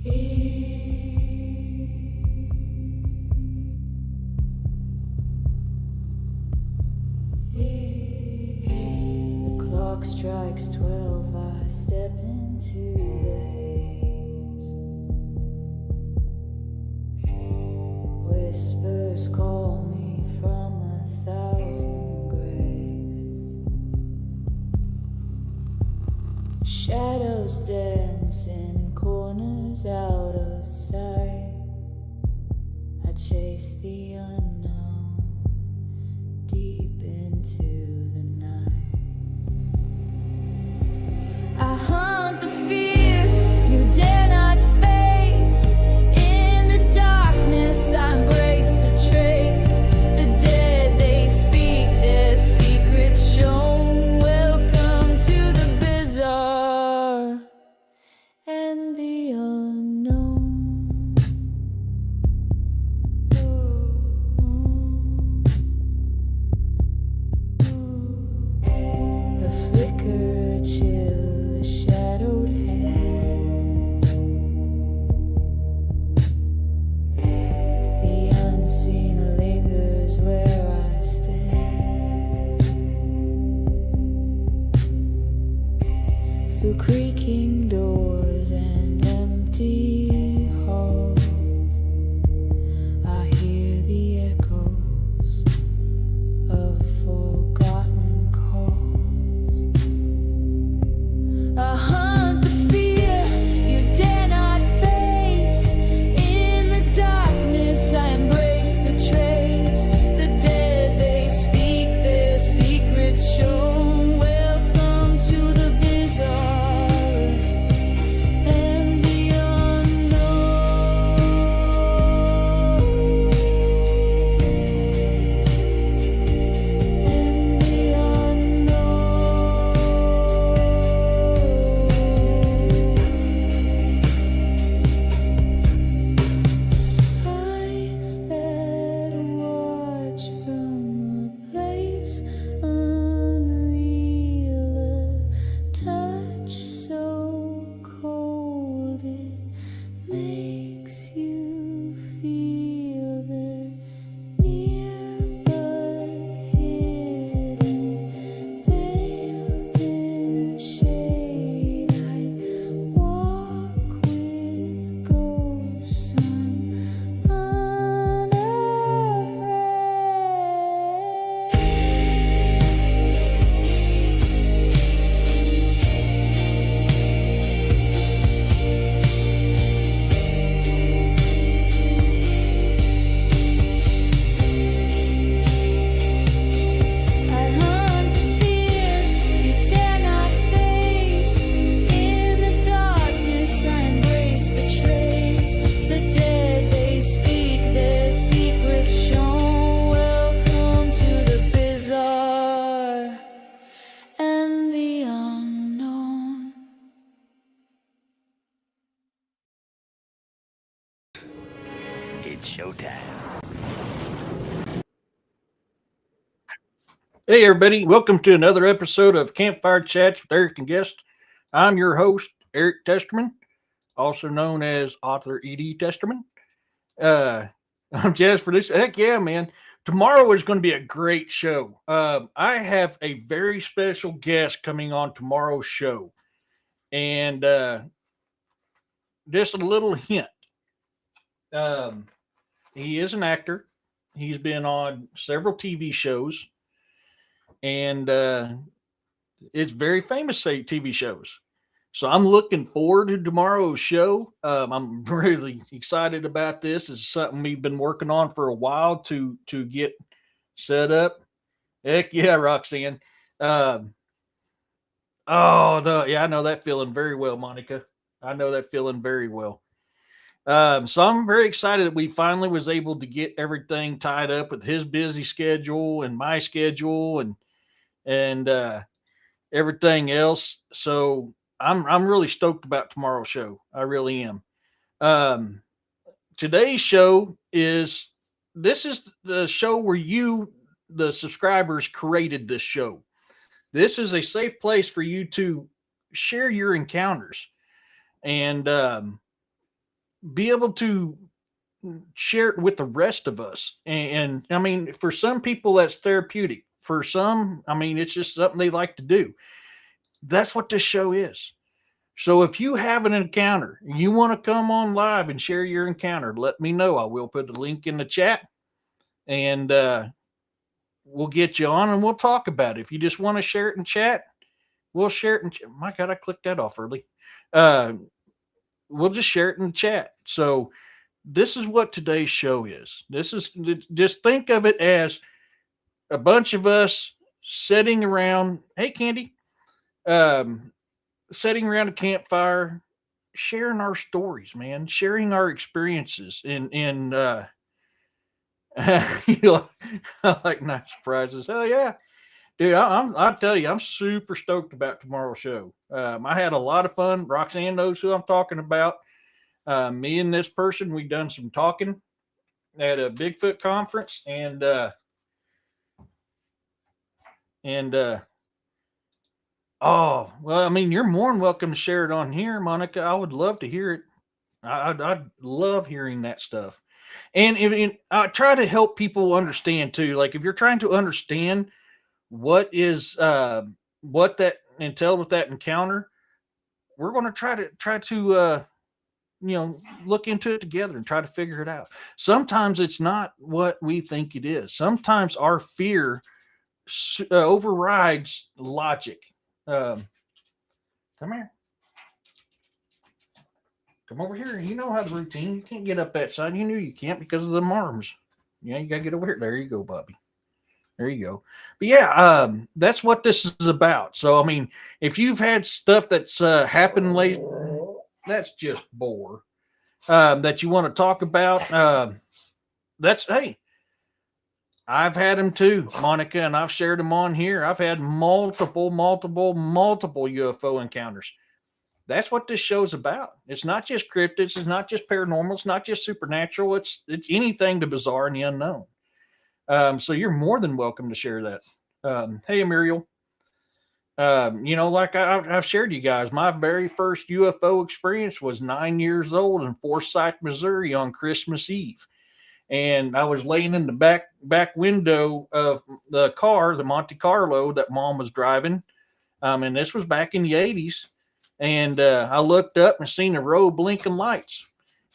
The clock strikes 12, I step into the haze. Whispers call me from 1,000 graves. Shadows dance in corners out of sight. I chase the unknown deep into the night. I hunt the fear you dare not face. In the darkness I embrace the trace. The dead, they speak their secrets shown. Welcome to the bizarre and the unknown. A flicker, a chill, a shadowed hand. The unseen lingers where I stand. Through creaking doors and empty halls, I hear the echoes of forgotten calls. I hunt the fear you dare not face. In the darkness I embrace the trace. The dead, they speak their secrets shown. Welcome to the bizarre and the unknown. And the unknown. Eyes that watch from a place unreal. A touch so cold it makes you feel they're near but hidden, veiled in shade. I walk with ghosts, I'm unafraid. I hunt the fear you dare not face. In the darkness I embrace the trace. The dead, they speak their secrets shown. Welcome to the bizarre and the unknown. It's showtime. Hey, everybody. Welcome to another episode of Campfire Chats with Eric and Guest. I'm your host, Eric Testerman, also known as author E.D. Testerman. I'm jazzed for this. Heck yeah, man. Tomorrow is going to be a great show. I have a very special guest coming on tomorrow's show. And just a little hint. He is an actor. He's been on several TV shows. And it's very famous TV shows. So I'm looking forward to tomorrow's show. I'm really excited about this. It's something we've been working on for a while to get set up. Heck yeah, Roxanne. I know that feeling very well, Monica. I know that feeling very well. So I'm very excited that we finally was able to get everything tied up with his busy schedule and my schedule and everything else. So I'm really stoked about tomorrow's show. I really am. Today's show is the show where you, the subscribers, created this show. This is a safe place for you to share your encounters. And be able to share it with the rest of us. And I mean, for some people, that's therapeutic. For some, I mean, it's just something they like to do. That's what this show is. So if you have an encounter, you want to come on live and share your encounter, let me know. I will put the link in the chat, and we'll get you on and we'll talk about it. If you just want to share it in chat, we'll share it in chat. My God, I clicked that off early. We'll just share it in the chat. So this is what today's show is. This is, just think of it as a bunch of us sitting around. Hey, Candy. Sitting around a campfire, sharing our stories, man, sharing our experiences in you know, I like nice surprises. Hell yeah. Dude, I'll tell you, I'm super stoked about tomorrow's show. I had a lot of fun. Roxanne knows who I'm talking about. Me and this person, we done some talking at a Bigfoot conference, and oh, well, I mean, you're more than welcome to share it on here, Monica. I would love to hear it. I'd love hearing that stuff. And I try to help people understand too. Like if you're trying to understand what is what that entailed with that encounter, we're going to try to look into it together and try to figure it out. Sometimes it's not what we think it is. Sometimes our fear overrides logic. Come here. Come over here. You know how the routine. You can't get up that side. You knew you can't because of the arms. Yeah, you gotta get over here. There you go, Bobby. There you go. But yeah, that's what this is about. So I mean, if you've had stuff that's happened late, that's just bore. That you want to talk about. That's hey. I've had them too, Monica, and I've shared them on here. I've had multiple UFO encounters. That's what this show's about. It's not just cryptids. It's not just paranormal. It's not just supernatural. It's anything the bizarre and the unknown. So you're more than welcome to share that. Hey, Muriel. Like I've shared you guys, my very first UFO experience was 9 years old in Forsyth, Missouri on Christmas Eve. And I was laying in the back window of the car, the Monte Carlo that Mom was driving. And this was back in the 80s. And I looked up and seen a row of blinking lights.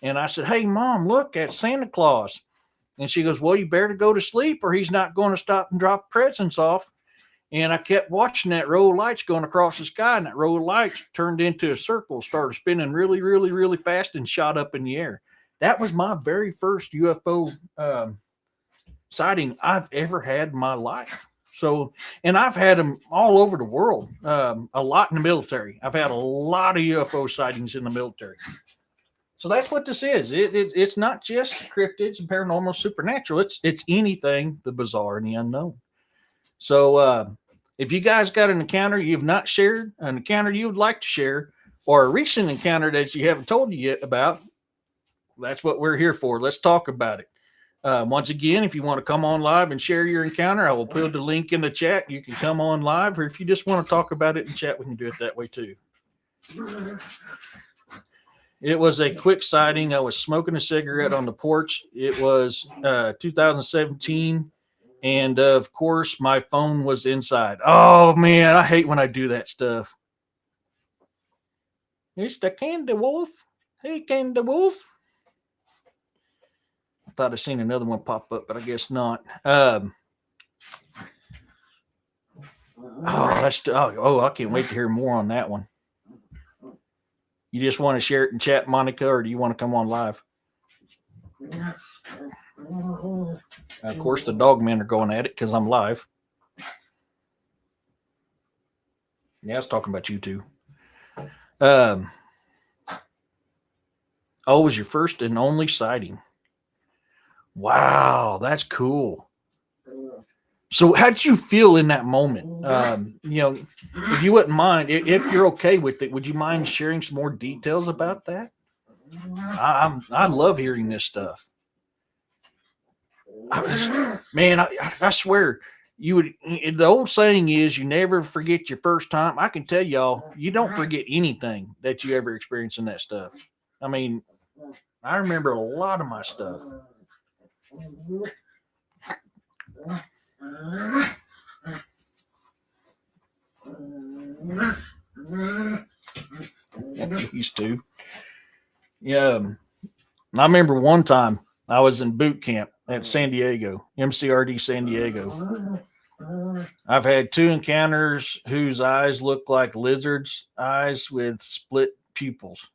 And I said, "Hey, Mom, look at Santa Claus." And she goes, "Well, you better go to sleep or he's not going to stop and drop presents off." And I kept watching that row of lights going across the sky. And that row of lights turned into a circle, started spinning really, really, really fast and shot up in the air. That was my very first UFO sighting I've ever had in my life. So, and I've had them all over the world, a lot in the military. I've had a lot of UFO sightings in the military. So that's what this is. It's not just cryptids and paranormal supernatural. It's anything the bizarre and the unknown. So if you guys got an encounter you've not shared, an encounter you would like to share, or a recent encounter that you haven't told you yet about, that's what we're here for. Let's talk about it. Once again, if you want to come on live and share your encounter, I will put the link in the chat. You can come on live, or if you just want to talk about it in chat, we can do it that way too. It was a quick sighting. I was smoking a cigarette on the porch. It was 2017. And of course, my phone was inside. Oh, man, I hate when I do that stuff. It's the Candy Wolf. Hey, Candy Wolf. I thought I'd seen another one pop up, but I guess not. I can't wait to hear more on that one. You just want to share it in chat, Monica, or do you want to come on live? Of course, the dog men are going at it because I'm live. Yeah, I was talking about you too. It was your first and only sighting. Wow, that's cool. So how did you feel in that moment? If you wouldn't mind, if you're okay with it, would you mind sharing some more details about that? I love hearing this stuff. I swear, you would. The old saying is, you never forget your first time. I can tell y'all, you don't forget anything that you ever experience in that stuff. I mean, I remember a lot of my stuff. These two. Yeah. I remember one time I was in boot camp at San Diego, MCRD San Diego. I've had two encounters whose eyes look like lizards' eyes with split pupils.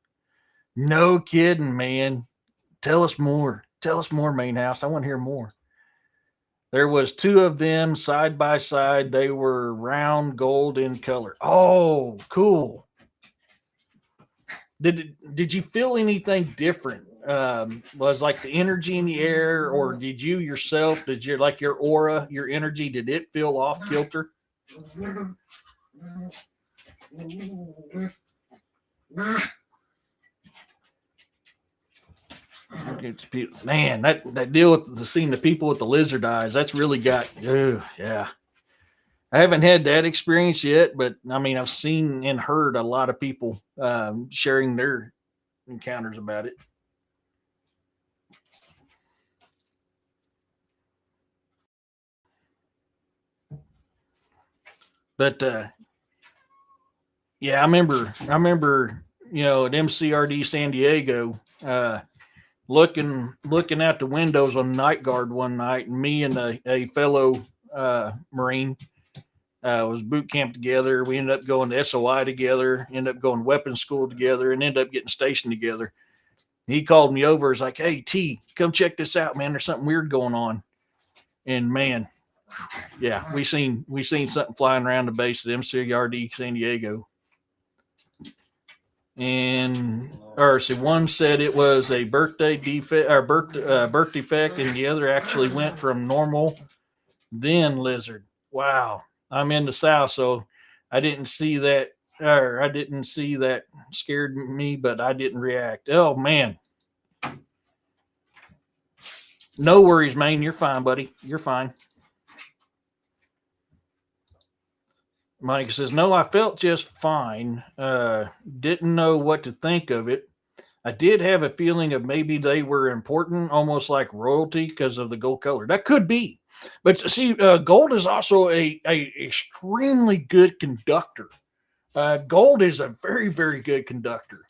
No kidding, man. Tell us more. Tell us more, main house. I want to hear more. There was two of them side by side. They were round gold in color. Oh, cool. Did you feel anything different? Was like the energy in the air, or did you yourself? Did you like your aura, your energy? Did it feel off kilter? Man, that deal with the seeing the people with the lizard eyes, that's really got. Yeah. I haven't had that experience yet, but I mean, I've seen and heard a lot of people sharing their encounters about it. But yeah, I remember, at MCRD San Diego, looking out the windows on night guard one night, and me and a fellow Marine was boot camp together. We ended up going to SOI together, ended up going to weapons school together, and ended up getting stationed together. He called me over. He's like, "Hey T, come check this out, man. There's something weird going on." And man, yeah, we seen something flying around the base at MCRD San Diego. And or see, one said it was a birthday defect or birth defect, and the other actually went from normal then lizard. Wow, I'm in the south, so I didn't see that, or I didn't see that scared me, but I didn't react. Oh man, no worries, man. You're fine, buddy. You're fine. Mike says, "No, I felt just fine. Didn't know what to think of it. I did have a feeling of maybe they were important, almost like royalty because of the gold color. That could be, but see, gold is also a extremely good conductor. Gold is a very very good conductor.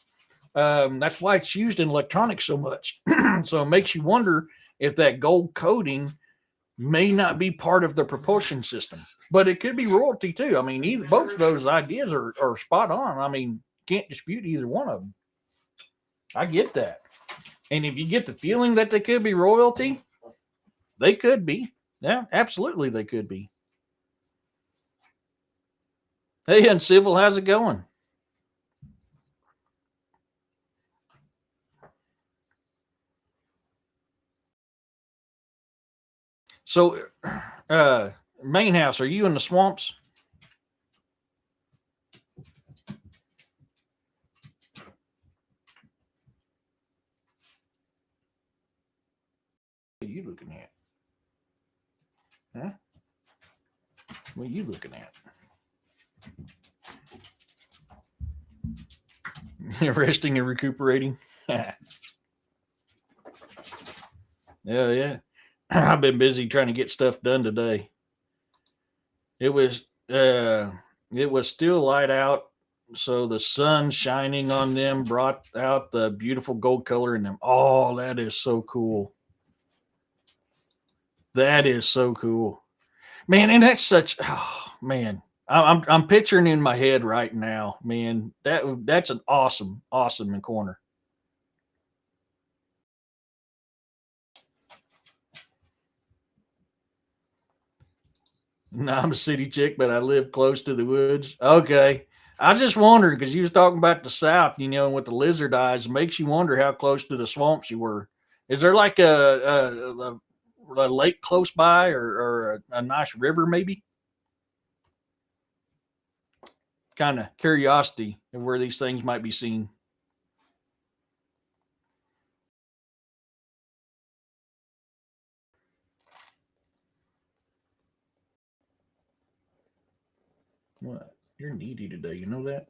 That's why it's used in electronics so much. So it makes you wonder if that gold coating may not be part of the propulsion system, but it could be royalty too. I mean, both of those ideas are spot on. I mean, can't dispute either one of them. I get that. And if you get the feeling that they could be royalty, they could be. Yeah, absolutely, they could be. Hey, Uncivil, how's it going? So, uh, main house, are you in the swamps? What are you looking at? Huh? What are you looking at? Resting and recuperating. Yeah, yeah. I've been busy trying to get stuff done today. It was uh it was still light out, so the sun shining on them brought out the beautiful gold color in them. Oh, that is so cool. That is so cool. Man, and that's such man. I'm picturing in my head right now, man. That's an awesome corner. No, I'm a city chick, but I live close to the woods. Okay. I just wondered because you was talking about the South, and with the lizard eyes, it makes you wonder how close to the swamps you were. Is there like a lake close by, or a nice river, maybe? Kind of curiosity of where these things might be seen. What? You're needy today. You know that?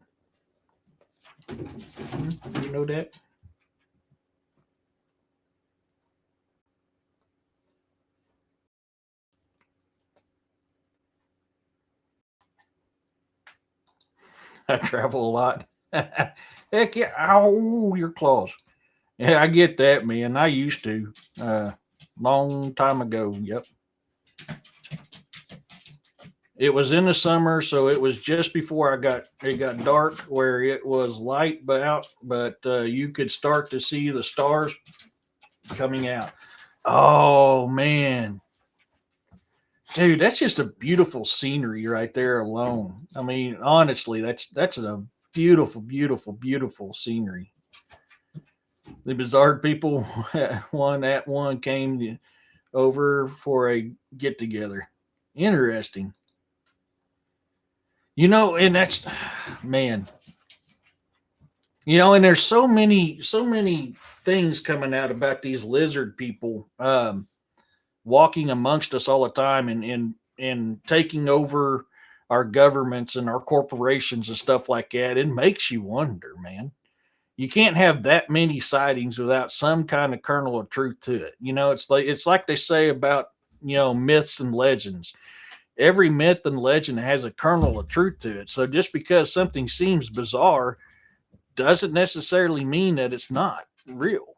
You know that? I travel a lot. Heck yeah. Ow, your claws. Yeah, I get that, man. I used to. Long time ago. Yep. It was in the summer, so it was just before it got dark, where it was light out, but you could start to see the stars coming out. Oh man, dude, that's just a beautiful scenery right there alone. I mean, honestly, that's a beautiful, beautiful, beautiful scenery. The bizarre people one came over for a get together. Interesting. And that's man, and there's so many things coming out about these lizard people walking amongst us all the time and taking over our governments and our corporations and stuff like that. It makes you wonder, man. You can't have that many sightings without some kind of kernel of truth to it. It's like they say about myths and legends. Every myth and legend has a kernel of truth to it. So just because something seems bizarre doesn't necessarily mean that it's not real.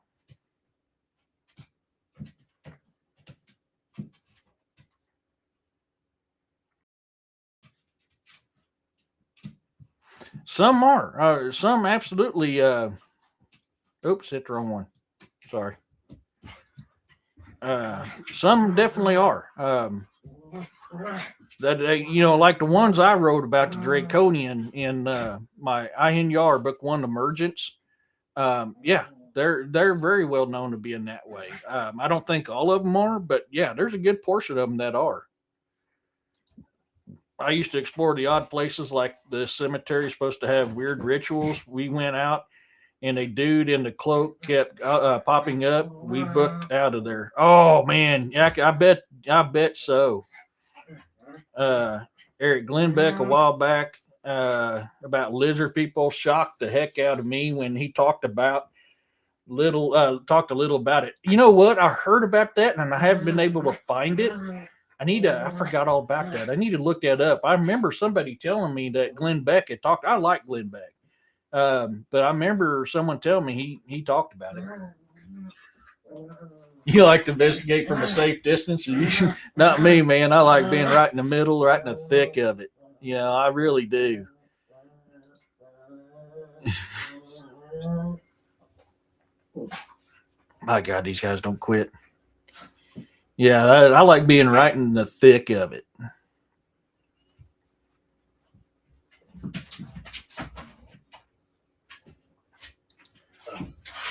Some are. Some absolutely. Oops, hit the wrong one. Sorry. Some definitely are. That like the ones I wrote about the Draconian in my INR book one, Emergence. Yeah, they're very well known to being that way. I don't think all of them are, but yeah, there's a good portion of them that are. I used to explore the odd places like the cemetery is supposed to have weird rituals. We went out and a dude in the cloak kept popping up. We booked out of there. Oh man, yeah, I bet so. Uh, Eric Glenbeck a while back about lizard people shocked the heck out of me when he talked a little about it. You know what? I heard about that and I haven't been able to find it. I forgot all about that. I need to look that up. I remember somebody telling me that Glenn Beck had talked. I like Glenn Beck. But I remember someone telling me he talked about it. You like to investigate from a safe distance? Not me, man. I like being right in the middle, right in the thick of it. I really do. My God, these guys don't quit. Yeah, I like being right in the thick of it.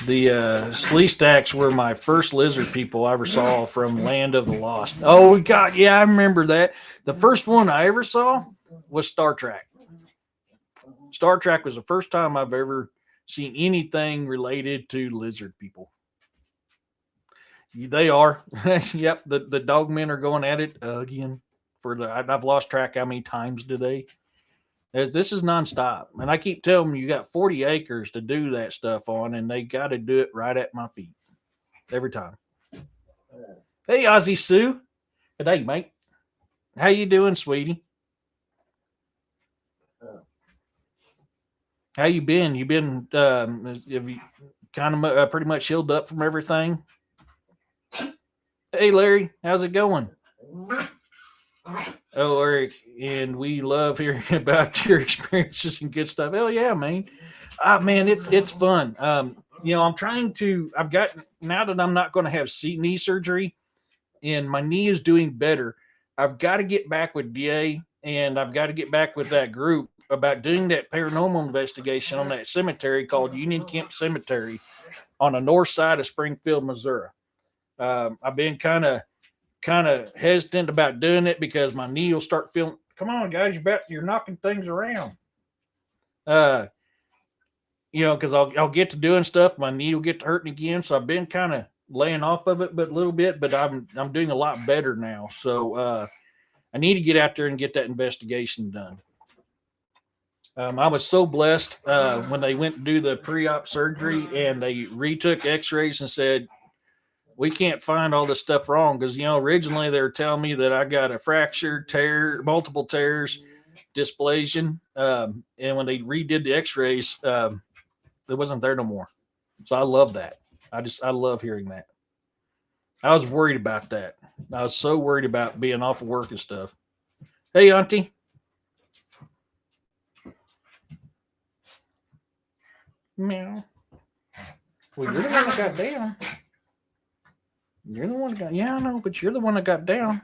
The Sleestacks were my first lizard people I ever saw from Land of the Lost. Oh, God, yeah, I remember that. The first one I ever saw was Star Trek. Star Trek was the first time I've ever seen anything related to lizard people. They are. Yep, the dogmen are going at it again. I've lost track how many times today. This is nonstop, and I keep telling them you got 40 acres to do that stuff on, and they got to do it right at my feet every time. Hey, Ozzy Sue. Good day, mate. How you doing, sweetie? How you been? You been have you kind of pretty much healed up from everything? Hey, Larry, how's it going? Oh, Eric, and we love hearing about your experiences and good stuff. Hell yeah, man. Man, it's fun. I'm trying to. I've got now that I'm not going to have knee surgery, and my knee is doing better. I've got to get back with DA, and I've got to get back with that group about doing that paranormal investigation on that cemetery called Union Camp Cemetery on the north side of Springfield, Missouri. I've been kind of hesitant about doing it because my knee will start feeling. Come on, guys, you're knocking things around. Because I'll get to doing stuff, my knee will get to hurting again. So I've been kind of laying off of it, but a little bit. But I'm doing a lot better now. So I need to get out there and get that investigation done. I was so blessed when they went to do the pre-op surgery and they retook X-rays and said, we can't find all this stuff wrong because originally they were telling me that I got a fractured tear, multiple tears, dysplasia. And when they redid the X-rays, it wasn't there no more. So I love that. I love hearing that. I was worried about that. I was so worried about being off of work and stuff. Hey, Auntie. Meow. Well, you're the one that got down. You're the one that got. Yeah, I know, but you're the one that got down.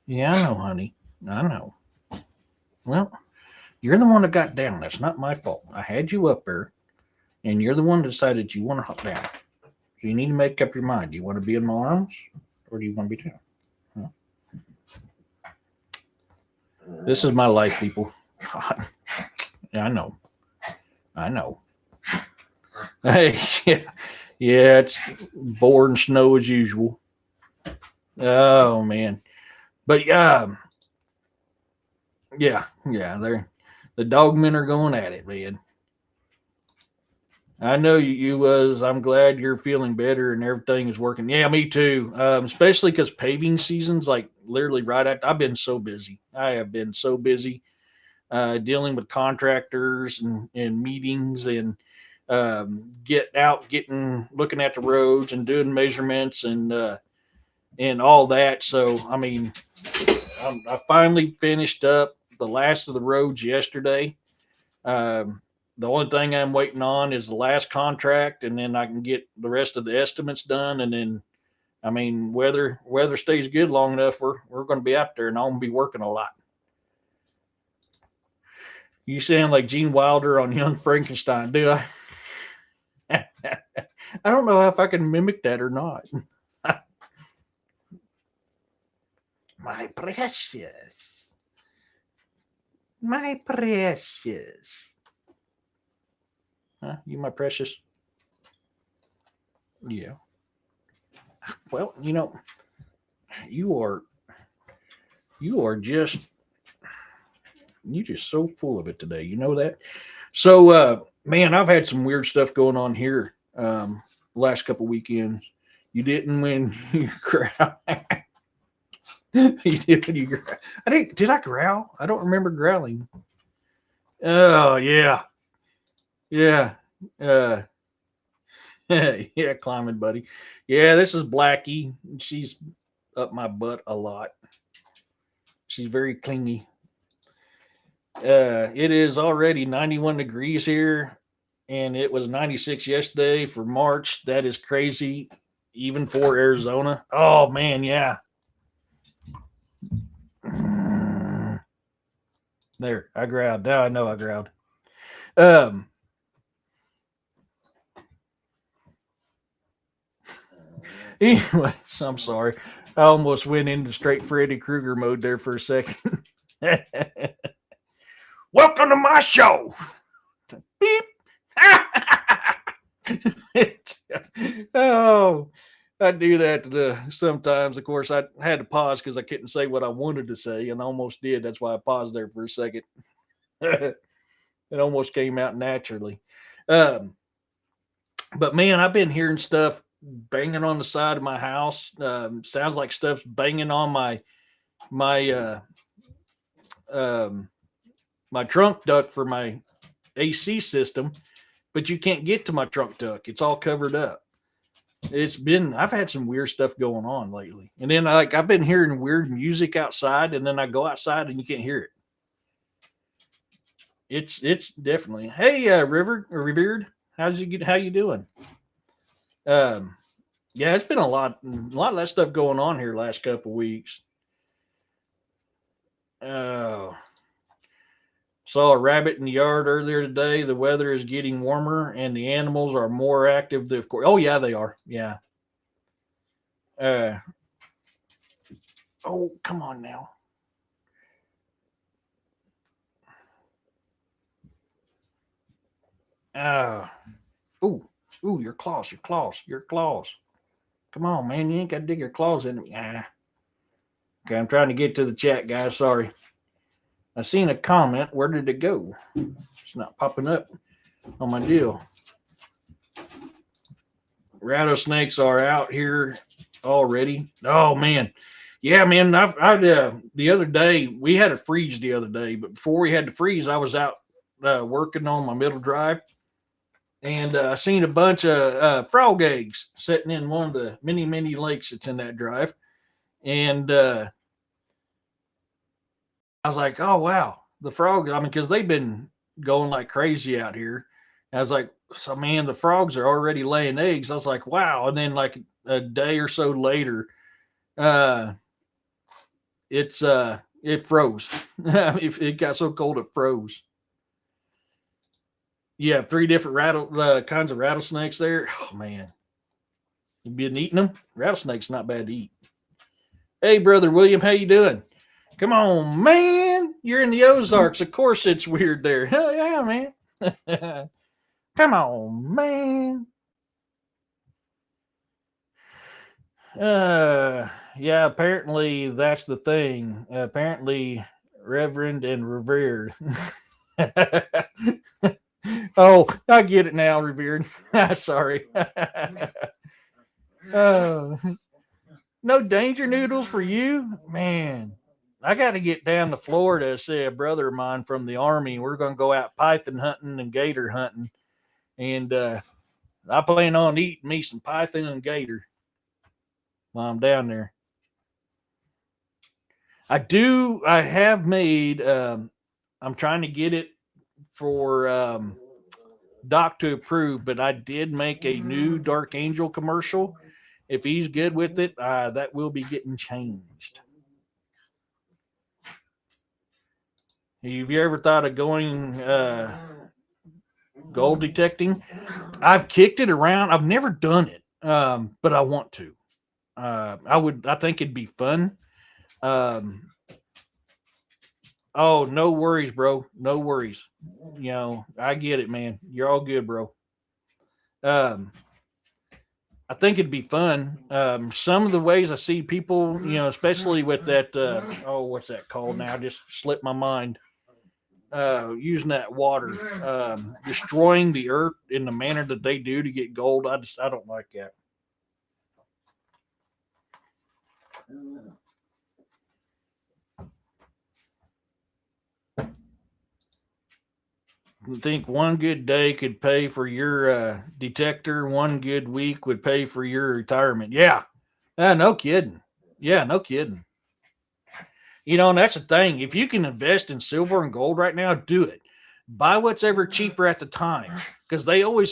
Yeah, I know, honey. I know. Well, you're the one that got down. That's not my fault. I had you up there, and you're the one that decided you want to hop down. So you need to make up your mind. Do you want to be in my arms, or do you want to be down? Huh? This is my life, people. God. Yeah, I know. I know. Hey, yeah, it's boring snow as usual. Oh man, but yeah, they're the dogmen are going at it, man. I know you was. I'm glad you're feeling better and everything is working. Yeah, me too. Especially because paving season's like literally right after. I've been so busy. I have been so busy dealing with contractors and meetings and looking at the roads and doing measurements and all that. So I mean, I finally finished up the last of the roads yesterday. The only thing I'm waiting on is the last contract, and then I can get the rest of the estimates done. And then, I mean, weather stays good long enough, we're going to be out there, and I'm going to be working a lot. You sound like Gene Wilder on Young Frankenstein, do I? I don't know if I can mimic that or not. My precious. My precious. Huh? You my precious? Yeah. Well, you are just you just so full of it today. You know that? So man, I've had some weird stuff going on here last couple weekends. You didn't when you growl. You did when you growl. Did I growl? I don't remember growling. Oh yeah. Yeah. Uh yeah, climbing buddy. Yeah, this is Blackie. She's up my butt a lot. She's very clingy. It is already 91 degrees here, and it was 96 yesterday for March. That is crazy, even for Arizona. Oh man, yeah. There, I growled. Now I know I growled. Anyways, I'm sorry. I almost went into straight Freddy Krueger mode there for a second. Welcome to my show. Beep. Oh, I do that sometimes. Of course, I had to pause because I couldn't say what I wanted to say, and I almost did. That's why I paused there for a second. It almost came out naturally. Um, but man, I've been hearing stuff banging on the side of my house. Sounds like stuff's banging on my my trunk duct for my AC system, but you can't get to my trunk duct. It's all covered up. I've had some weird stuff going on lately. And then I've been hearing weird music outside, and then I go outside and you can't hear it. It's definitely. Hey, Revered, how you doing? Yeah, it's been a lot of that stuff going on here last couple weeks. Oh, saw a rabbit in the yard earlier today. The weather is getting warmer and the animals are more active. Of course. Oh yeah, they are. Yeah. Oh, come on now. Ooh, your claws. Come on, man. You ain't got to dig your claws in me. Okay, I'm trying to get to the chat, guys. Sorry. I seen a comment. Where did it go? It's not popping up on my deal. rattlesnakes are out here already. Oh man, yeah, man. The other day we had a freeze the other day, but before we had to freeze, I was out working on my middle drive, and I seen a bunch of frog eggs sitting in one of the many lakes that's in that drive, and I was like, oh wow, the frogs. I mean, because they've been going like crazy out here. I was like, so man, the frogs are already laying eggs. I was like, wow. And then like a day or so later, uh, it froze. It got so cold it froze. You have three different kinds of rattlesnakes there. Oh man, you been eating them? Rattlesnakes not bad to eat. Hey, brother William, how you doing? Come on, man. You're in the Ozarks. Of course it's weird there. Hell yeah, man. Come on, man. Yeah, apparently that's the thing. Apparently reverend and revered. Oh, I get it now, revered. Sorry. uh, no danger noodles for you? Man, I got to get down to Florida. See a brother of mine from the Army. We're going to go out python hunting and gator hunting. And I plan on eating me some python and gator while I'm down there. I have made, I'm trying to get it for Doc to approve, but I did make a new Dark Angel commercial. If he's good with it, that will be getting changed. Have you ever thought of going gold detecting? I've kicked it around. I've never done it, but I want to. I think it'd be fun. Oh, no worries, bro. No worries. You know, I get it, man. You're all good, bro. Um, I think it'd be fun. Some of the ways I see people, especially with that, what's that called now? Just slipped my mind. Using that water, destroying the earth in the manner that they do to get gold. I don't like that. I think one good day could pay for your detector. One good week would pay for your retirement. Yeah. No kidding. Yeah, no kidding. And that's the thing. If you can invest in silver and gold right now, do it. Buy what's ever cheaper at the time, because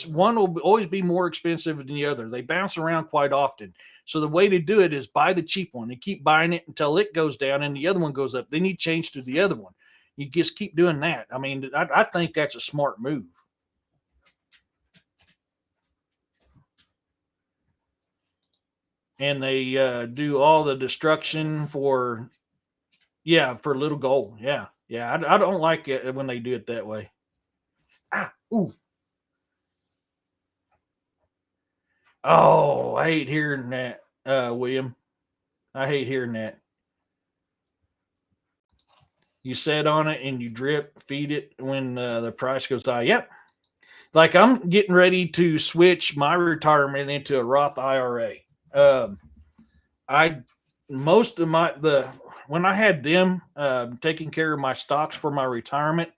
one will always be more expensive than the other. They bounce around quite often. So the way to do it is buy the cheap one and keep buying it until it goes down and the other one goes up. Then you change to the other one. You just keep doing that. I mean, I think that's a smart move. And they do all the destruction for little gold. Yeah. I don't like it when they do it that way. Ooh. Oh, I hate hearing that, William. I hate hearing that. You set on it and you drip feed it when the price goes high. Yep. Like I'm getting ready to switch my retirement into a Roth IRA. I most of when I had them taking care of my stocks for my retirement,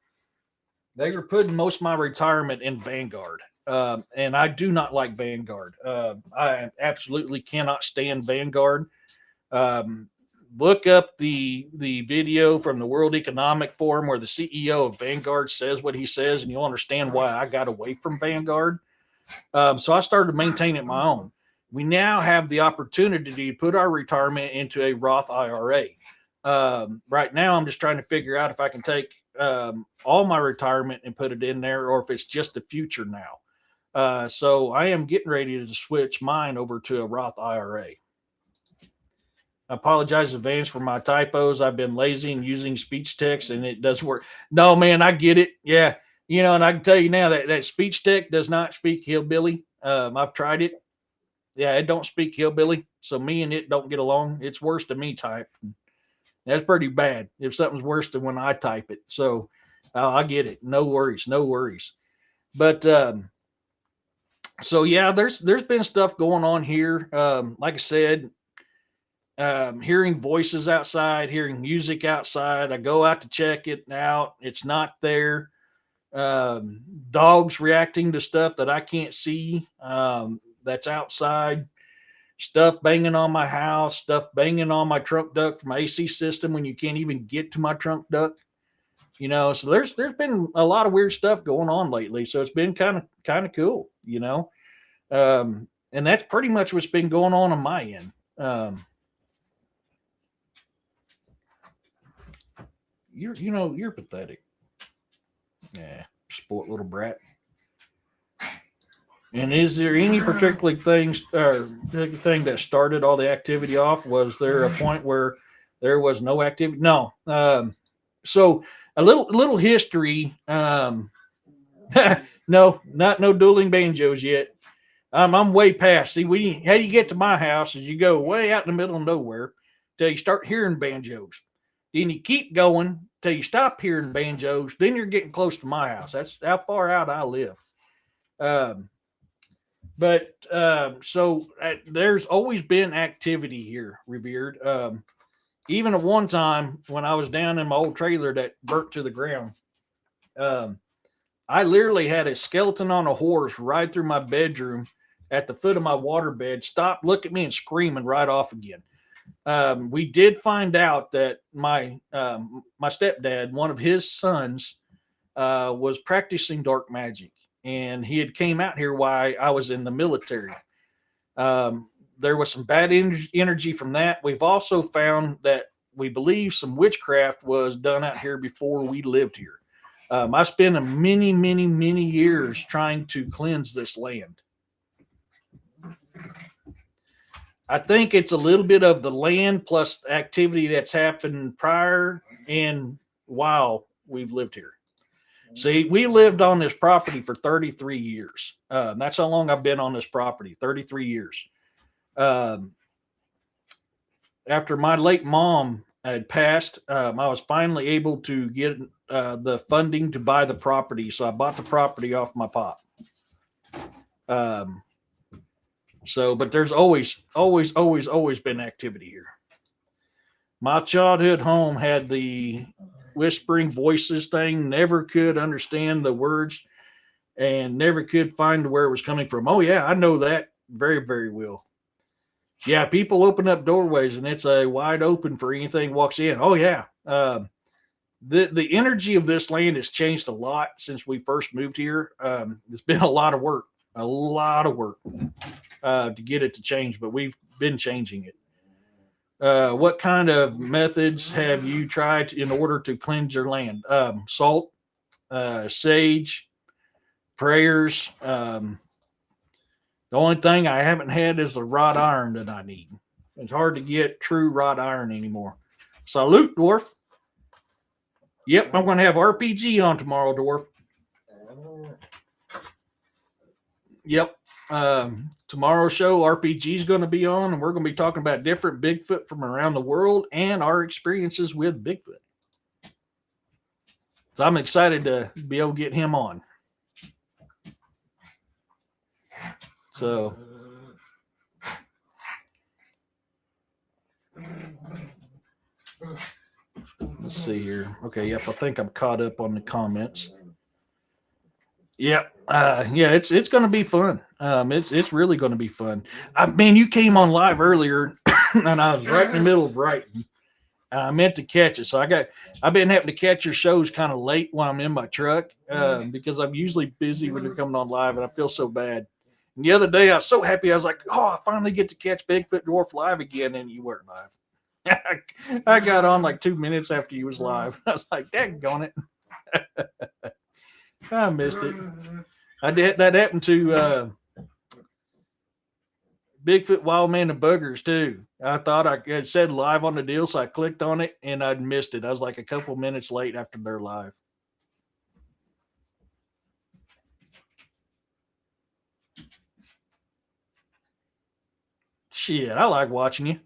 they were putting most of my retirement in Vanguard. And I do not like Vanguard. I absolutely cannot stand Vanguard. Look up the video from the World Economic Forum where the CEO of Vanguard says what he says, and you'll understand why I got away from Vanguard. So I started maintaining my own. We now have the opportunity to put our retirement into a Roth IRA. Right now, I'm just trying to figure out if I can take all my retirement and put it in there, or if it's just the future now. So I am getting ready to switch mine over to a Roth IRA. I apologize in advance for my typos. I've been lazy and using speech text, and it does work. No, man, I get it. Yeah, and I can tell you now that speech text does not speak hillbilly. I've tried it. Yeah, it don't speak hillbilly, so me and it don't get along. It's worse than me type. That's pretty bad. If something's worse than when I type it, so I get it. No worries, no worries. But So yeah, there's been stuff going on here. Like I said, hearing voices outside, hearing music outside. I go out to check it out. It's not there. Dogs reacting to stuff that I can't see. That's outside. Stuff banging on my house. Stuff banging on my trunk duct from my AC system when you can't even get to my trunk duct. So there's been a lot of weird stuff going on lately. So it's been kind of cool. And that's pretty much what's been going on my end. You're pathetic. Yeah, sport little brat. And is there any particular things or particular thing that started all the activity off? Was there a point where there was no activity? No. So a little history. No, not no dueling banjos yet. I'm way past. See, how you get to my house is you go way out in the middle of nowhere till you start hearing banjos. Then you keep going till you stop hearing banjos. Then you're getting close to my house. That's how far out I live. There's always been activity here, revered. Even at one time when I was down in my old trailer that burnt to the ground, I literally had a skeleton on a horse ride through my bedroom at the foot of my waterbed, stop, look at me, and scream and ride off again. We did find out that my stepdad, one of his sons, was practicing dark magic, and he had came out here while I was in the military. There was some bad energy from that. We've also found that we believe some witchcraft was done out here before we lived here. I spent many years trying to cleanse this land. I think it's a little bit of the land plus activity that's happened prior and while we've lived here. See, we lived on this property for 33 years. That's how long I've been on this property, 33 years. After my late mom had passed, I was finally able to get the funding to buy the property. So I bought the property off my pop. But there's always been activity here. My childhood home had the whispering voices thing, never could understand the words and never could find where it was coming from. Oh, yeah, I know that very, very well. Yeah, people open up doorways and it's a wide open for anything walks in. Oh, yeah. The energy of this land has changed a lot since we first moved here. It's been a lot of work to get it to change, but we've been changing it. What kind of methods have you tried in order to cleanse your land? Salt, sage, prayers. The only thing I haven't had is the wrought iron that I need. It's hard to get true wrought iron anymore. Salute, Dwarf. Yep, I'm going to have RPG on tomorrow, Dwarf. Yep. Tomorrow's show, RPG is going to be on, and we're going to be talking about different Bigfoot from around the world and our experiences with Bigfoot. So I'm excited to be able to get him on. So let's see here. Okay, yep, I think I'm caught up on the comments. Yep. It's going to be fun. It's really going to be fun. Man, you came on live earlier, and I was right in the middle of writing. And I meant to catch it, so I've been having to catch your shows kind of late when I'm in my truck because I'm usually busy when they're coming on live, and I feel so bad. And the other day, I was so happy. I was like, "Oh, I finally get to catch Bigfoot Dwarf live again," and you weren't live. I got on like 2 minutes after you was live. I was like, "Daggone it." I missed it. That happened to Bigfoot, Wild Man, and Buggers too. I thought I had said live on the deal, so I clicked on it and I'd missed it. I was like a couple minutes late after their live. Shit, I like watching you.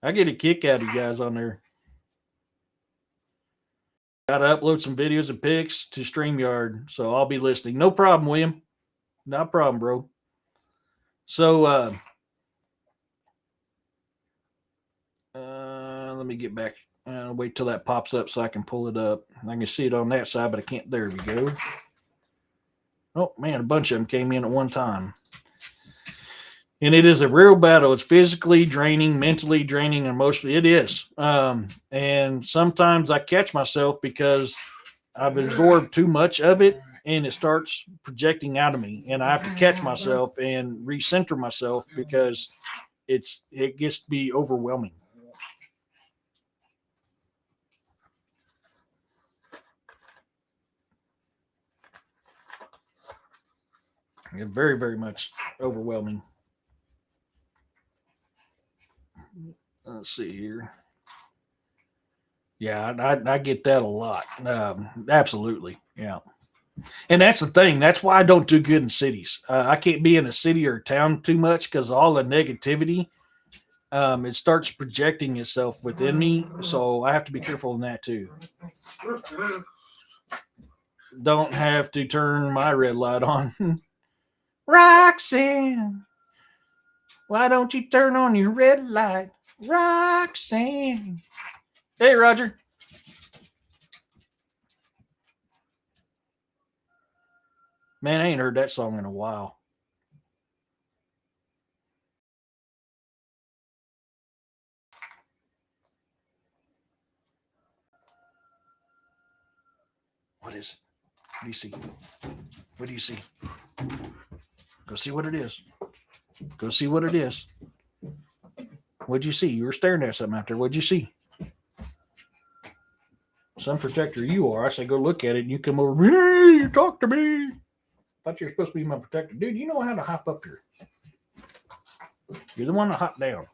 I get a kick out of you guys on there. Got to upload some videos and pics to StreamYard, so I'll be listening. No problem, William. No problem, bro. So, let me get back. Wait till that pops up so I can pull it up. I can see it on that side, but I can't. There we go. Oh man, a bunch of them came in at one time. And it is a real battle. It's physically draining, mentally draining, emotionally. It is. And sometimes I catch myself because I've absorbed too much of it and it starts projecting out of me. And I have to catch myself and recenter myself because it gets to be overwhelming. It's very, very much overwhelming. Let's see here. Yeah, I get that a lot. Absolutely. Yeah. And that's the thing. That's why I don't do good in cities. I can't be in a city or a town too much because all the negativity, it starts projecting itself within me. So I have to be careful in that too. Don't have to turn my red light on. Roxanne, why don't you turn on your red light? Roxanne. Hey, Roger. Man, I ain't heard that song in a while. What is it? What do you see? What do you see? Go see what it is. Go see what it is. What'd you see? You were staring at something out there. What'd you see? Some protector you are. I say go look at it and you come over. Hey, you talk to me. Thought you were supposed to be my protector. Dude, you know how to hop up here. You're the one to hop down.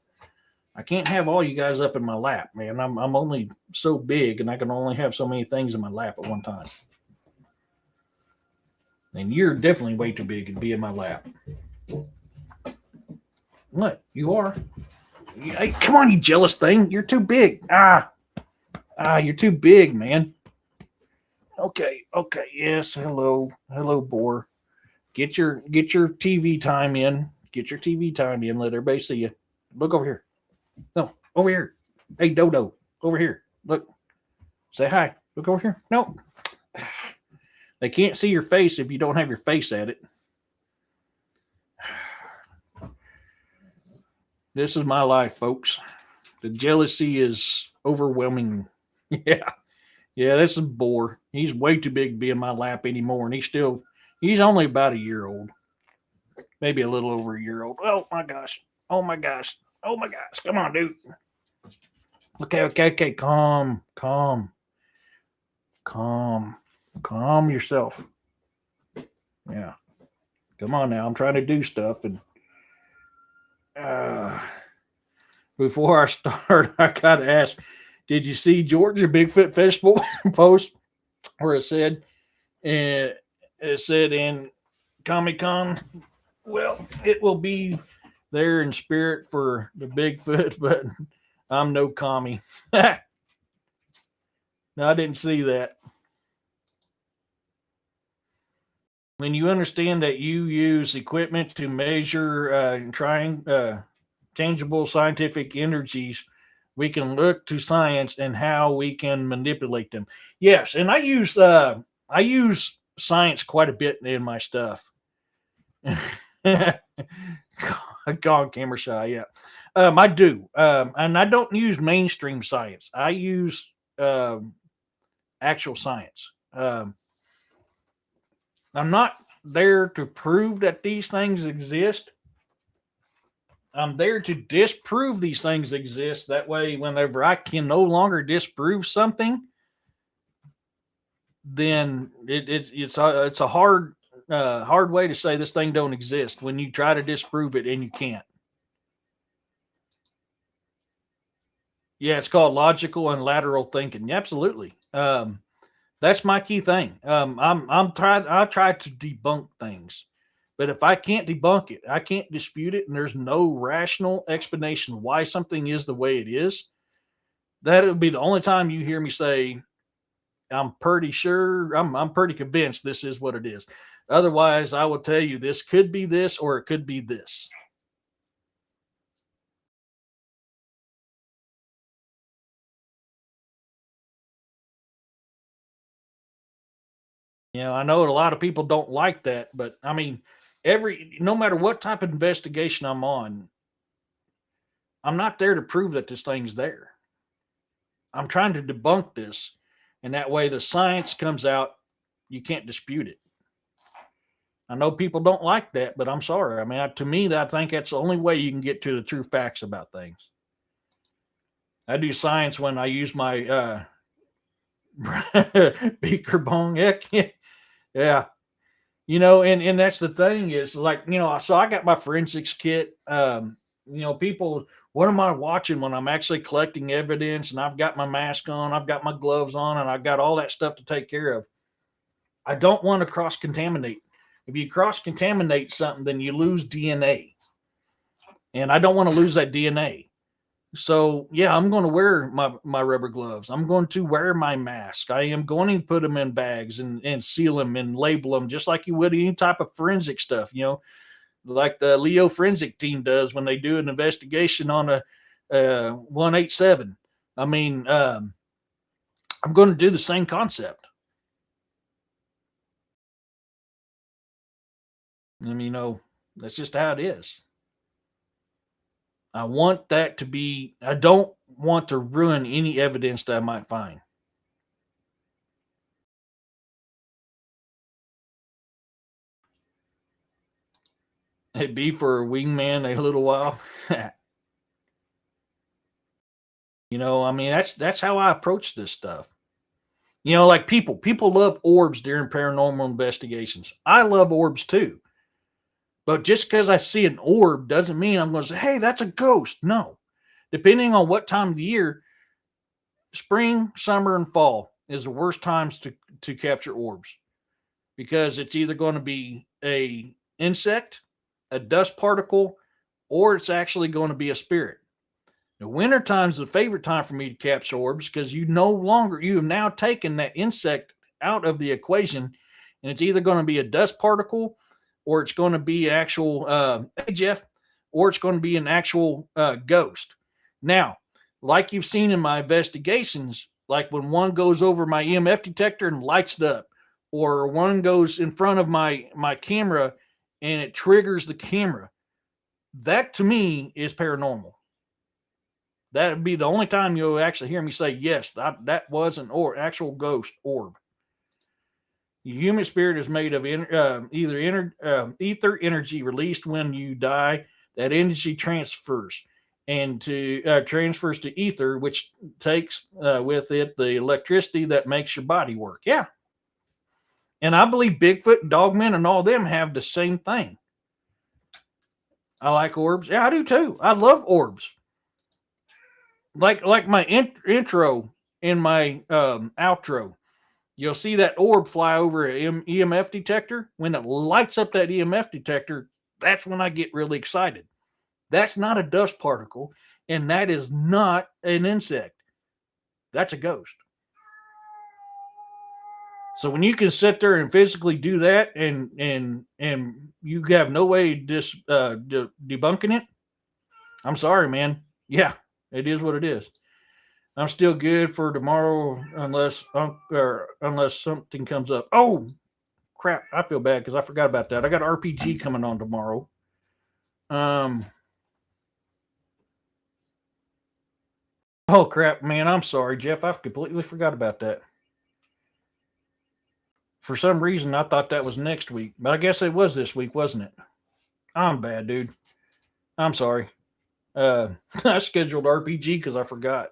I can't have all you guys up in my lap, man. I'm only so big and I can only have so many things in my lap at one time. And you're definitely way too big to be in my lap. What? You are? Hey, come on, you jealous thing. You're too big. You're too big, man. Okay. Yes. Hello, boar. Get your TV time in. Get your TV time in. Let everybody see you. Look over here. No, over here. Hey, Dodo, over here. Look. Say hi. Look over here. No. They can't see your face if you don't have your face at it. This is my life, folks. The jealousy is overwhelming. Yeah. This is Boar. He's way too big to be in my lap anymore. And he's only about a year old. Maybe a little over a year old. Oh my gosh. Come on, dude. Okay. Calm yourself. Yeah. Come on now. I'm trying to do stuff. And before I start, I got to ask, did you see Georgia Bigfoot Festival post where it said in Comic Con, well, it will be there in spirit for the Bigfoot, but I'm no commie. No, I didn't see that. When you understand that you use equipment to measure tangible scientific energies, we can look to science and how we can manipulate them. Yes, and I use science quite a bit in my stuff. Gone camera shy, yeah. I do, and I don't use mainstream science. I use actual science. I'm not there to prove that these things exist. I'm there to disprove these things exist. That way, whenever I can no longer disprove something, then it's a hard way to say this thing don't exist when you try to disprove it and you can't. Yeah, it's called logical and lateral thinking. Yeah, absolutely. That's my key thing. I try to debunk things, but if I can't debunk it, I can't dispute it, and there's no rational explanation why something is the way it is, that would be the only time you hear me say, I'm pretty sure, I'm pretty convinced this is what it is. Otherwise, I will tell you this could be this or it could be this. I know a lot of people don't like that, but I mean, no matter what type of investigation I'm on, I'm not there to prove that this thing's there. I'm trying to debunk this, and that way the science comes out, you can't dispute it. I know people don't like that, but I'm sorry. I mean, to me, I think that's the only way you can get to the true facts about things. I do science when I use my beaker bong. Heck, yeah. And that's the thing is like, so I got my forensics kit. People, what am I watching when I'm actually collecting evidence and I've got my mask on, I've got my gloves on, and I've got all that stuff to take care of. I don't want to cross contaminate. If you cross contaminate something, then you lose DNA. And I don't want to lose that DNA. So yeah, I'm going to wear my rubber gloves. I'm going to wear my mask. I am going to put them in bags and seal them and label them just like you would any type of forensic stuff, like the Leo forensic team does when they do an investigation on a 187. I mean, I'm going to do the same concept. I mean, that's just how it is. I want that to be, I don't want to ruin any evidence that I might find. It'd be for a wingman a little while. I mean, that's how I approach this stuff. Like people love orbs during paranormal investigations. I love orbs too. But just because I see an orb doesn't mean I'm going to say, hey, that's a ghost. No. Depending on what time of the year, spring, summer, and fall is the worst times to capture orbs, because it's either going to be a insect, a dust particle, or it's actually going to be a spirit. The winter time is the favorite time for me to capture orbs because you have now taken that insect out of the equation, and it's either going to be a dust particle, or it's going to be an actual hey Jeff, or it's going to be an actual ghost. Now, like you've seen in my investigations, like when one goes over my EMF detector and lights it up, or one goes in front of my camera and it triggers the camera, that to me is paranormal. That would be the only time you'll actually hear me say, yes, that was an actual ghost orb. The human spirit is made of ether energy released when you die. That energy transfers transfers to ether, which takes with it the electricity that makes your body work. Yeah. And I believe Bigfoot, Dogmen, and all them have the same thing. I like orbs. Yeah, I do too. I love orbs. Like my intro in my outro. You'll see that orb fly over an EMF detector. When it lights up that EMF detector, that's when I get really excited. That's not a dust particle, and that is not an insect. That's a ghost. So when you can sit there and physically do that, and you have no way debunking it, I'm sorry, man. Yeah, it is what it is. I'm still good for tomorrow unless something comes up. Oh crap! I feel bad because I forgot about that. I got RPG coming on tomorrow. Oh crap, man! I'm sorry, Jeff. I completely forgot about that. For some reason, I thought that was next week, but I guess it was this week, wasn't it? I'm bad, dude. I'm sorry. I scheduled RPG because I forgot.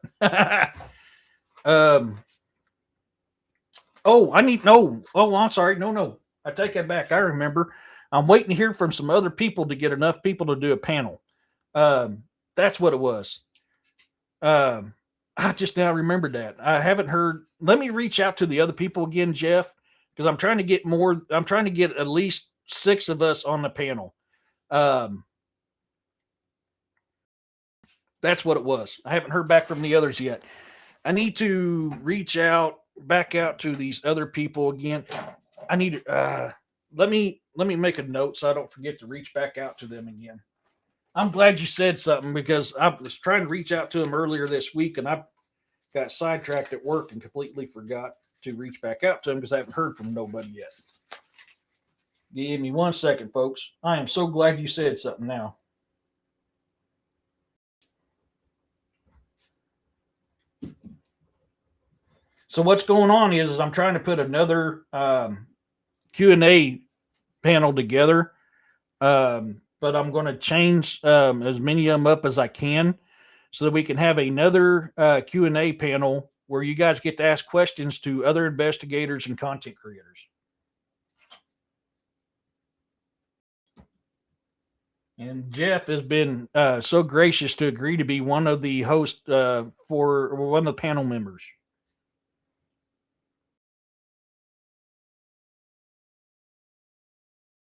Oh, I need no. Oh, I'm sorry. No. I take that back. I remember. I'm waiting to hear from some other people to get enough people to do a panel. That's what it was. I just now remembered that. I haven't heard. Let me reach out to the other people again, Jeff, because I'm trying to get more. I'm trying to get at least 6 of us on the panel. That's what it was. I haven't heard back from the others yet. I need to reach back out to these other people again. I need let me make a note so I don't forget to reach back out to them again. I'm glad you said something because I was trying to reach out to them earlier this week and I got sidetracked at work and completely forgot to reach back out to them because I haven't heard from nobody yet. Give me 1 second, folks. I am so glad you said something now. So what's going on is I'm trying to put another Q&A panel together, but I'm going to change as many of them up as I can so that we can have another Q&A panel where you guys get to ask questions to other investigators and content creators. And Jeff has been so gracious to agree to be one of the hosts for one of the panel members.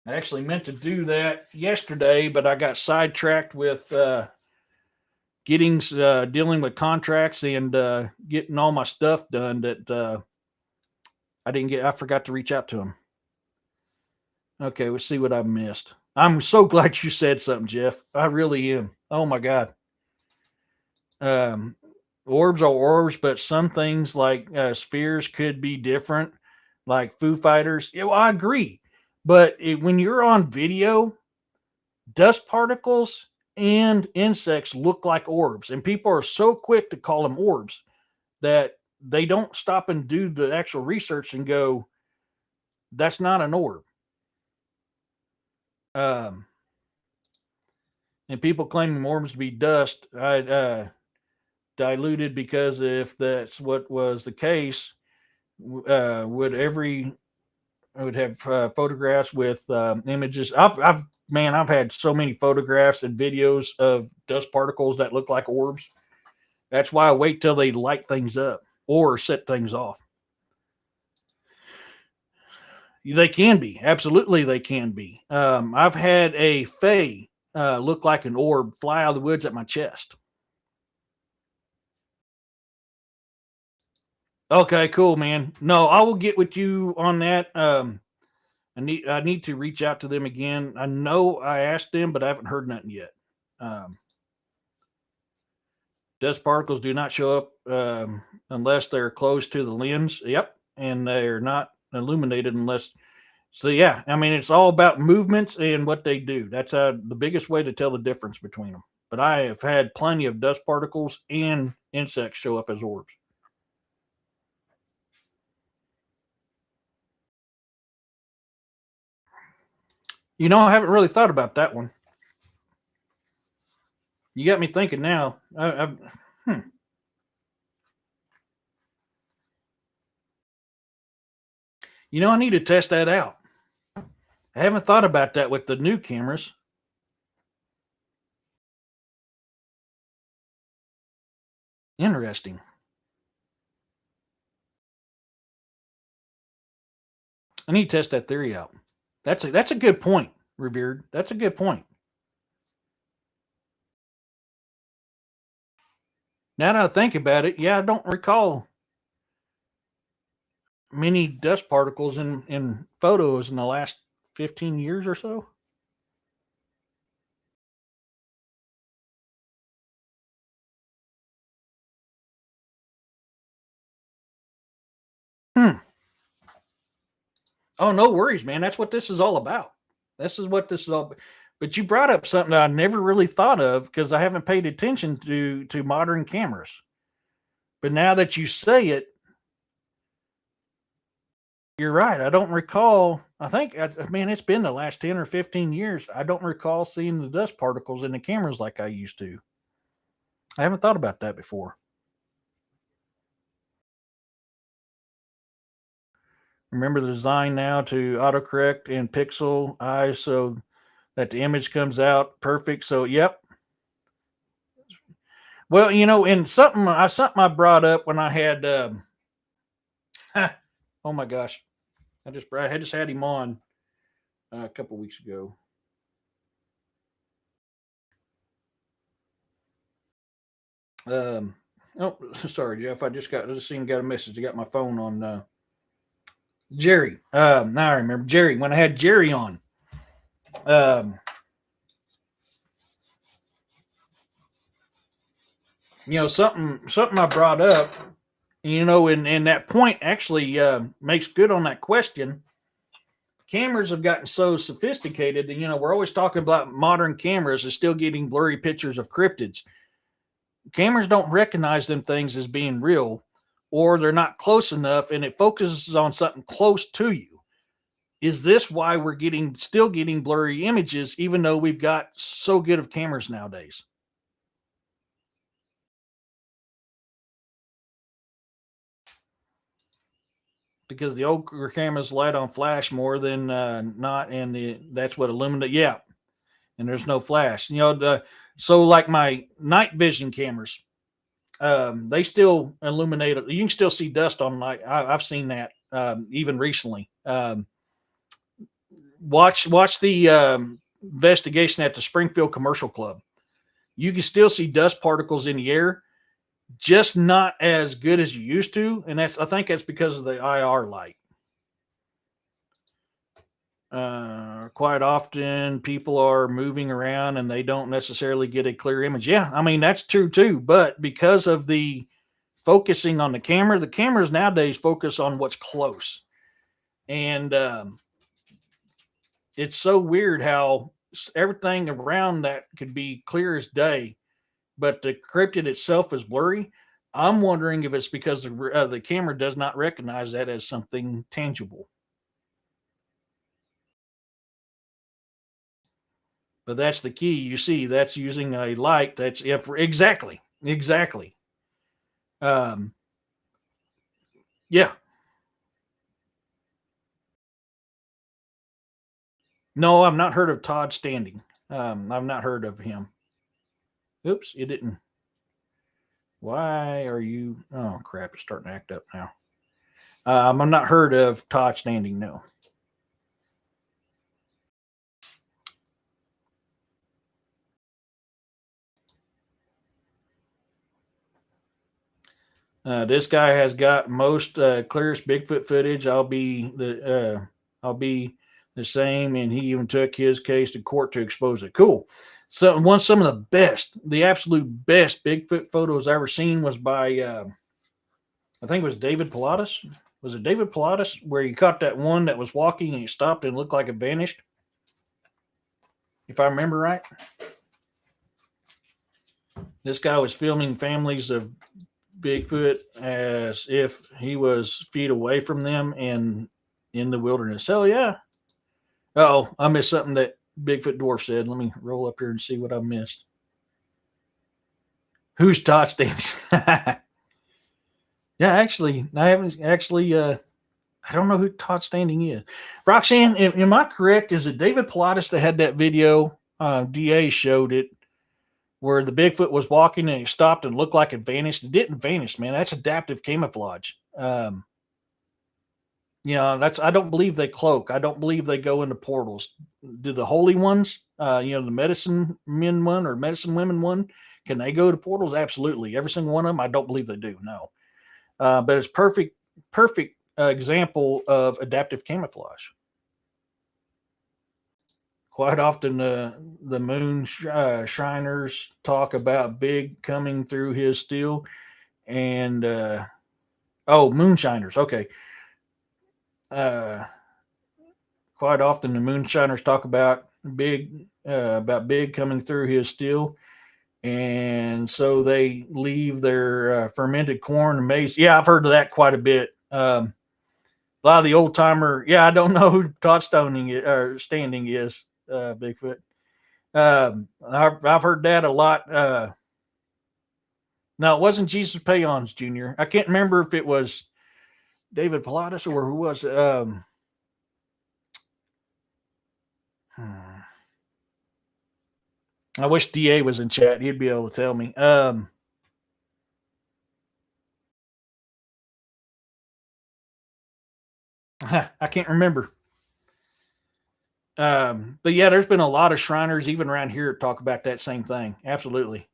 I actually meant to do that yesterday, but I got sidetracked with dealing with contracts and getting all my stuff done that I forgot to reach out to him. Okay, let's see what I missed. I'm so glad you said something, Jeff. I really am. Oh my God. Orbs are orbs, but some things like spheres could be different, like Foo Fighters. Yeah, well, I agree. But when you're on video, dust particles and insects look like orbs, and people are so quick to call them orbs that they don't stop and do the actual research and go, that's not an orb. And people claiming orbs to be dust, I diluted because if that's what was the case, I would have photographs with images. I've had so many photographs and videos of dust particles that look like orbs. That's why I wait till they light things up or set things off. They can be. Absolutely, they can be. I've had a fae look like an orb fly out of the woods at my chest. Okay, cool, man. No, I will get with you on that. I need to reach out to them again. I know I asked them, but I haven't heard nothing yet. Dust particles do not show up unless they're close to the lens. Yep, and they're not illuminated unless. So yeah, I mean it's all about movements and what they do. That's the biggest way to tell the difference between them. But I have had plenty of dust particles and insects show up as orbs. I haven't really thought about that one. You got me thinking now. I need to test that out. I haven't thought about that with the new cameras. Interesting. I need to test that theory out. That's a good point, Revered. That's a good point. Now that I think about it, yeah, I don't recall many dust particles in photos in the last 15 years or so. Hmm. Oh, no worries, man. That's what this is all about. This is what this is all about. But you brought up something that I never really thought of because I haven't paid attention to modern cameras. But now that you say it, you're right. I don't recall. I think, man, it's been the last 10 or 15 years. I don't recall seeing the dust particles in the cameras like I used to. I haven't thought about that before. Remember the design now to autocorrect and pixel eyes so that the image comes out perfect. So, yep. Well, and something I brought up when I had, oh my gosh, I just had him on a couple weeks ago. Oh, sorry, Jeff. I just got a message. I got my phone on Jerry. Now I remember Jerry when I had Jerry on. Um, something I brought up, and that point actually makes good on that question. Cameras have gotten so sophisticated, and we're always talking about modern cameras is still getting blurry pictures of cryptids. Cameras don't recognize them things as being real, or they're not close enough, and it focuses on something close to you. Is this why we're still getting blurry images, even though we've got so good of cameras nowadays? Because the old cameras light on flash more than not, and that's what illuminate. Yeah, and there's no flash. So like my night vision cameras, they still illuminate. You can still see dust on light. I've seen that even recently. Watch the investigation at the Springfield Commercial Club. You can still see dust particles in the air, just not as good as you used to, and I think that's because of the IR light. Quite often people are moving around and they don't necessarily get a clear image. Yeah, I mean that's true too, but because of the focusing on the cameras nowadays focus on what's close, and it's so weird how everything around that could be clear as day, but the cryptid itself is blurry. I'm wondering if it's because the camera does not recognize that as something tangible. But that's the key. You see, that's using a light. That's if exactly, exactly. Um, yeah. No, I've not heard of Todd Standing. I've not heard of him. Oops, it didn't. Why are you? Oh crap! It's starting to act up now. I've not heard of Todd Standing. No. This guy has got most clearest Bigfoot footage. I'll be the same, and he even took his case to court to expose it. Cool. So some of the absolute best Bigfoot photos I ever seen was by I think it was David Pilatus. Was it David Pilatus where he caught that one that was walking and he stopped and looked like it vanished? If I remember right, this guy was filming families of Bigfoot as if he was feet away from them and in the wilderness. Hell yeah. Oh, I missed something that Bigfoot Dwarf said. Let me roll up here and see what I missed. Who's Todd Stanley? Yeah, actually, I haven't actually. I don't know who Todd Standing is. Roxanne, am I correct? Is it David Pilatus that had that video? DA showed it where the Bigfoot was walking and it stopped and looked like it vanished. It didn't vanish, man. That's adaptive camouflage. That's I don't believe they cloak. I don't believe they go into portals. Do the holy ones, the medicine men one or medicine women one, can they go to portals? Absolutely. Every single one of them, I don't believe they do. No. But it's perfect example of adaptive camouflage. Quite often, the moon shiners talk about Big coming through his steel, and moonshiners. Okay. Uh, Quite often, the moonshiners talk about Big coming through his steel, and so they leave their fermented corn and maize. Yeah, I've heard of that quite a bit. A lot of the old timer. Yeah, I don't know who Todd Stoning or Standing is. Bigfoot. I've heard that a lot. No, it wasn't Jesus Payons Jr. I can't remember if it was David Pilatus or who was. I wish DA was in chat. He'd be able to tell me. I can't remember. But yeah, there's been a lot of Shriners, even around here, talk about that same thing. Absolutely.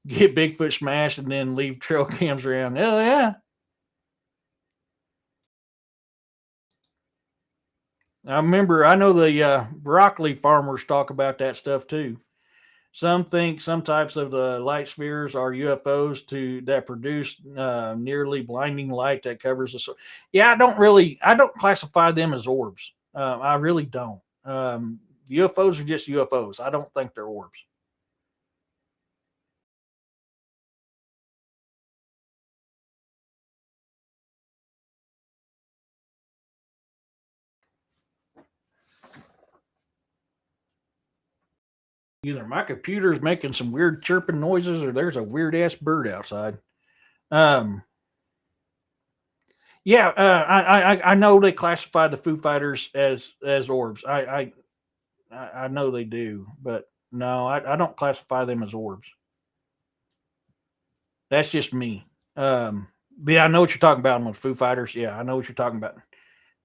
Get Bigfoot smashed and then leave trail cams around. Hell yeah. I know the broccoli farmers talk about that stuff too. Some think some types of the light spheres are UFOs that produce nearly blinding light that covers the. Yeah, I don't classify them as orbs. I really don't. UFOs are just UFOs. I don't think they're orbs. Either my computer is making some weird chirping noises, or there's a weird ass bird outside. Um, yeah, I know they classify the Foo Fighters as orbs. I know they do, but no, I don't classify them as orbs. That's just me. Yeah, I know what you're talking about with Foo Fighters. Yeah, I know what you're talking about.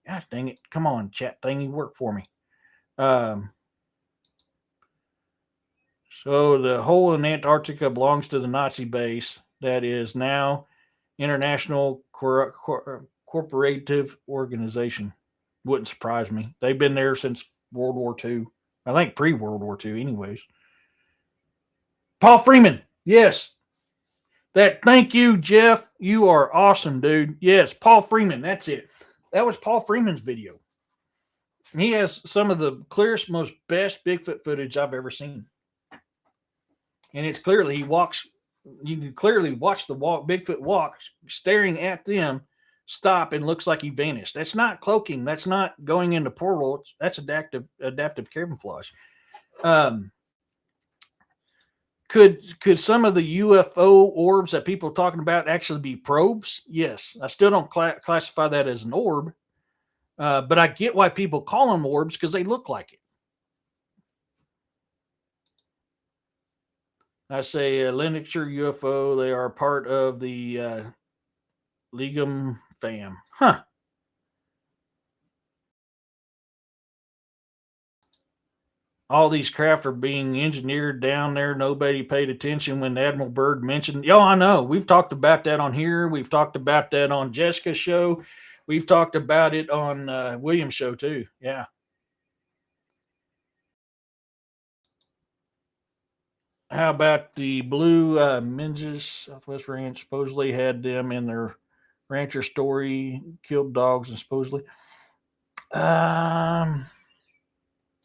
Gosh dang it! Come on, chat thingy, work for me. Um, so the hole in Antarctica belongs to the Nazi base that is now International Corporative Organization. Wouldn't surprise me. They've been there since World War II. I think pre World War II, anyways. Paul Freeman. Yes. That. Thank you, Jeff. You are awesome, dude. Yes, Paul Freeman. That's it. That was Paul Freeman's video. He has some of the clearest, most best Bigfoot footage I've ever seen. And it's clearly he walks. You can clearly watch the Bigfoot walk, staring at them, stop, and looks like he vanished. That's not cloaking. That's not going into portal. That's adaptive camouflage. Um, could some of the UFO orbs that people are talking about actually be probes? Yes. I still don't classify that as an orb, but I get why people call them orbs because they look like it. I say Lineature UFO. They are part of the Legum fam. Huh. All these craft are being engineered down there. Nobody paid attention when Admiral Byrd mentioned. Yo, I know. We've talked about that on here. We've talked about that on Jessica's show. We've talked about it on William's show too. Yeah. How about the blue Menzies Southwest Ranch? Supposedly had them in their rancher story, killed dogs, and supposedly. I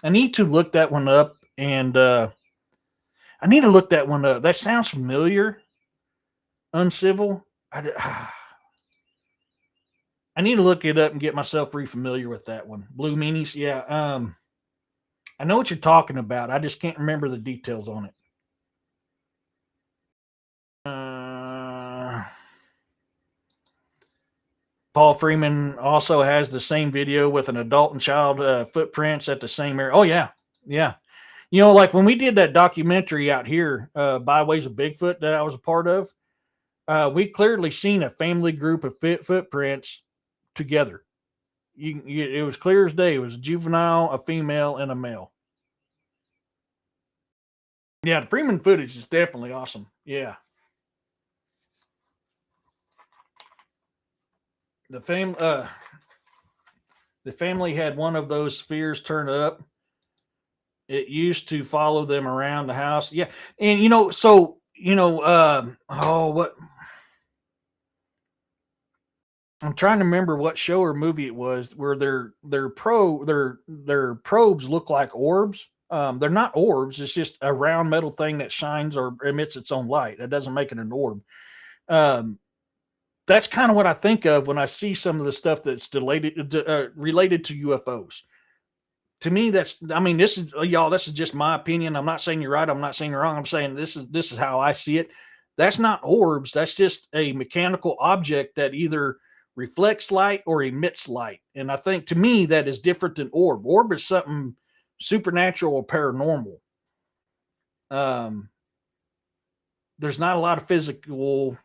need to look that one up, and I need to look that one up. That sounds familiar. Uncivil. I need to look it up and get myself refamiliar with that one. Blue meanies, yeah. I know what you're talking about. I just can't remember the details on it. Paul Freeman also has the same video with an adult and child footprints at the same area. Oh yeah, yeah. You know, like when we did that documentary out here, Byways of Bigfoot, that I was a part of, we clearly seen a family group of footprints together. It was clear as day. It was a juvenile, a female, and a male. Yeah, the Freeman footage is definitely awesome. Yeah, the the family had one of those spheres turn up. It used to follow them around the house. Yeah, and oh, what I'm trying to remember what show or movie it was where their probes look like orbs. They're not orbs. It's just a round metal thing that shines or emits its own light. That doesn't make it an orb. Um, that's kind of what I think of when I see some of the stuff that's related to UFOs. To me, I mean, this is y'all. This is just my opinion. I'm not saying you're right. I'm not saying you're wrong. I'm saying this is how I see it. That's not orbs. That's just a mechanical object that either reflects light or emits light. And I think to me that is different than orb. Orb is something supernatural or paranormal. Um, there's not a lot of physicality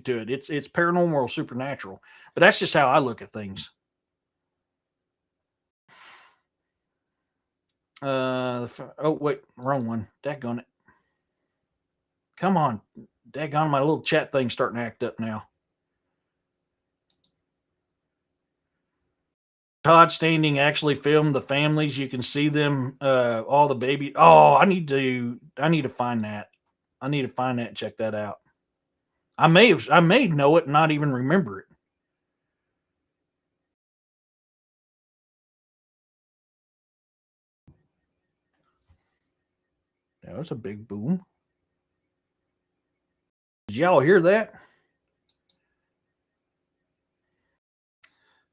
to it. It's paranormal or supernatural. But that's just how I look at things. Oh wait, wrong one. Daggone it. Come on. Daggone, my little chat thing's starting to act up now. Todd Standing actually filmed the families. You can see them, all the baby. Oh, I need to find that. I need to find that and check that out. I may know it and not even remember it. That was a big boom. Did y'all hear that?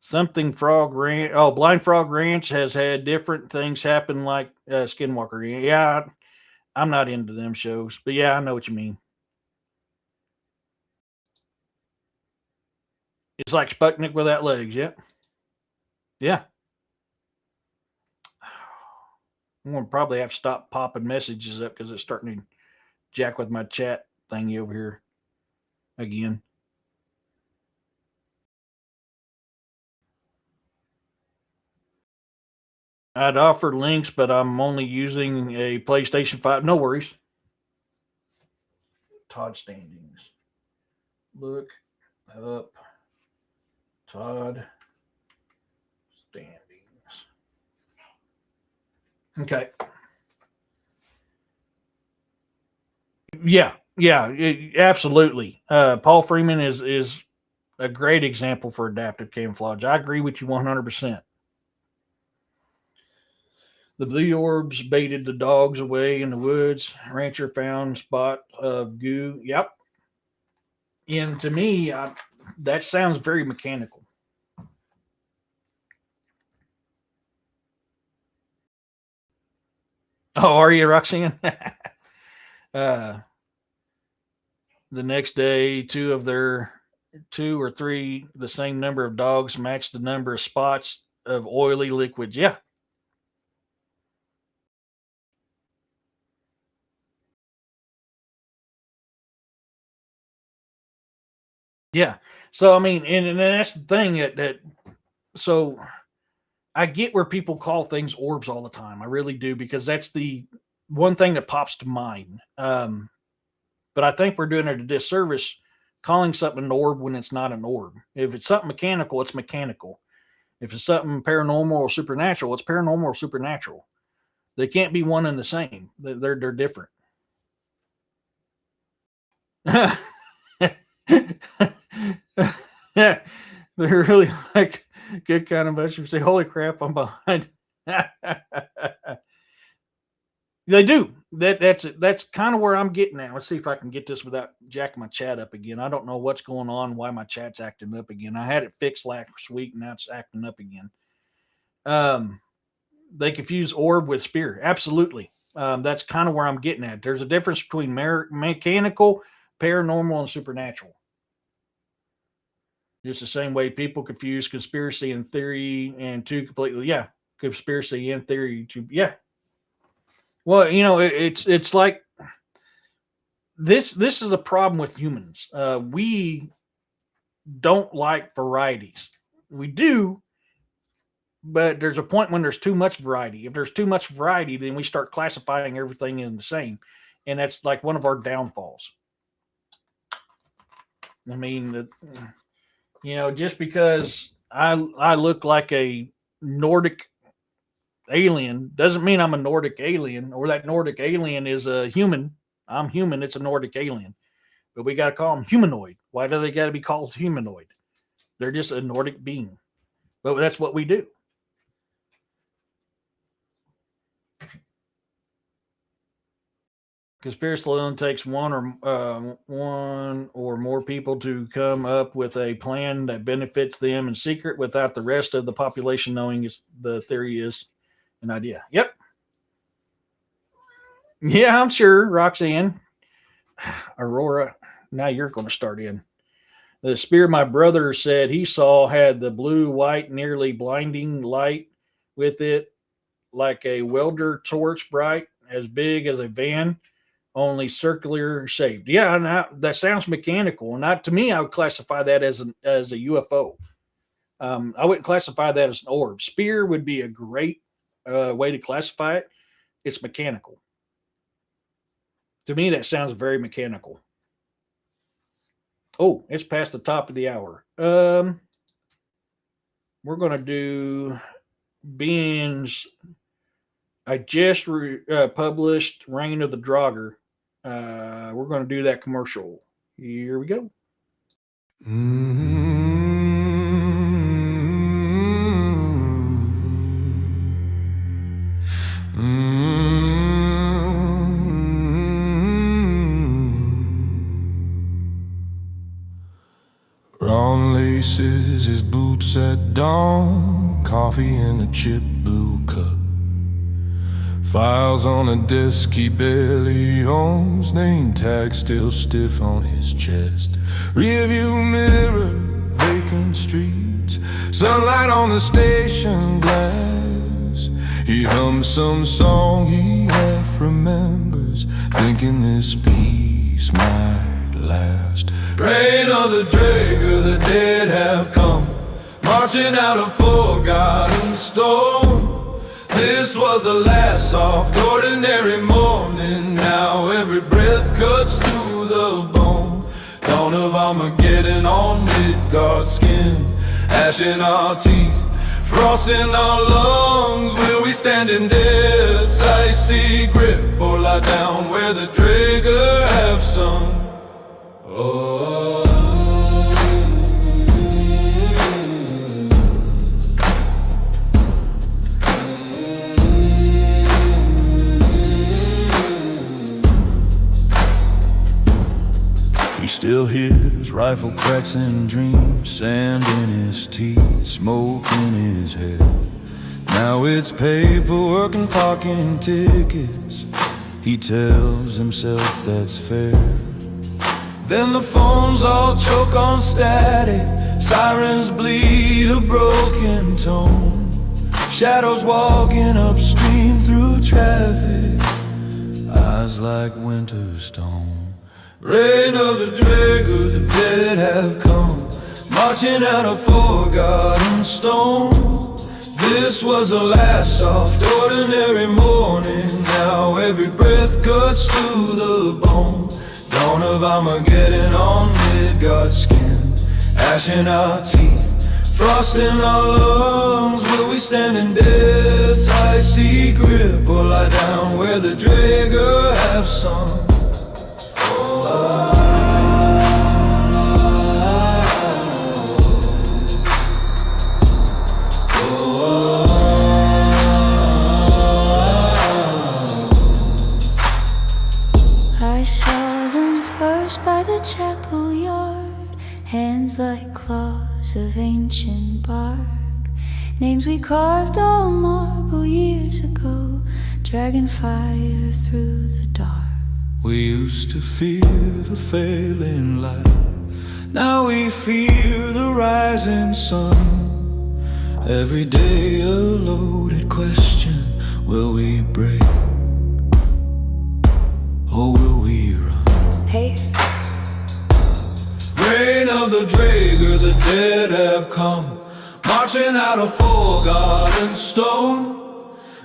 Something Frog Ranch. Oh, Blind Frog Ranch has had different things happen, like Skinwalker. Yeah, I'm not into them shows, but yeah, I know what you mean. It's like Sputnik without legs. Yeah, yeah. I'm gonna probably have to stop popping messages up because it's starting to jack with my chat thingy over here again. I'd offer links, but I'm only using a PlayStation 5. No worries. Todd Standings. Look up Todd Standings. Okay. Absolutely. Paul Freeman is a great example for adaptive camouflage. I agree with you 100%. The blue orbs baited the dogs away in the woods. Rancher found spot of goo. Yep. And to me, that sounds very mechanical. Oh, are you, Roxanne? uh, the next day, two or three, the same number of dogs matched the number of spots of oily liquids. Yeah. Yeah. So, I mean, and that's the thing that, so I get where people call things orbs all the time. I really do, because that's the one thing that pops to mind. But I think we're doing it a disservice calling something an orb when it's not an orb. If it's something mechanical, it's mechanical. If it's something paranormal or supernatural, it's paranormal or supernatural. They can't be one and the same. They're different. Yeah, they're really like good kind of mushrooms. Say, "Holy crap, I'm behind." They do. That's kind of where I'm getting at. Let's see if I can get this without jacking my chat up again. I don't know what's going on, why my chat's acting up again. I had it fixed last week, now it's acting up again. Um, they confuse orb with spear. Absolutely. That's kind of where I'm getting at. There's a difference between mechanical, paranormal, and supernatural. Just the same way people confuse conspiracy and theory and two completely, yeah, conspiracy and theory. Yeah. Well, it's like this is a problem with humans. We don't like varieties. We do, but there's a point when there's too much variety. If there's too much variety, then we start classifying everything in the same, and that's like one of our downfalls. I mean, just because I look like a Nordic alien doesn't mean I'm a Nordic alien, or that Nordic alien is a human. I'm human. It's a Nordic alien, but we got to call them humanoid. Why do they got to be called humanoid? They're just a Nordic being, but that's what we do. Conspiracy only takes one or more people to come up with a plan that benefits them in secret without the rest of the population knowing the theory is an idea. Yep. Yeah, I'm sure, Roxanne. Aurora, now you're going to start in. The spear my brother said he saw had the blue white, nearly blinding light with it, like a welder torch, bright, as big as a van, only circular shaped. Yeah, and that sounds mechanical. Not to me, I would classify that as a UFO. I wouldn't classify that as an orb. Spear would be a great way to classify it. It's mechanical. To me, that sounds very mechanical. Oh, it's past the top of the hour. we're going to do Ben's. I just published Reign of the Draugr. We're going to do that commercial. Here we go. Ron laces his boots at dawn, coffee in a chip blue cup. Files on a desk he barely owns, name tag still stiff on his chest. Rearview mirror, vacant streets, sunlight on the station glass. He hums some song he half remembers, thinking this peace might last. Reign of the Draugr, the dead have come, marching out of forgotten stone. This was the last soft, ordinary morning. Now every breath cuts through the bone. Dawn of Armageddon on Midgard skin, ash in our teeth, frost in our lungs. Will we stand in death's icy grip, or lie down where the Draugr have sung? Oh. He still hears rifle cracks in dreams, sand in his teeth, smoke in his head. Now it's paperwork and parking tickets. He tells himself that's fair. Then the phones all choke on static, sirens bleed a broken tone. Shadows walking upstream through traffic, eyes like winter stone. Reign of the Draugr, the dead have come, marching out of forgotten stone. This was the last soft, ordinary morning. Now every breath cuts through the bone. Dawn of Armageddon on Midgard skin, ash in our teeth, frost in our lungs. Will we stand in death's icy grip, or lie down where the Draugr have sung? I saw them first by the chapel yard, hands like claws of ancient bark, names we carved on marble years ago, dragging fire through the dark. We used to fear the failing light, now we fear the rising sun. Every day a loaded question, will we break, or will we run? Hey, Reign of the Draugr, the dead have come, marching out of forgotten stone.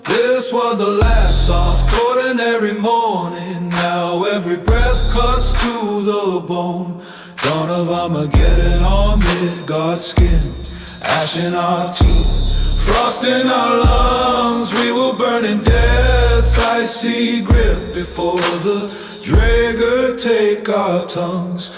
This was the last soft, ordinary morning. Now every breath cuts to the bone. Dawn of Armageddon on Midgard skin, ash in our teeth, frost in our lungs. We will burn in death's icy grip before the Draugr take our tongues.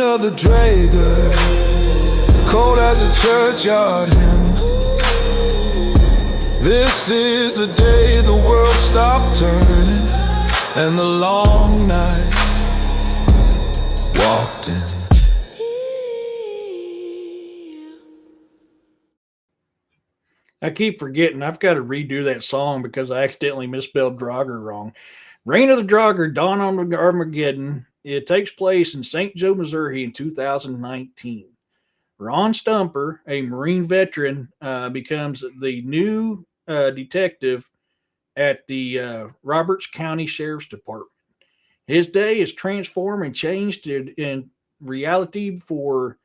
Of the Draugr, cold as a churchyard hymn. This is the day the world stopped turning, and the long night walked in. I keep forgetting. I've got to redo that song because I accidentally misspelled Draugr wrong. Reign of the Draugr, Dawn on Armageddon. It takes place in St. Joe, Missouri in 2019. Ron Stumper, a Marine veteran, becomes the new detective at the Roberts County Sheriff's Department. His day is transformed and changed in reality, for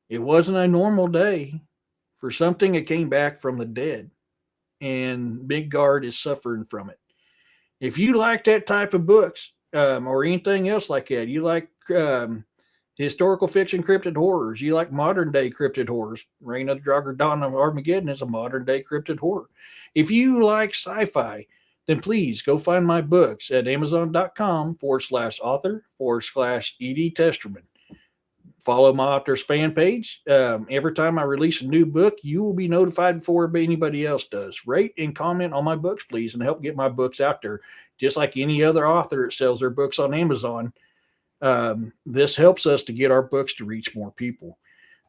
it wasn't a normal day for something that came back from the dead, and Midgard is suffering from it. If you like that type of books, or anything else like that, you like historical fiction cryptid horrors, you like modern day cryptid horrors. Reign of the Draugr, Dawn of Armageddon is a modern day cryptid horror. If you like sci-fi, then please go find my books at amazon.com/author/Ed Testerman. Follow my author's fan page. Every time I release a new book, you will be notified before anybody else does. Rate and comment on my books, please, and help get my books out there. Just like any other author that sells their books on Amazon, this helps us to get our books to reach more people.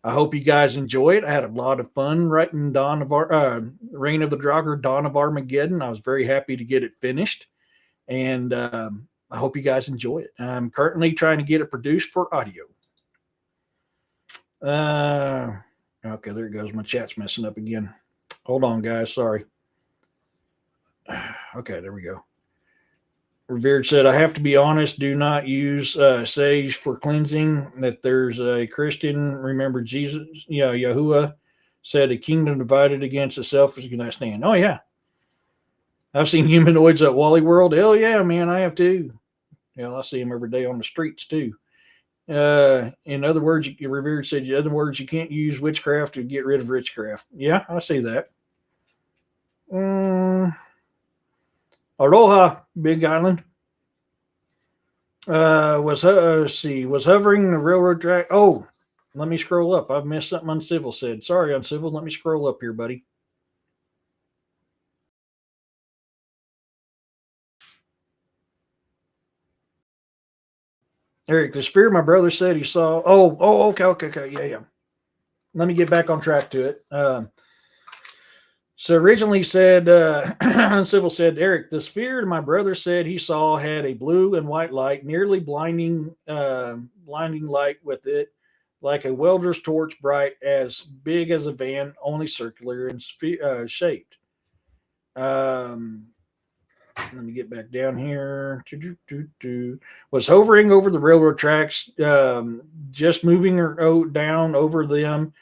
I hope you guys enjoy it. I had a lot of fun writing Reign of the Draugr, Dawn of Armageddon. I was very happy to get it finished, and I hope you guys enjoy it. I'm currently trying to get it produced for audio. Okay, there it goes. My chat's messing up again. Hold on, guys. Sorry. Okay, there we go. Revered said, I have to be honest, do not use sage for cleansing. That there's a Christian, remember Jesus, Yahuwah said, a kingdom divided against itself is cannot stand. Oh, yeah. I've seen humanoids at Wally World. Hell yeah, man, I have too. I see them every day on the streets too. In other words, Revered said, in other words, you can't use witchcraft to get rid of witchcraft. Yeah, I see that. Aloha, Big Island. Was hovering the railroad track. Oh, let me scroll up. I've missed something Uncivil said. Sorry, Uncivil. Let me scroll up here, buddy. Eric, the spirit my brother said he saw. Okay. Yeah. Let me get back on track to it. So originally said, Uncivil said, Eric, the sphere my brother said he saw had a blue and white light, nearly blinding light with it, like a welder's torch, bright, as big as a van, only circular and shaped. Let me get back down here. Was hovering over the railroad tracks, just moving down over them,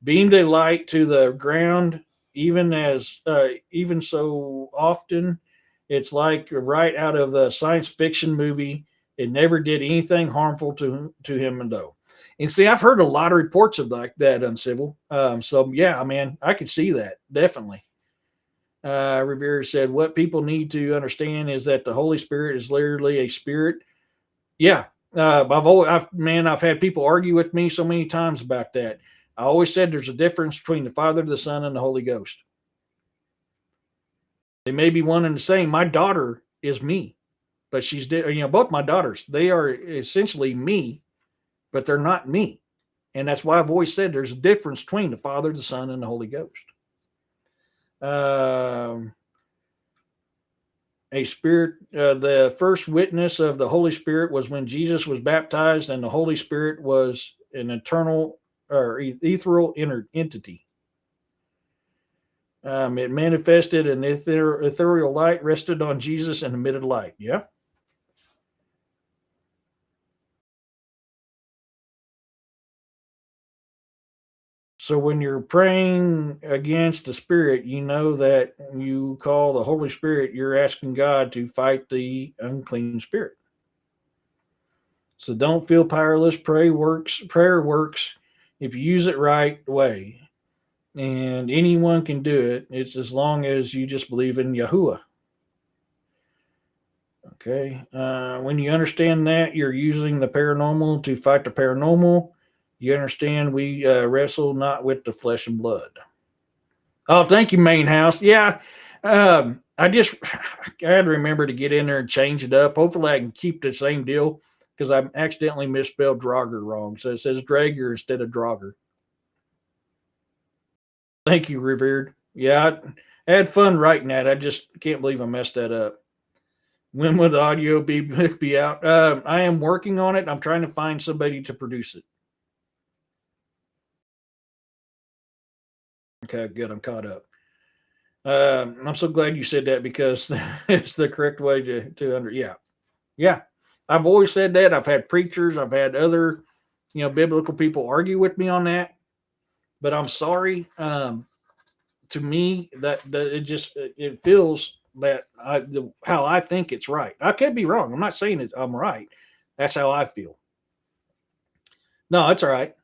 beamed a light to the ground. Even so often, it's like right out of a science fiction movie. It never did anything harmful to him, though. And see, I've heard a lot of reports of like that, Uncivil. So yeah, man, I could see that definitely. Rivera said, what people need to understand is that the Holy Spirit is literally a spirit. Yeah. I've had people argue with me so many times about that. I always said there's a difference between the Father, the Son, and the Holy Ghost. They may be one and the same. My daughter is me, but she's, both my daughters, they are essentially me, but they're not me. And that's why I've always said there's a difference between the Father, the Son, and the Holy Ghost. A spirit, the first witness of the Holy Spirit was when Jesus was baptized, and the Holy Spirit was an eternal or ethereal entity. It manifested an ethereal light, rested on Jesus, and emitted light. Yeah. So when you're praying against the spirit, you know that you call the Holy Spirit, you're asking God to fight the unclean spirit. So don't feel powerless. Prayer works if you use it right way. And anyone can do it. It's as long as you just believe in Yahuwah. Okay. When you understand that, you're using the paranormal to fight the paranormal. You understand we wrestle not with the flesh and blood. Oh, thank you, Main House. Yeah. I had to remember to get in there and change it up. Hopefully I can keep the same deal because I accidentally misspelled Draugr wrong. So it says Draugr instead of Draugr. Thank you, Revered. Yeah, I had fun writing that. I just can't believe I messed that up. When will the audio be out? I am working on it. I'm trying to find somebody to produce it. Okay, good. I'm caught up. I'm so glad you said that because it's the correct way to yeah. I've always said that. I've had preachers, I've had other, biblical people argue with me on that. But I'm sorry. To me, that it feels that how I think it's right. I could be wrong. I'm not saying that I'm right. That's how I feel. No, it's all right.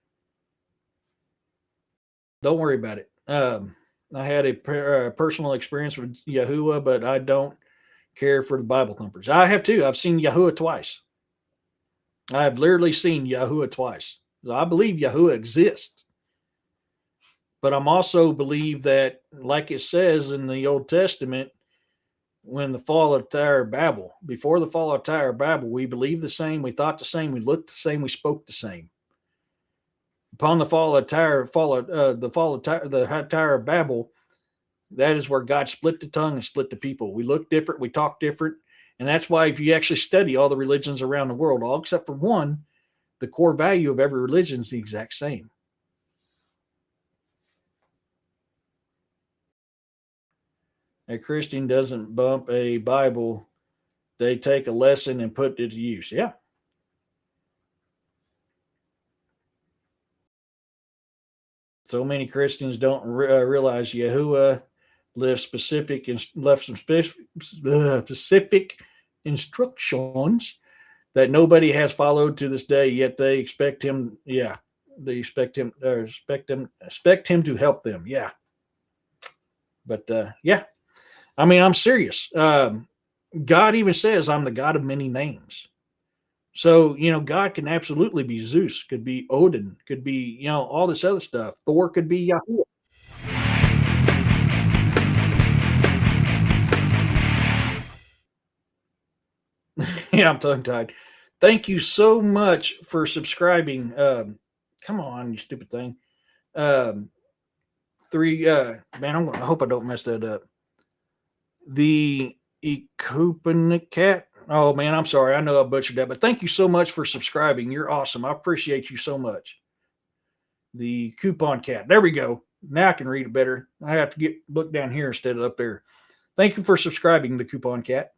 Don't worry about it. I had a personal experience with Yahuwah, but I don't care for the Bible thumpers. I have too. I've seen Yahuwah twice. I have literally seen Yahuwah twice. So I believe Yahuwah exists, but I'm also believe that, like it says in the Old Testament, when the fall of Tower of Babel, before the fall of Tower of Babel, we believed the same, we thought the same, we looked the same, we spoke the same. Upon the fall of Tower, the Tower of Babel, that is where God split the tongue and split the people. We look different, we talk different, and that's why if you actually study all the religions around the world, all except for one, the core value of every religion is the exact same. A Christian doesn't bump a Bible, they take a lesson and put it to use. Yeah. So many Christians don't realize Yahuwah left some specific instructions that nobody has followed to this day. Yet they expect him. Yeah, they expect him to help them. Yeah, but yeah, I mean, I'm serious. God even says, "I'm the God of many names." So, God can absolutely be Zeus, could be Odin, could be, all this other stuff. Thor could be Yahweh. Yeah, I'm tongue tied. Thank you so much for subscribing. Come on, you stupid thing. Um, man, I hope I don't mess that up. The Cat. Oh man, I'm sorry. I know I butchered that, but thank you so much for subscribing. You're awesome. I appreciate you so much. The Coupon Cat. There we go. Now I can read it better. I have to look down here instead of up there. Thank you for subscribing, the Coupon Cat.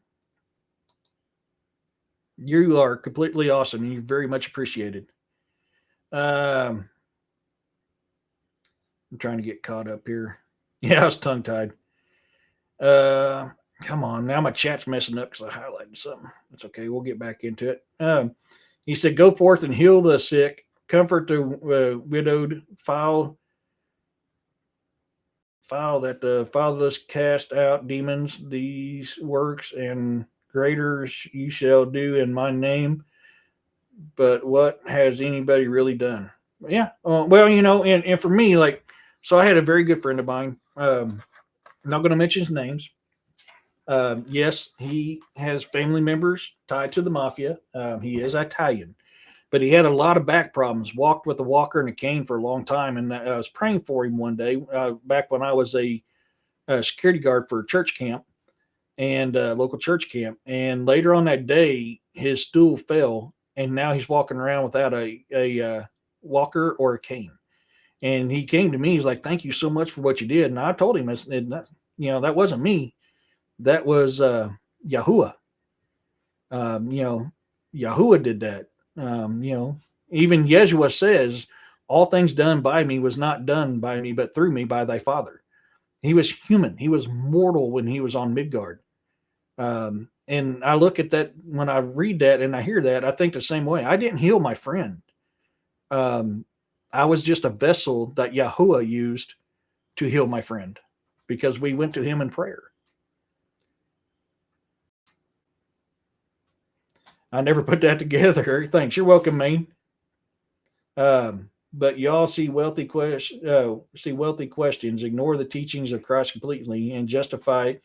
You are completely awesome, and you're very much appreciated. I'm trying to get caught up here. Yeah, I was tongue tied. Come on, now my chat's messing up because I highlighted something. That's okay. We'll get back into it. He said, "Go forth and heal the sick, comfort the widowed, file that the fatherless, cast out demons. These works and greater you shall do in my name. But what has anybody really done?" Yeah. Well, and for me, so I had a very good friend of mine. I'm not going to mention his names. Yes, he has family members tied to the mafia. He is Italian, but he had a lot of back problems. Walked with a walker and a cane for a long time, and I was praying for him one day back when I was a security guard for a church camp and local church camp. And later on that day, his stool fell, and now he's walking around without a walker or a cane. And he came to me. He's like, "Thank you so much for what you did." And I told him, that wasn't me. That was Yahuwah. Yahuwah did that. Even Yeshua says, "All things done by me was not done by me, but through me by thy Father." He was human. He was mortal when he was on Midgard. And I look at that when I read that and I hear that, I think the same way. I didn't heal my friend. I was just a vessel that Yahuwah used to heal my friend because we went to him in prayer. I never put that together. Thanks. You're welcome, Maine. But y'all see wealthy questions, ignore the teachings of Christ completely, and justify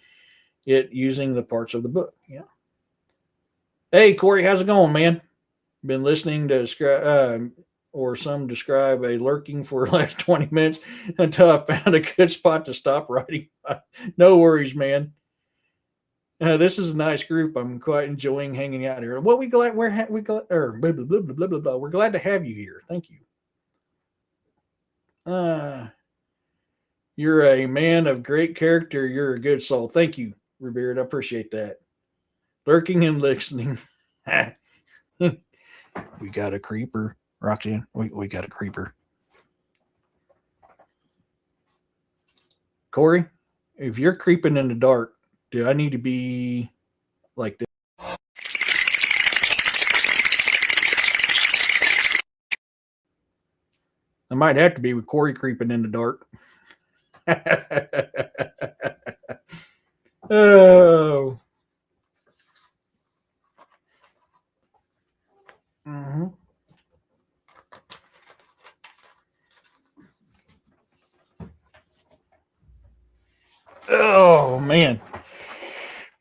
it using the parts of the book. Yeah. Hey, Corey, how's it going, man? Been listening to describe a lurking for the last 20 minutes until I found a good spot to stop writing. No worries, man. This is a nice group. I'm quite enjoying hanging out here. Well, we're glad to have you here. Thank you. You're a man of great character. You're a good soul. Thank you, Revered. I appreciate that. Lurking and listening. We got a creeper, Roxanne. We got a creeper. Corey, if you're creeping in the dark, do I need to be like this? I might have to be with Corey creeping in the dark. Oh. Mm-hmm. Oh man.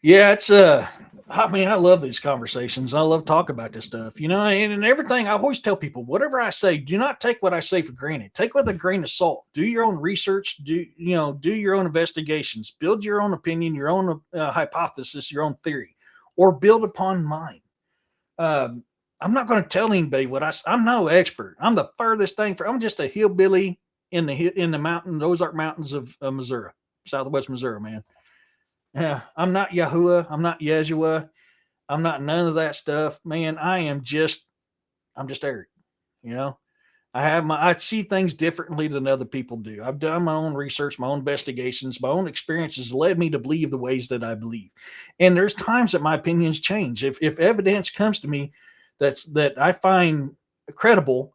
Yeah, it's I mean, I love these conversations. I love talking about this stuff, and everything. I always tell people, whatever I say, do not take what I say for granted. Take with a grain of salt. Do your own research. Do your own investigations. Build your own opinion, your own hypothesis, your own theory, or build upon mine. I'm not going to tell anybody what I'm no expert. I'm the furthest thing I'm just a hillbilly in the mountain, Ozark Mountains of Missouri, Southwest Missouri, man. Yeah, I'm not Yahuwah. I'm not Yeshua. I'm not none of that stuff, man. I'm just Eric. You know, I see things differently than other people do. I've done my own research, my own investigations, my own experiences led me to believe the ways that I believe. And there's times that my opinions change. If evidence comes to me that I find credible,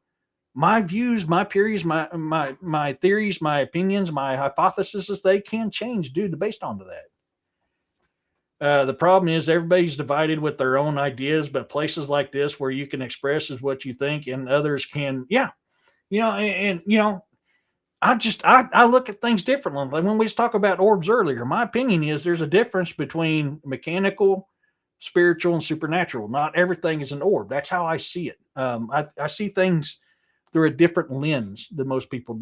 my views, my theories, my theories, my opinions, my hypotheses, they can change due to based on to that. The problem is everybody's divided with their own ideas, but places like this where you can express is what you think and others can, yeah, I look at things differently. Like when we talk about orbs earlier, my opinion is there's a difference between mechanical, spiritual, and supernatural. Not everything is an orb. That's how I see it. I see things through a different lens than most people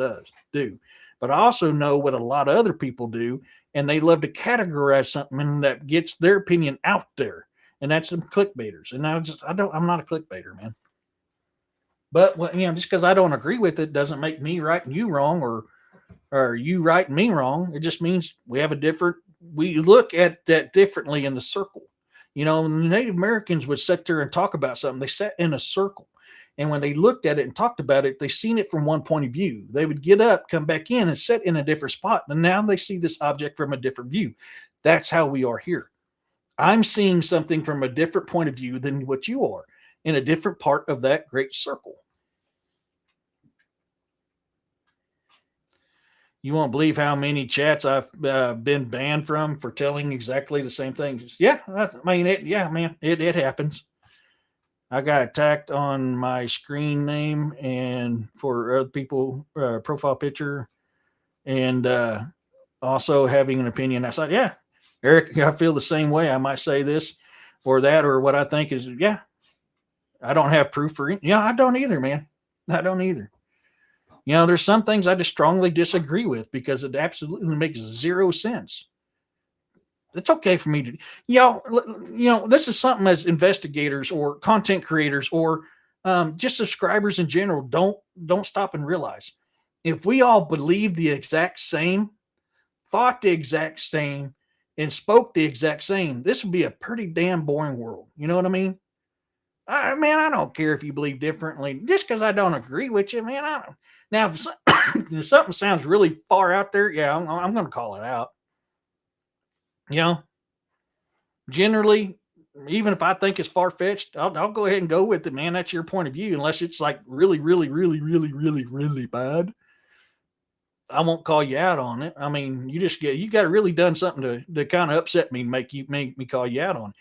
do. But I also know what a lot of other people do, and they love to categorize something that gets their opinion out there, and that's some clickbaiters. And I'm not a clickbaiter, man. But just because I don't agree with it doesn't make me right and you wrong, or you right and me wrong. It just means we look at that differently in the circle. The Native Americans would sit there and talk about something. They sat in a circle. And when they looked at it and talked about it, they seen it from one point of view. They would get up, come back in, and sit in a different spot. And now they see this object from a different view. That's how we are here. I'm seeing something from a different point of view than what you are in a different part of that great circle. You won't believe how many chats I've been banned from for telling exactly the same things. Yeah, it happens. I got attacked on my screen name and for other people profile picture, and also having an opinion. I said, yeah, Eric, I feel the same way. I might say this or that, or what I think is, yeah, I don't have proof for it. Yeah, I don't either, man. I don't either. There's some things I just strongly disagree with because it absolutely makes zero sense. It's okay for me to, this is something as investigators or content creators or just subscribers in general, don't stop and realize. If we all believed the exact same, thought the exact same, and spoke the exact same, this would be a pretty damn boring world. You know what I mean? I don't care if you believe differently. Just because I don't agree with you, man, I don't. Now, if something sounds really far out there, yeah, I'm going to call it out. Generally, even if I think it's far fetched, I'll go ahead and go with it, man. That's your point of view, unless it's like really, really, really, really, really, really bad. I won't call you out on it. I mean, you got to really done something to kind of upset me and make me call you out on it.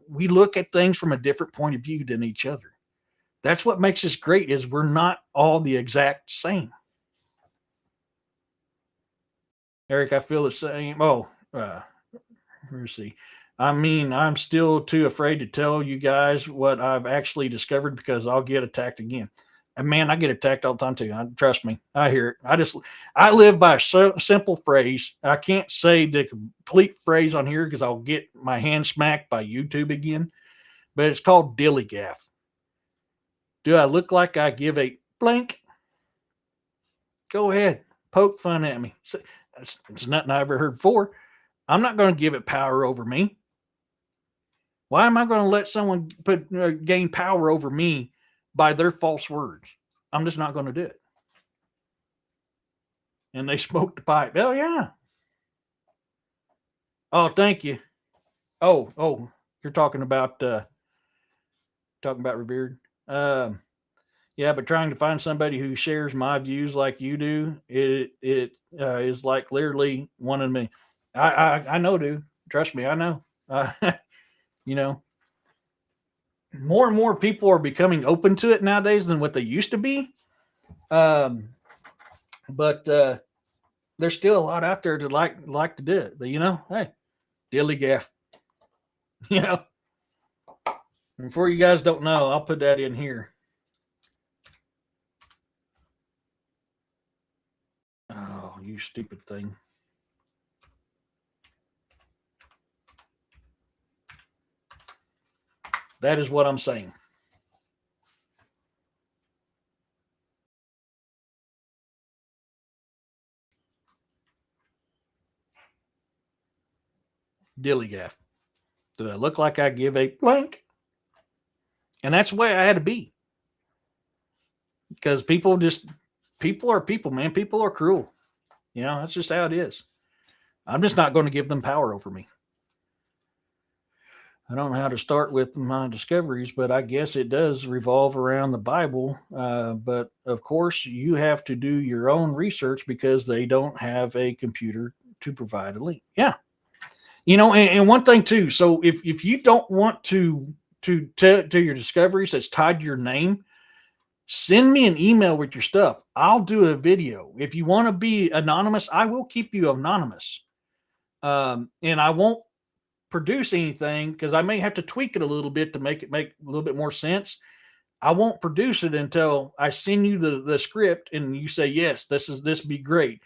We look at things from a different point of view than each other. That's what makes us great is we're not all the exact same. Eric, I feel the same. Oh, let's see. I'm still too afraid to tell you guys what I've actually discovered because I'll get attacked again. And man, I get attacked all the time too. Trust me, I hear it. I live by a simple phrase. I can't say the complete phrase on here because I'll get my hand smacked by YouTube again. But it's called dilly gaff. Do I look like I give a blank? Go ahead, poke fun at me. It's nothing I ever heard before. I'm not going to give it power over me. Why am I going to let someone gain power over me by their false words? I'm just not going to do it. And they smoked the pipe. Oh, yeah. Oh, thank you. Oh, you're talking about revered. Um, yeah, but trying to find somebody who shares my views like you do, it is like literally one of me. I know, dude. Trust me, I know. You know, more and more people are becoming open to it nowadays than what they used to be. Um, but there's still a lot out there to like to do it. But hey, dilly gaff. You know, and for you guys don't know, I'll put that in here. Oh, you stupid thing. That is what I'm saying. Dilly gaff. Do I look like I give a blank? And that's the way I had to be. Because people are people, man. People are cruel. That's just how it is. I'm just not going to give them power over me. I don't know how to start with my discoveries, but I guess it does revolve around the Bible. But of course, you have to do your own research because they don't have a computer to provide a link. Yeah, and one thing too. So if you don't want to your discoveries that's tied to your name, send me an email with your stuff. I'll do a video. If you want to be anonymous, I will keep you anonymous, and I won't produce anything because I may have to tweak it a little bit to make it make a little bit more sense. I won't produce it until I send you the script and you say, yes, this be great.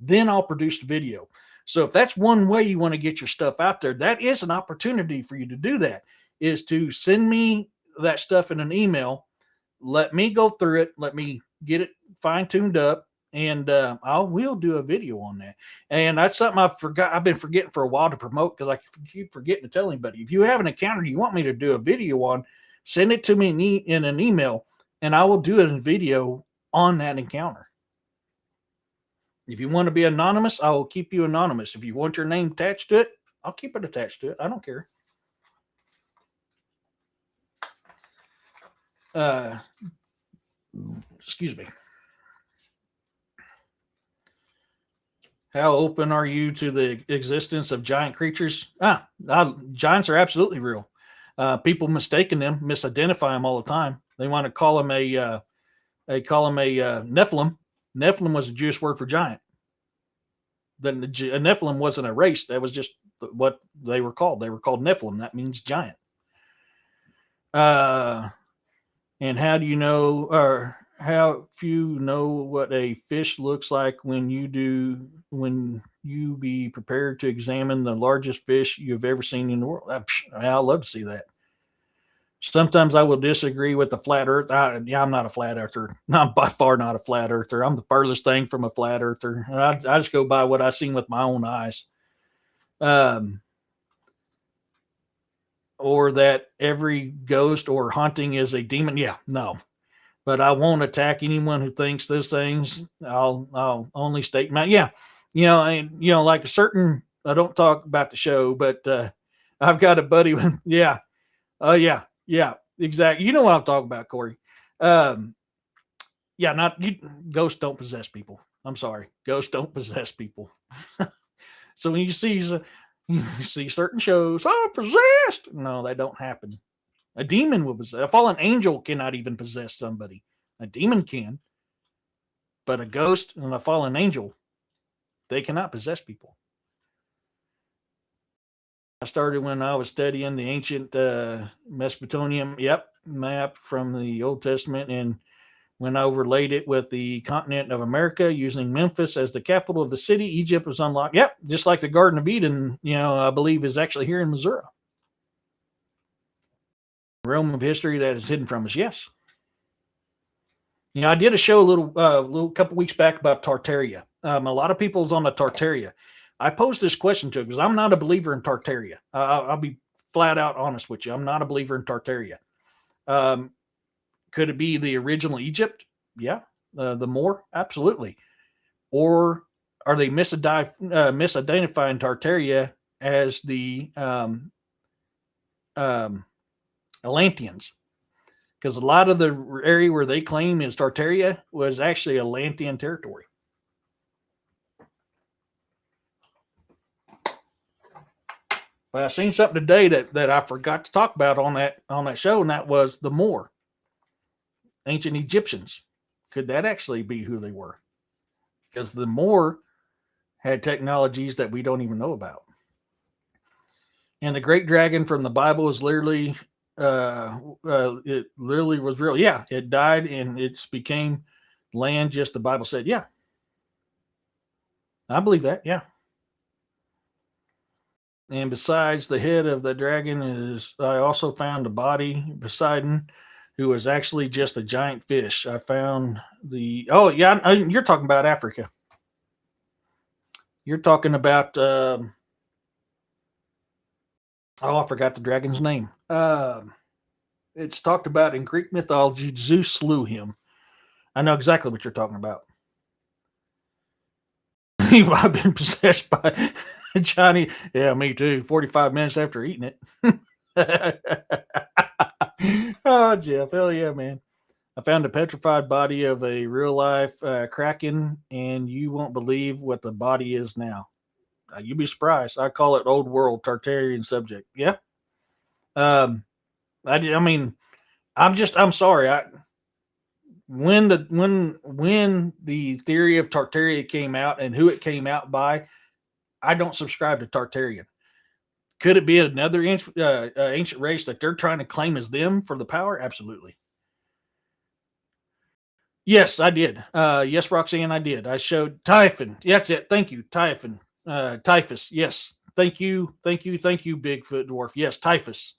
Then I'll produce the video. So if that's one way you want to get your stuff out there, that is an opportunity for you to do that, is to send me that stuff in an email. Let me go through it. Let me get it fine tuned up. And I will do a video on that. And that's something I've been forgetting for a while to promote because I keep forgetting to tell anybody. If you have an encounter you want me to do a video on, send it to me in an email, and I will do a video on that encounter. If you want to be anonymous, I will keep you anonymous. If you want your name attached to it, I'll keep it attached to it. I don't care. Excuse me. How open are you to the existence of giant creatures? Giants are absolutely real. People mistaken them, misidentify them all the time. They want to call them a Nephilim. Nephilim was a Jewish word for giant. Then a Nephilim wasn't a race. That was just what they were called. They were called Nephilim. That means giant. And how do you know, or how few know what a fish looks like when you be prepared to examine the largest fish you've ever seen in the world? I'd love to see that. Sometimes I will disagree with the flat earth. I'm not a flat earther. I'm by far not a flat earther. I'm the furthest thing from a flat earther. And I just go by what I've seen with my own eyes. Or that every ghost or haunting is a demon. Yeah, no. But I won't attack anyone who thinks those things. I'll only state my, yeah. Like a certain, I don't talk about the show, but I've got a buddy with, yeah. Yeah, exactly. You know what I'm talking about, Corey. Ghosts don't possess people. I'm sorry. Ghosts don't possess people. So when you see certain shows, possessed. No, that don't happen. A demon will possess. A fallen angel cannot even possess somebody. A demon can. But a ghost and a fallen angel, they cannot possess people. I started when I was studying the ancient Mesopotamian map from the Old Testament, and when I overlaid it with the continent of America using Memphis as the capital of the city, Egypt was unlocked. Yep, just like the Garden of Eden, I believe is actually here in Missouri. Realm of history that is hidden from us. Yes. I did a show a little couple weeks back about Tartaria. A lot of people's on the Tartaria. I posed this question to it because I'm not a believer in Tartaria. I'll be flat out honest with you. I'm not a believer in Tartaria. Could it be the original Egypt? Yeah. The Moor? Absolutely. Or are they misidentifying Tartaria as the Atlanteans, because a lot of the area where they claim is Tartaria was actually Atlantean territory. But I seen something today that I forgot to talk about on that show, and that was the Moor, ancient Egyptians. Could that actually be who they were? Because the Moor had technologies that we don't even know about. And the great dragon from the Bible is literally, it literally was real. Yeah, it died and it became land. Just the Bible said, yeah, I believe that. Yeah. And besides the head of the dragon I also found a body Poseidon, who was actually just a giant fish. I found you're talking about Africa. You're talking about, I forgot the dragon's name. It's talked about in Greek mythology. Zeus slew him. I know exactly what you're talking about. I've been possessed by Johnny. Yeah, me too. 45 minutes after eating it. Oh, Jeff. Hell yeah, man. I found a petrified body of a real life kraken, and you won't believe what the body is now. You'd be surprised. I call it old world Tartarian subject. Yeah. I mean, I'm sorry. When the theory of Tartaria came out and who it came out by, I don't subscribe to Tartarian. Could it be another ancient race that they're trying to claim as them for the power? Absolutely. Yes, I did. Yes, Roxanne, I did. I showed Typhon. That's it. Thank you, Typhon. Typhus. Yes. Thank you, Bigfoot dwarf. Yes, Typhus.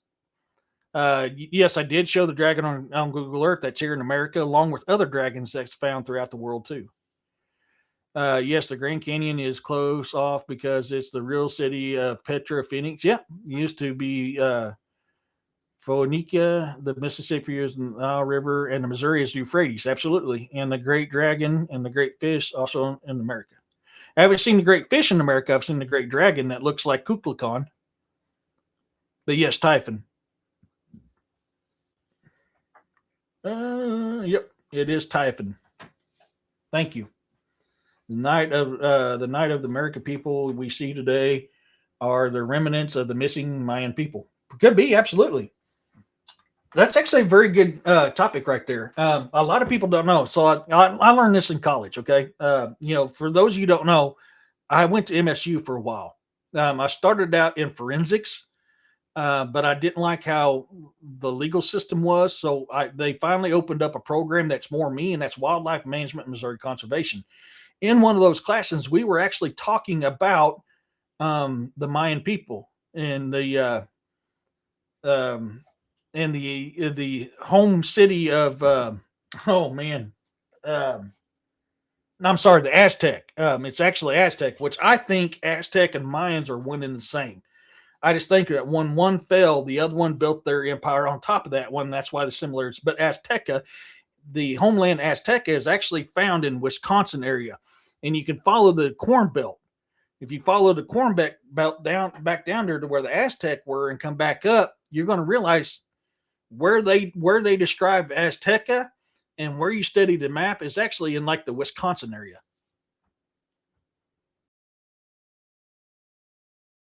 Yes, I did show the dragon on Google Earth that's here in America, along with other dragons that's found throughout the world too. Yes, the Grand Canyon is close off because it's the real city of Petra, Phoenix. Yeah, used to be Phoenicia. The Mississippi is the Nile River, and the Missouri is the Euphrates. Absolutely, and the Great Dragon and the Great Fish also in America. I haven't seen the Great Fish in America. I've seen the Great Dragon that looks like Kukulkan. But yes, Typhon. Yep, it is Typhon. Thank you. The night of the American people we see today are the remnants of the missing Mayan people. Could be, absolutely. That's actually a very good topic right there. A lot of people don't know. So I learned this in college. Okay, for those of you who don't know, I went to MSU for a while. I started out in forensics. But I didn't like how the legal system was. So they finally opened up a program that's more me, and that's Wildlife Management Missouri Conservation. In one of those classes, we were actually talking about the Mayan people and the home city of I'm sorry, the Aztec. It's actually Aztec, which I think Aztec and Mayans are one and the same. I just think that when one fell, the other one built their empire on top of that one. That's why the similarities. But Azteca, the homeland Azteca, is actually found in Wisconsin area, and you can follow the Corn Belt. If you follow the Corn Belt back down there to where the Aztec were and come back up, you're going to realize where they describe Azteca and where you study the map is actually in like the Wisconsin area.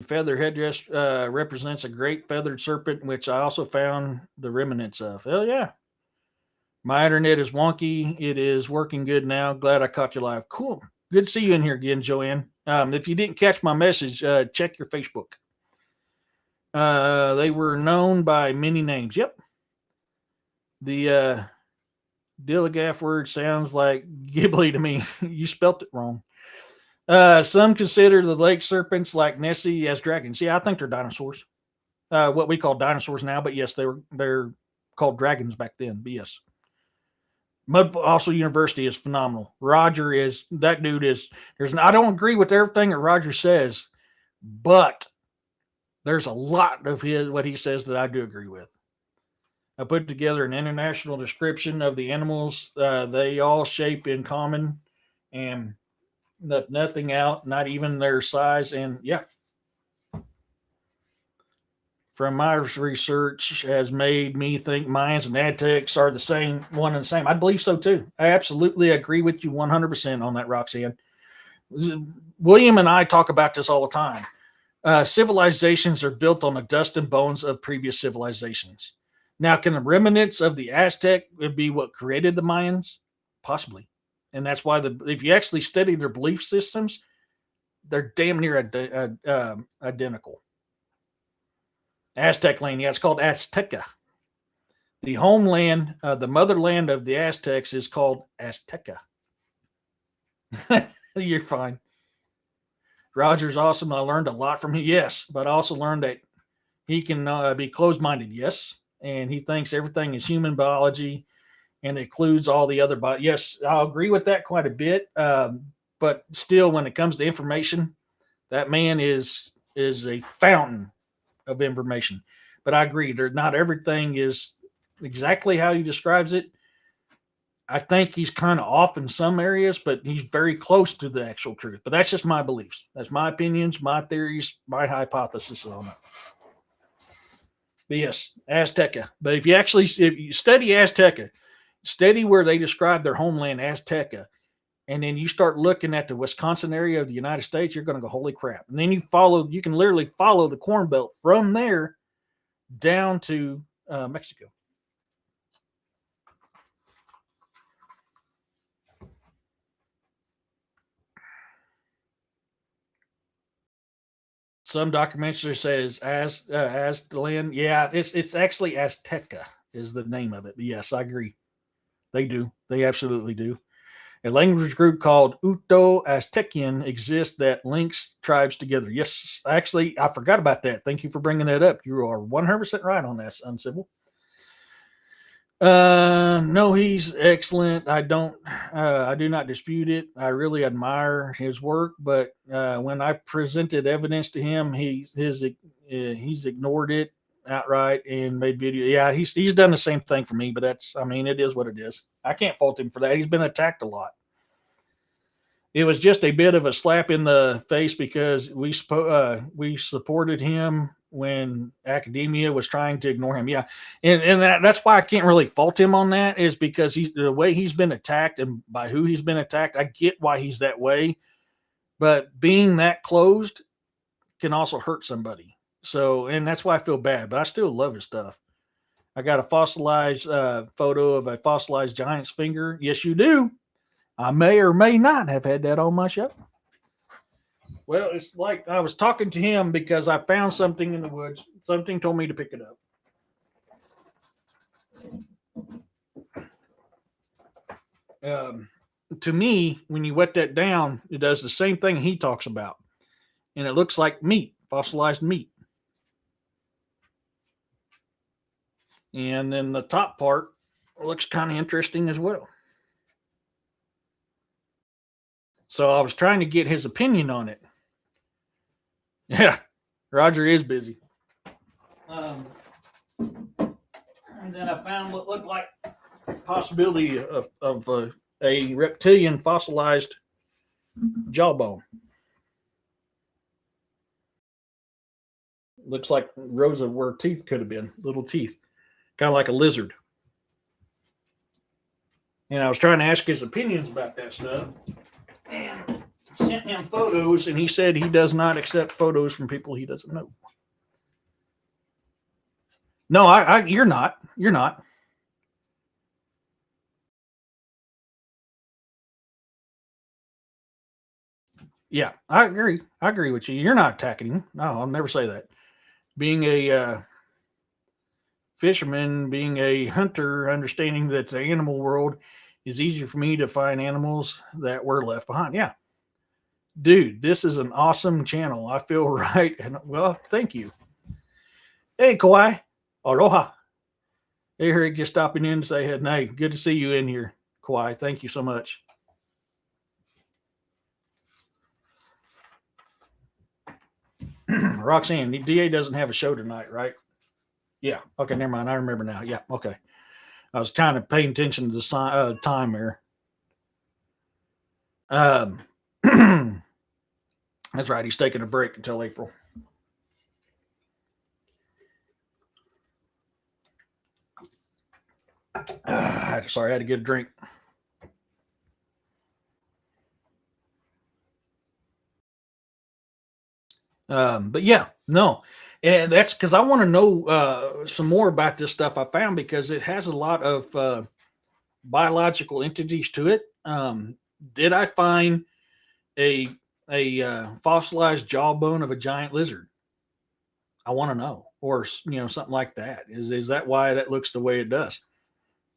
Feather headdress represents a great feathered serpent, which I also found the remnants of. Hell yeah. My internet is wonky. It is working good now. Glad I caught you live. Cool. Good to see you in here again, Joanne. If you didn't catch my message, check your Facebook. They were known by many names. Yep. The Dilligaff word sounds like Ghibli to me. You spelt it wrong. Some consider the lake serpents like Nessie as dragons. Yeah, I think they're dinosaurs. What we call dinosaurs now, but yes, they're called dragons back then. But yes. Mud Fossil University is phenomenal. Roger is that dude is I don't agree with everything that Roger says, but there's a lot of what he says that I do agree with. I put together an international description of the animals. They all shape in common and left nothing out, not even their size. And yeah, from my research has made me think Mayans and Aztecs are the same, one and the same. I believe so too. I absolutely agree with you 100% on that, Roxanne. William and I talk about this all the time. Civilizations are built on the dust and bones of previous civilizations. Now, can the remnants of the Aztec be what created the Mayans? Possibly. And that's why if you actually study their belief systems, they're damn near identical. Aztec land, yeah, it's called Azteca. The homeland, the motherland of the Aztecs is called Azteca. You're fine. Roger's awesome. I learned a lot from him. Yes, but I also learned that he can be closed-minded. Yes, and he thinks everything is human biology and includes all the other body. Yes, I'll agree with that quite a bit. But still, when it comes to information, that man is a fountain of information. But I agree, not everything is exactly how he describes it. I think he's kind of off in some areas, but he's very close to the actual truth. But that's just my beliefs. That's my opinions, my theories, my hypothesis on it. But yes, Azteca. But if you study Azteca, study where they describe their homeland, Azteca, and then you start looking at the Wisconsin area of the United States, you're going to go, holy crap. And then you can literally follow the Corn Belt from there down to Mexico. Some documentary says Aztlan. Yeah, it's actually Azteca is the name of it. But yes, I agree. They do. They absolutely do. A language group called Uto-Aztecian exists that links tribes together. Yes, actually, I forgot about that. Thank you for bringing that up. You are 100% right on that, Uncivil. No, he's excellent. I do not dispute it. I really admire his work, but when I presented evidence to him, he's ignored it outright and made video. Yeah, he's done the same thing for me, but it is what it is. I can't fault him for that. He's been attacked a lot. It was just a bit of a slap in the face because we supported him when academia was trying to ignore him. Yeah, and that's why I can't really fault him on that, is because the way he's been attacked and by who he's been attacked. I get why he's that way, but being that closed can also hurt somebody. So, and that's why I feel bad, but I still love his stuff. I got a fossilized photo of a fossilized giant's finger. Yes, you do. I may or may not have had that on my show. Well, it's like I was talking to him because I found something in the woods. Something told me to pick it up. To me, when you wet that down, it does the same thing he talks about. And it looks like meat, fossilized meat. And then the top part looks kind of interesting as well. So I was trying to get his opinion on it. Yeah, Roger is busy. And then I found what looked like a possibility of a reptilian fossilized jawbone. Looks like rows of where teeth could have been, little teeth, kind of like a lizard. And I was trying to ask his opinions about that stuff. And sent him photos, and he said he does not accept photos from people he doesn't know. No, you're not. You're not. Yeah, I agree. I agree with you. You're not attacking him. No, I'll never say that. Being a fisherman, being a hunter, understanding that the animal world is easier for me to find animals that were left behind. Yeah. Dude, this is an awesome channel. I feel right. And well, thank you. Hey, Kawhi. Aloha. Hey, Eric, just stopping in to say, hey, good to see you in here, Kawhi. Thank you so much. Roxanne, the DA doesn't have a show tonight, right? Yeah. Okay, never mind. I remember now. Yeah. Okay. I was kind of paying attention to the time there. That's right. He's taking a break until April. Sorry, I had to get a drink. But yeah, no. And that's because I want to know some more about this stuff I found, because it has a lot of biological entities to it. Did I find a fossilized jawbone of a giant lizard? I want to know, or something like that. Is that why that looks the way it does?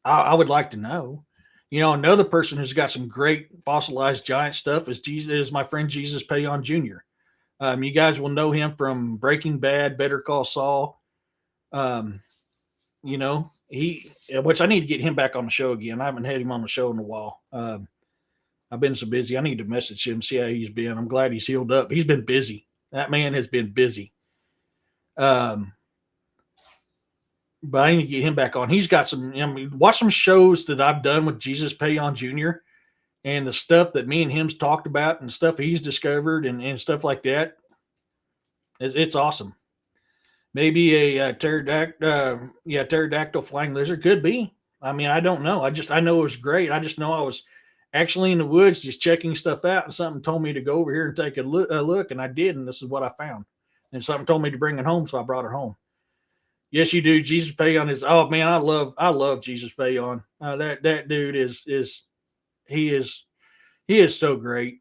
I would like to know. Another person who's got some great fossilized giant stuff is my friend Jesus Payon Jr. You guys will know him from Breaking Bad, Better Call Saul. Um, which I need to get him back on the show again. I haven't had him on the show in a while. I've been so busy. I need to message him, see how he's been. I'm glad he's healed up. He's been busy. That man has been busy. But I need to get him back on. He's got some. Watch some shows that I've done with Jesus Payon Jr. and the stuff that me and him's talked about and stuff he's discovered and stuff like that. It's awesome. Maybe a pterodactyl flying lizard, could be. I mean, I don't know. I know it was great. I just know I was actually in the woods just checking stuff out, and something told me to go over here and take a look, and I did, and this is what I found. And something told me to bring it home, so I brought it home. Yes, you do. Jesus Payon is. Oh man, I love Jesus Payon. That dude is so great.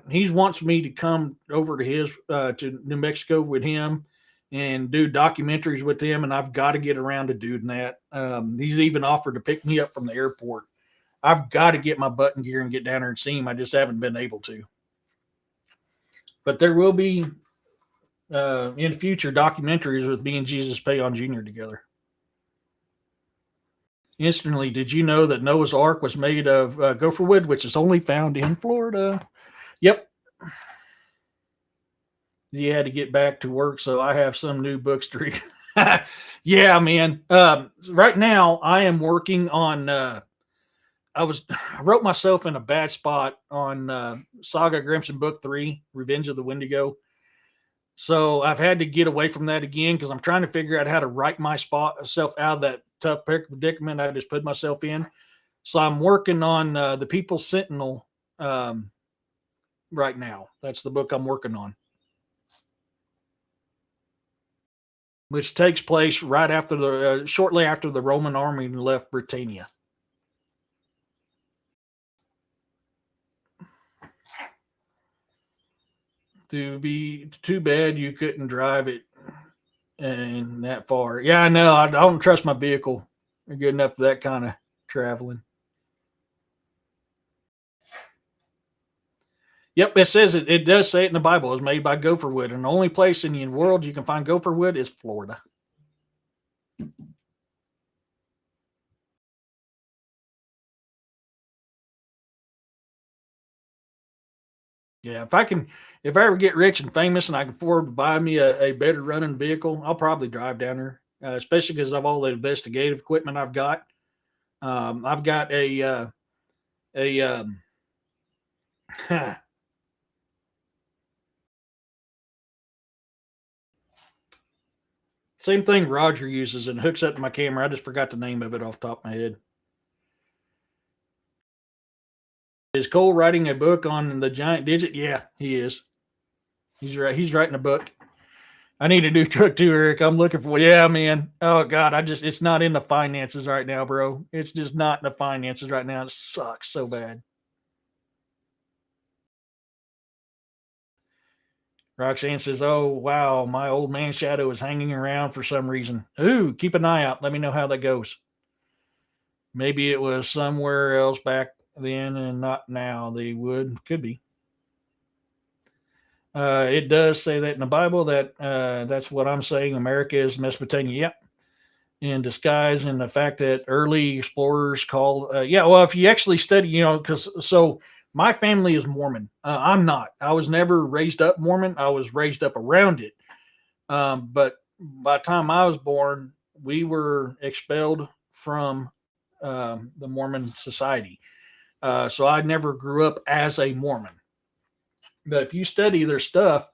He wants me to come over to New Mexico with him and do documentaries with him, and I've got to get around to doing that. He's even offered to pick me up from the airport. I've got to get my butt in gear and get down there and see him. I just haven't been able to. But there will be in the future documentaries with me and Jesus Payon Jr. together. Instantly, did you know that Noah's Ark was made of gopher wood, which is only found in Florida? Yep. You had to get back to work, so I have some new books to read. Yeah, man. Right now, I am working on. I wrote myself in a bad spot on Saga Grimson Book 3, Revenge of the Wendigo. So I've had to get away from that again because I'm trying to figure out how to write myself out of that tough predicament I just put myself in. So I'm working on the People's Sentinel right now. That's the book I'm working on, which takes place right after shortly after the Roman army left Britannia. To be too bad you couldn't drive it and that far. Yeah, I know. I don't trust my vehicle good enough for that kind of traveling. Yep, it says it does say it in the Bible. It's made by gopher wood, and the only place in the world you can find gopher wood is Florida. Yeah, if I ever get rich and famous and I can afford to buy me a better running vehicle, I'll probably drive down there, especially because of all the investigative equipment I've got. I've got a same thing Roger uses and hooks up to my camera. I just forgot the name of it off the top of my head. Is Cole writing a book on the giant digit? Yeah, he is. He's right. He's writing a book. I need a new truck too, Eric. I'm looking for. Yeah, man. Oh God, it's not in the finances right now, bro. It's just not in the finances right now. It sucks so bad. Roxanne says, "Oh wow, my old man shadow is hanging around for some reason. Ooh, keep an eye out. Let me know how that goes. Maybe it was somewhere else back then and not now. Could be. It does say that in the Bible that that's what I'm saying. America is Mesopotamia. Yep. In disguise, and the fact that early explorers called, well, if you actually study, because my family is Mormon. I'm not. I was never raised up Mormon. I was raised up around it. But by the time I was born, we were expelled from the Mormon society. So I never grew up as a Mormon. But if you study their stuff,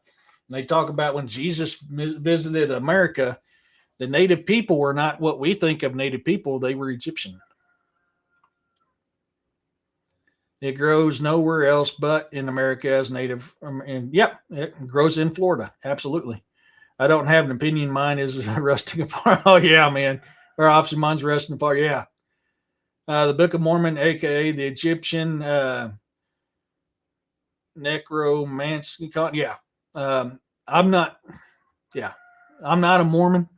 and they talk about when Jesus visited America, the native people were not what we think of native people. They were Egyptian. It grows nowhere else but in America as native. And yep, it grows in Florida. Absolutely. I don't have an opinion. Mine is rusting apart. Oh yeah, man. Or obviously mine's rusting apart. Yeah. The Book of Mormon, aka the Egyptian necromancy. Yeah. I'm not. Yeah. I'm not a Mormon.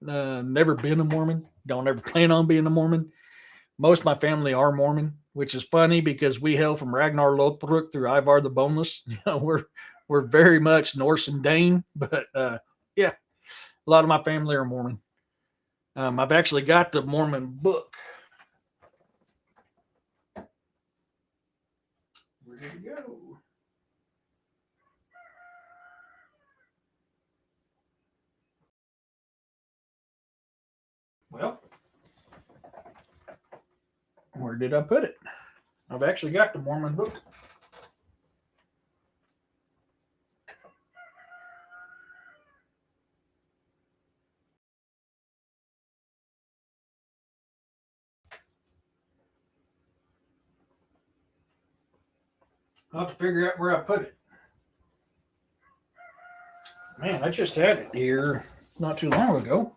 Never been a Mormon. Don't ever plan on being a Mormon. Most of my family are Mormon, which is funny because we hail from Ragnar Lothbrok through Ivar the Boneless. You know, we're very much Norse and Dane, but yeah, a lot of my family are Mormon. I've actually got the Mormon book. Where did it go? Well, where did I put it? I've actually got the Mormon book. I'll have to figure out where I put it. Man, I just had it here not too long ago.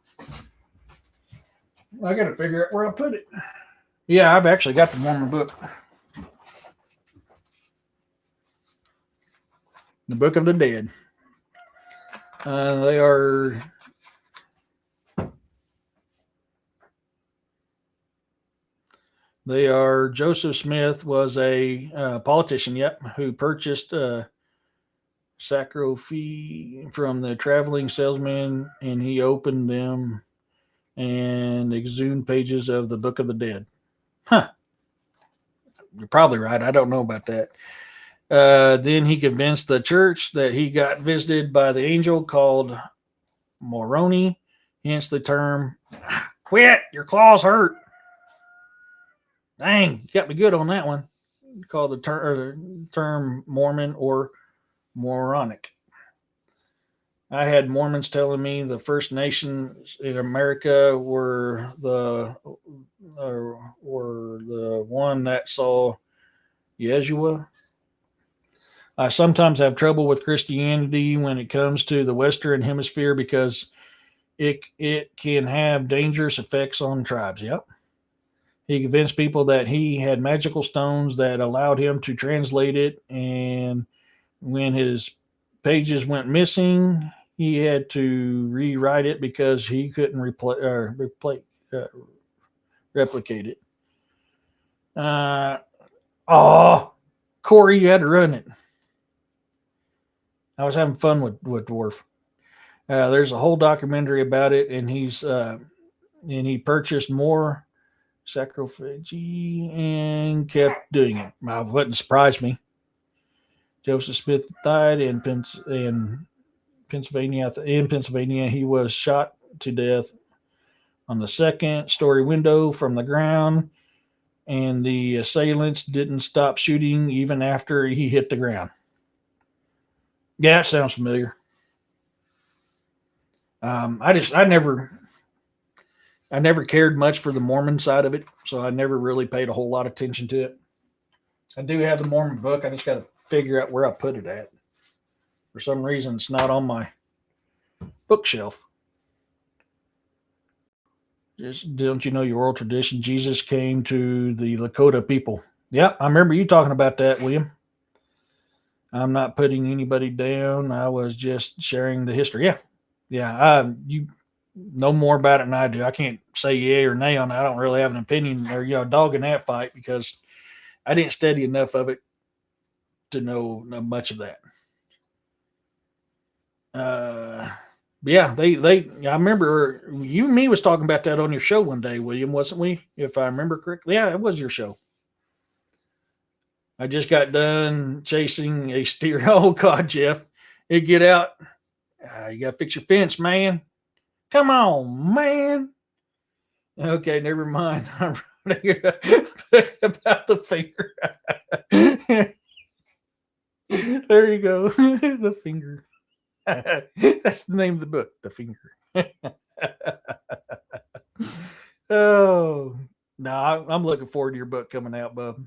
I got to figure out where I put it. Yeah, I've actually got the Mormon book. The Book of the Dead. They are Joseph Smith was a politician, yep, who purchased sacrophy from the traveling salesman, and he opened them and exhumed pages of the Book of the Dead. Huh. You're probably right. I don't know about that. Then he convinced the church that he got visited by the angel called Moroni, hence the term, quit, your claws hurt. Dang, you got me good on that one. Called the term Mormon or moronic. I had Mormons telling me the First Nations in America were the one that saw Yeshua. I sometimes have trouble with Christianity when it comes to the Western Hemisphere because it can have dangerous effects on tribes. Yep. He convinced people that he had magical stones that allowed him to translate it, and when his pages went missing, he had to rewrite it because he couldn't replicate it. Corey, you had to run it. I was having fun with Dwarf. There's a whole documentary about it, and he purchased more sarcophagi and kept doing it. It wouldn't surprise me. Joseph Smith died in Pennsylvania. In Pennsylvania, he was shot to death on the second story window from the ground, and the assailants didn't stop shooting even after he hit the ground. Yeah, it sounds familiar. I never cared much for the Mormon side of it, so I never really paid a whole lot of attention to it. I do have the Mormon book. I just got to figure out where I put it at. For some reason, it's not on my bookshelf. Just don't you know your oral tradition? Jesus came to the Lakota people. Yeah, I remember you talking about that, William. I'm not putting anybody down. I was just sharing the history. Yeah. You know more about it than I do. I can't say yay or nay on it. I don't really have an opinion or dog in that fight because I didn't study enough of it to know much of that. Yeah, I remember you and me was talking about that on your show one day, William, wasn't we? If I remember correctly. Yeah, it was your show. I just got done chasing a steer. Oh God, Jeff, it get out. You got to fix your fence, man. Come on, man. Okay, never mind. I'm running about the finger. There you go. The finger. That's the name of the book, The Finger. Oh, no, I'm looking forward to your book coming out, bub.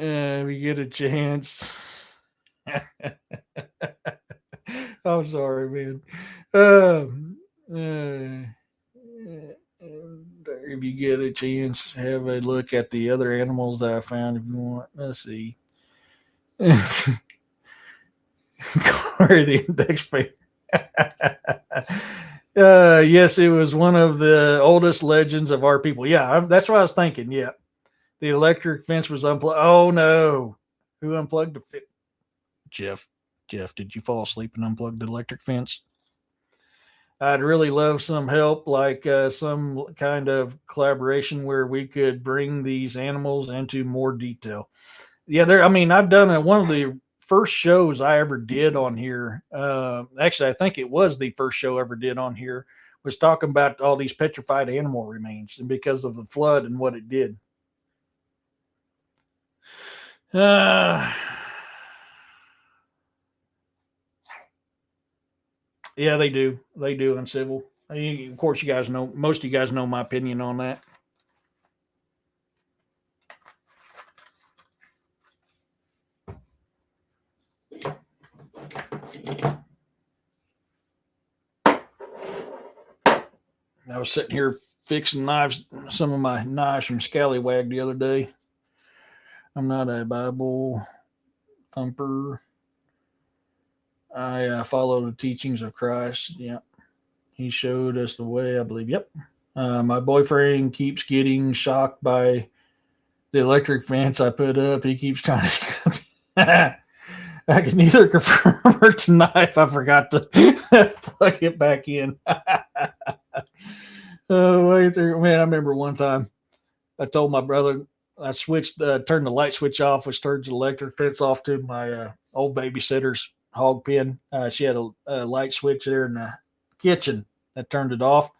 If you get a chance. I'm sorry, man. If you get a chance, have a look at the other animals that I found if you want. Let's see. Where the index finger. Yes, it was one of the oldest legends of our people. Yeah, that's what I was thinking. Yeah. The electric fence was unplugged. Oh, no. Who unplugged the fence? Jeff. Jeff, did you fall asleep and unplug the electric fence? I'd really love some help, like some kind of collaboration where we could bring these animals into more detail. Yeah, there. I mean, I've done one of the first shows I ever did on here. Actually, I think it was the first show I ever did on here. Was talking about all these petrified animal remains and because of the flood and what it did. Uh, yeah, they do. They do in civil. Of course, you guys know. Most of you guys know my opinion on that. I was sitting here fixing knives, some of my knives from Scallywag the other day. I'm not a Bible thumper. I follow the teachings of Christ. Yeah, he showed us the way, I believe. Yep. My boyfriend keeps getting shocked by the electric fence I put up. He keeps trying to. I can neither confirm or deny if I forgot to plug it back in. Wait there, man. I remember one time I told my brother I turned the light switch off, which turns the electric fence off to my old babysitter's hog pen. She had a light switch there in the kitchen that turned it off.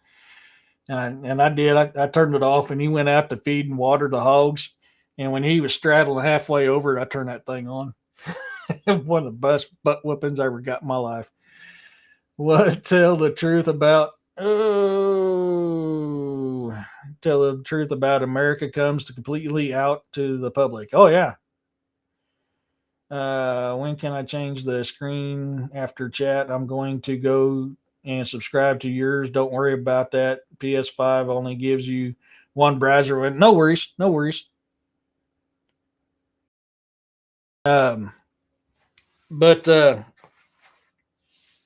And I did. I turned it off, and he went out to feed and water the hogs. And when he was straddling halfway over it, I turned that thing on. One of the best butt whippings I ever got in my life. What tell the truth about tell the truth about America comes to completely out to the public. Oh yeah. When can I change the screen after chat? I'm going to go and subscribe to yours. Don't worry about that. PS5 only gives you one browser. No worries. No worries. But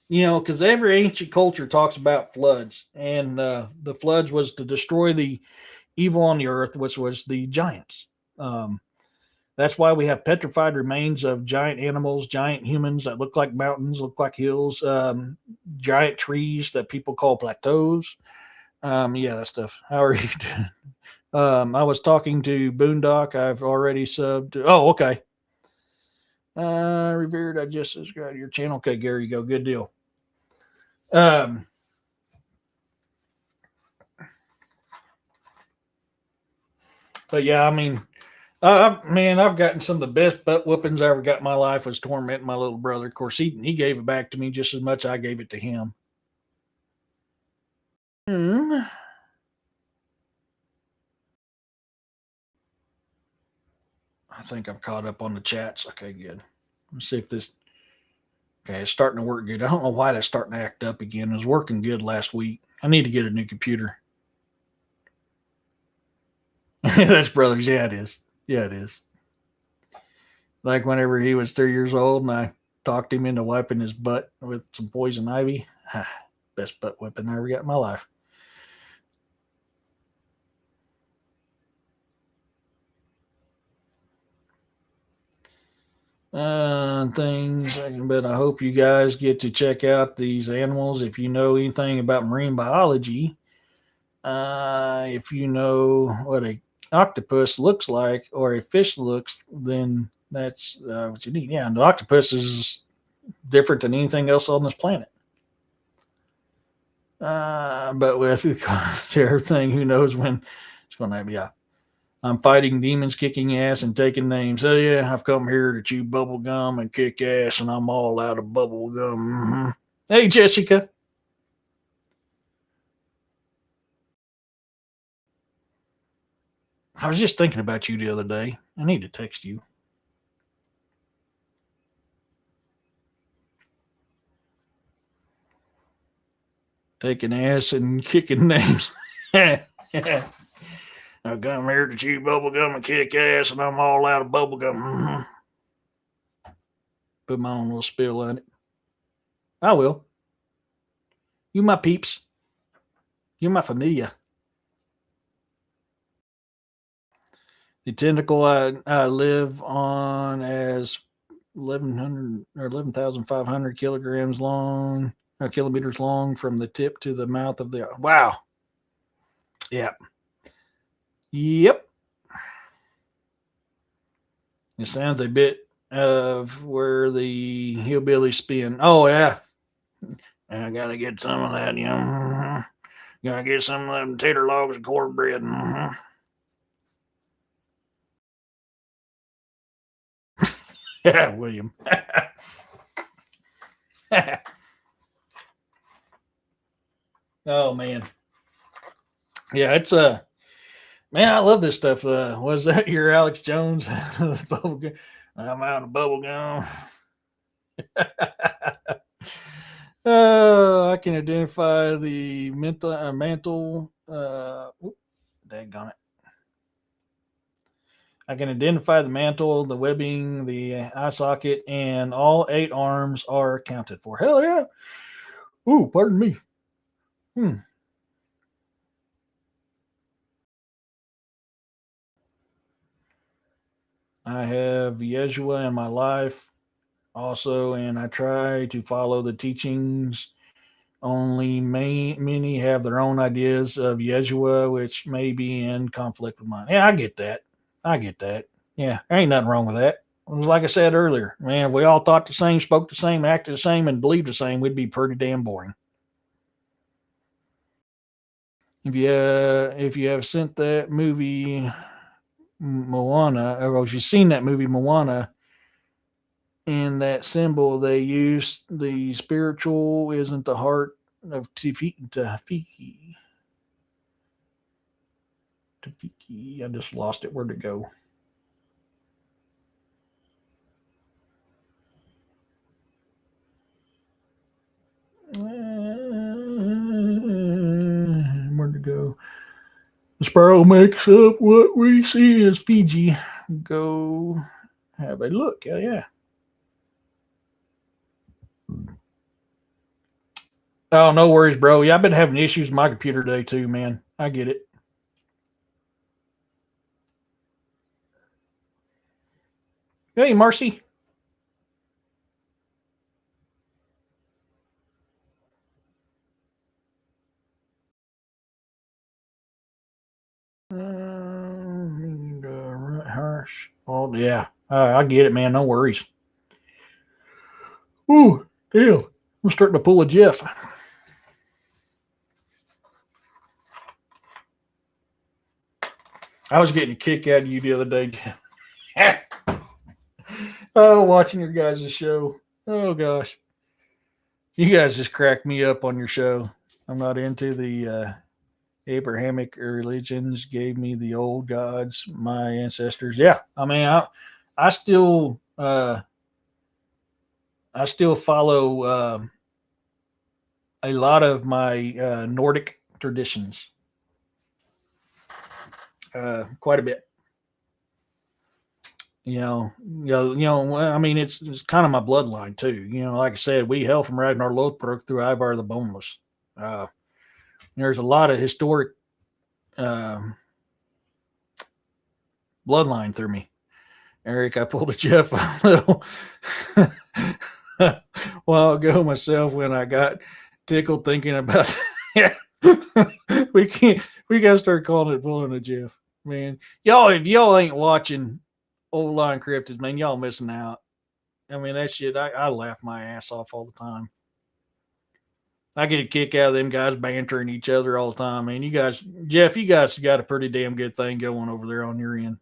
because every ancient culture talks about floods, and the floods was to destroy the evil on the earth, which was the giants. Um, that's why we have petrified remains of giant animals, giant humans that look like mountains, look like hills, giant trees that people call plateaus. Yeah, that stuff. How are you doing? I was talking to Boondock. I've already subbed. Oh, okay. Revered, I just subscribed to your channel. Okay, Gary, go. Good deal. Um, but yeah, I mean, man, I've gotten some of the best butt whoopings I ever got in my life was tormenting my little brother. Of course, he gave it back to me just as much I gave it to him. I think I'm caught up on the chats. Okay, good. Let's see if this. Okay, it's starting to work good. I don't know why that's starting to act up again. It was working good last week. I need to get a new computer. That's brothers. Yeah, it is. Yeah, it is. Like whenever he was 3 years old and I talked him into wiping his butt with some poison ivy. Best butt whipping I ever got in my life. Things, but I hope you guys get to check out these animals. If you know anything about marine biology, if you know what a octopus looks like or a fish looks, then that's what you need. Yeah, and the octopus is different than anything else on this planet. But with everything, who knows when it's going to happen? Yeah. I'm fighting demons, kicking ass, and taking names. Oh, yeah, I've come here to chew bubble gum and kick ass, and I'm all out of bubble gum. Mm-hmm. Hey, Jessica. I was just thinking about you the other day. I need to text you. taking ass and kicking names. I come here to chew bubble gum and kick ass, and I'm all out of bubble gum. Mm-hmm. Put my own little spill on it. I will. You my peeps. You my familia. The tentacle I live on as 1,100 or 11,500 kilograms long, kilometers long from the tip to the mouth of the. Wow. Yeah. Yep. It sounds a bit of where the hillbillies spin. Oh, yeah. I got to get some of that, you know. Mm-hmm. Got to get some of them tater logs and cornbread. Mm-hmm. Yeah, William. Oh, man. Yeah, it's man, I love this stuff. Was that your Alex Jones? Bubble gum? I'm out of bubble gum. I can identify the mantle. Daggone it. I can identify the mantle, the webbing, the eye socket, and all 8 arms are accounted for. Hell yeah. Ooh, pardon me. I have Yeshua in my life also, and I try to follow the teachings. Only many have their own ideas of Yeshua, which may be in conflict with mine. Yeah, I get that. Yeah, there ain't nothing wrong with that. Like I said earlier, man, if we all thought the same, spoke the same, acted the same, and believed the same, we'd be pretty damn boring. If you have sent that movie Moana, or if you've seen that movie Moana, in that symbol they use, the spiritual isn't the heart of Tafiki. I just lost it. Where'd it go? Where'd it go? The sparrow makes up what we see as Fiji. Go have a look. Hell yeah. Oh, no worries, bro. Yeah, I've been having issues with my computer today too, man. I get it. Hey, Marcy. Harsh. Oh, yeah. I get it, man. No worries. Ooh, damn. I'm starting to pull a Jeff. I was getting a kick out of you the other day, Jeff. Oh, watching your guys' show. Oh, gosh. You guys just crack me up on your show. I'm not into the Abrahamic religions, gave me the old gods, my ancestors. Yeah, I mean, I still follow a lot of my Nordic traditions, quite a bit. I mean, it's kind of my bloodline too. Like I said, we hail from Ragnar Lothbrok through Ivar the Boneless. There's a lot of historic bloodline through me. Eric, I pulled a Jeff a little while ago myself when I got tickled thinking about we gotta start calling it pulling a Jeff. Man, y'all, if y'all ain't watching Old Line Cryptids, man, y'all missing out. I mean, that shit, I laugh my ass off all the time. I get a kick out of them guys bantering each other all the time, man. You guys, Jeff, you guys got a pretty damn good thing going over there on your end.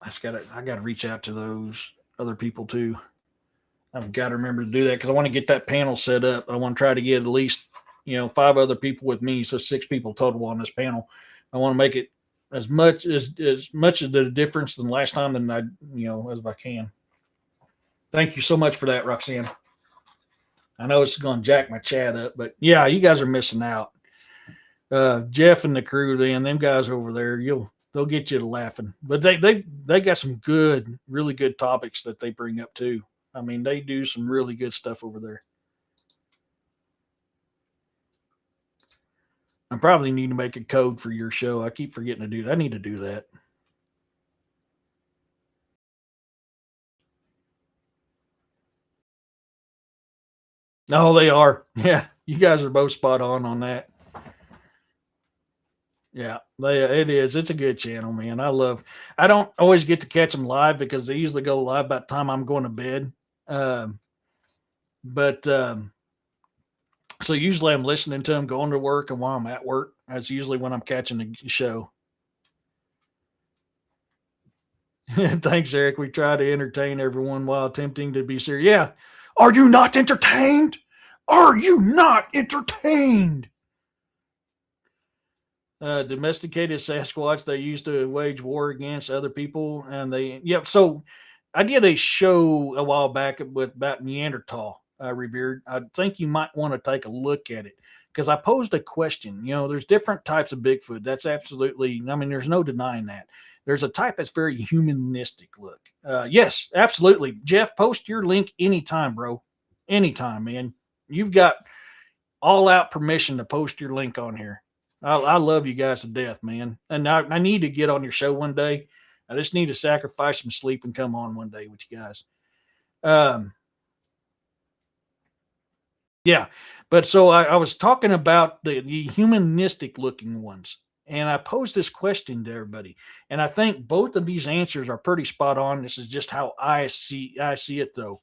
I gotta reach out to those other people too. I've got to remember to do that because I want to get that panel set up. I want to try to get at least 5 other people with me, so 6 people total on this panel. I want to make it as much of the difference than last time than as I can. Thank you so much for that, Roxanne. I know it's going to jack my chat up, but yeah, you guys are missing out. Jeff and the crew, them guys over there, they'll get you to laughing. But they got some good, really good topics that they bring up too. I mean, they do some really good stuff over there. I probably need to make a code for your show. I keep forgetting to do that. I need to do that. Oh, they are. Yeah, you guys are both spot on that. Yeah, it is. It's a good channel, man. I don't always get to catch them live because they usually go live by the time I'm going to bed. Um, but so usually I'm listening to them going to work, and while I'm at work, that's usually when I'm catching the show. Thanks, Eric. We try to entertain everyone while attempting to be serious. Yeah. Are you not entertained? Are you not entertained? Domesticated Sasquatch they used to wage war against other people, and so I did a show a while back about Neanderthal revered. I think you might want to take a look at it because I posed a question. There's different types of Bigfoot. That's absolutely, I mean, there's no denying that. There's a type that's very humanistic look. Yes, absolutely. Jeff, post your link anytime, bro. Anytime, man. You've got all out permission to post your link on here. I love you guys to death, man. And I need to get on your show one day. I just need to sacrifice some sleep and come on one day with you guys. Yeah. But so I was talking about the humanistic looking ones. And I posed this question to everybody. And I think both of these answers are pretty spot on. This is just how I see it though.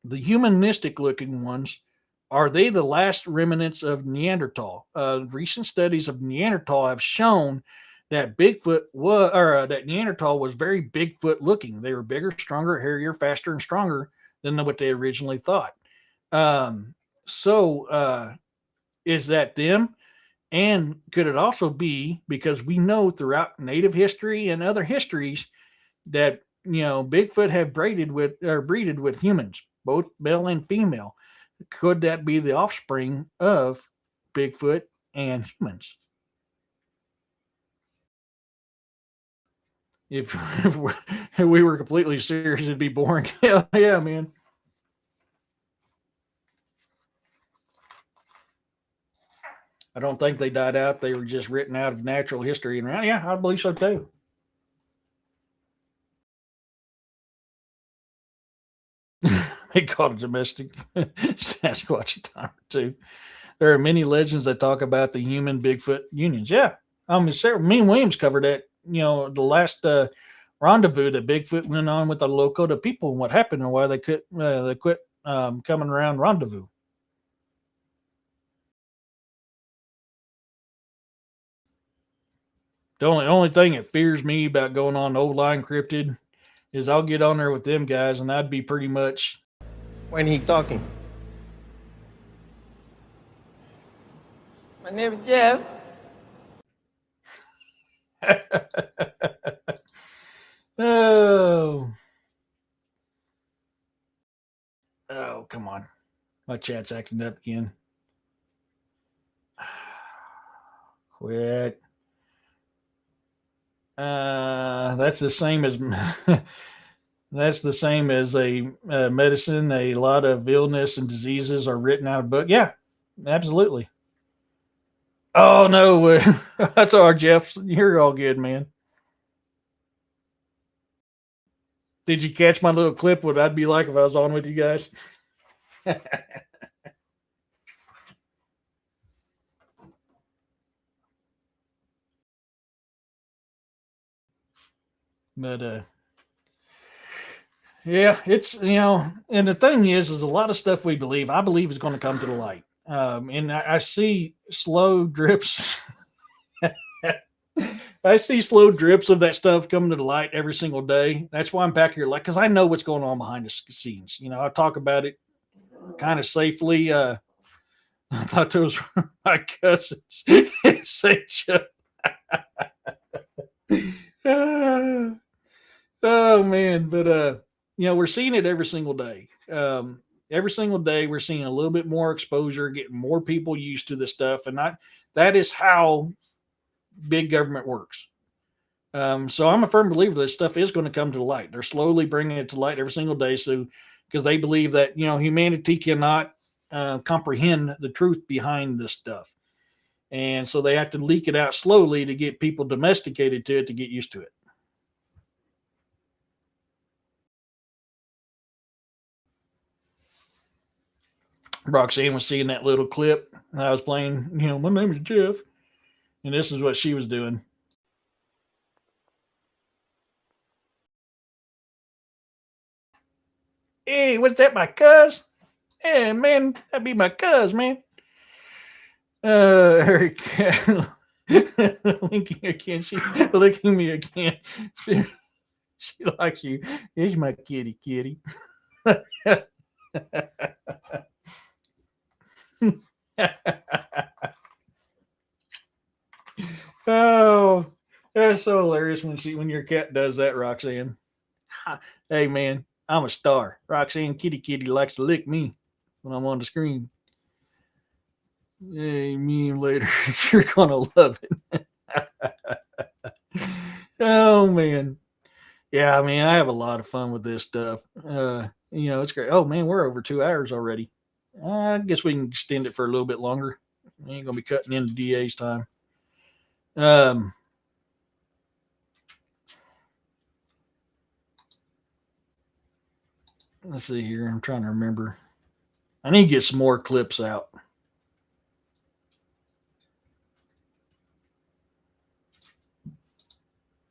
The humanistic looking ones, are they the last remnants of Neanderthal? Recent studies of Neanderthal have shown that that Neanderthal was very Bigfoot looking. They were bigger, stronger, hairier, faster, and stronger than what they originally thought. So is that them? And could it also be because we know throughout Native history and other histories that Bigfoot have breeded with humans, both male and female? Could that be the offspring of Bigfoot and humans? If we were completely serious, it'd be boring. Yeah, man. I don't think they died out. They were just written out of natural history. And yeah, I believe so too. They called it domestic Sasquatch a time or two. There are many legends that talk about the human Bigfoot unions. Yeah. Me and Williams covered that, the last rendezvous that Bigfoot went on with the Lakota people and what happened and why they quit coming around rendezvous. The only thing that fears me about going on Old Line Cryptid is I'll get on there with them guys and I'd be pretty much. When he talking? My name is Jeff. Oh, come on. My chat's acting up again. Quit. That's the same as that's the same as a medicine. A lot of illness and diseases are written out of book. Yeah, absolutely. Oh no, that's all right, Jeff. You're all good, man. Did you catch my little clip? What I'd be like if I was on with you guys? But yeah, it's and the thing is a lot of stuff I believe is going to come to the light. And I see slow drips. I see slow drips of that stuff coming to the light every single day. That's why I'm back here, because I know what's going on behind the scenes. I talk about it kind of safely. I thought those were my cousins. Oh man, but we're seeing it every single day. Every single day, we're seeing a little bit more exposure, getting more people used to this stuff, and that is how big government works. So I'm a firm believer this stuff is going to come to the light. They're slowly bringing it to light every single day, so because they believe that humanity cannot comprehend the truth behind this stuff, and so they have to leak it out slowly to get people domesticated to it to get used to it. Roxanne was seeing that little clip. I was playing, my name is Jeff, and this is what she was doing. Hey, what's that, my cuz? Hey, man, that'd be my cuz, man. Eric, linking again. She licking me again. She likes you. Here's my kitty. Oh, that's so hilarious when your cat does that, Roxanne. Hey, man, I'm a star. Roxanne Kitty likes to lick me when I'm on the screen. Hey, me later. You're gonna love it. Oh man. Yeah, I mean, I have a lot of fun with this stuff. It's great. Oh man, we're over 2 hours already. I guess we can extend it for a little bit longer. I ain't gonna be cutting into DA's time. Let's see here. I'm trying to remember. I need to get some more clips out.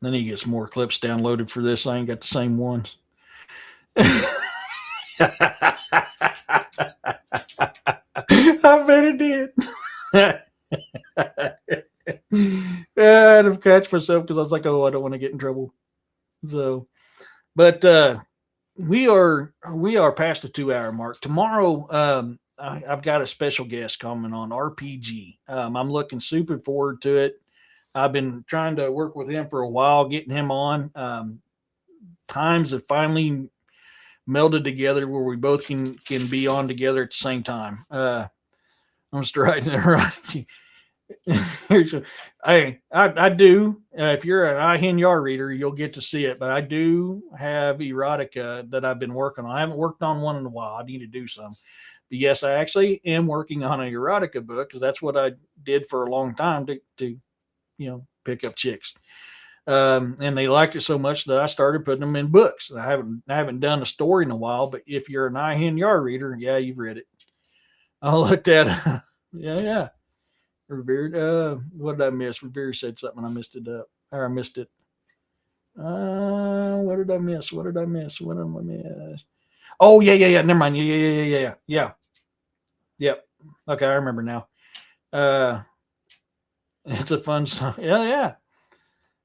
I need to get some more clips downloaded for this. I ain't got the same ones. I bet it did. I had to catch myself because I was like, oh, I don't want to get in trouble. So, but we are past the 2 hour mark. Tomorrow, I've got a special guest coming on RPG. I'm looking super forward to it. I've been trying to work with him for a while, getting him on. Times have finally melded together where we both can be on together at the same time. I'm just writing it right. I do. If you're an IHNR reader, you'll get to see it. But I do have erotica that I've been working on. I haven't worked on one in a while. I need to do some. But yes, I actually am working on an erotica book because that's what I did for a long time to pick up chicks. And they liked it so much that I started putting them in books. I haven't done a story in a while. But if you're an IHNR reader, yeah, you've read it. I looked at yeah. Revered. What did I miss? Revered said something. I missed it up. Or I missed it. What did I miss? What did I miss? Oh, yeah. Never mind. Yeah. Yep. Okay, I remember now. It's a fun song. Yeah.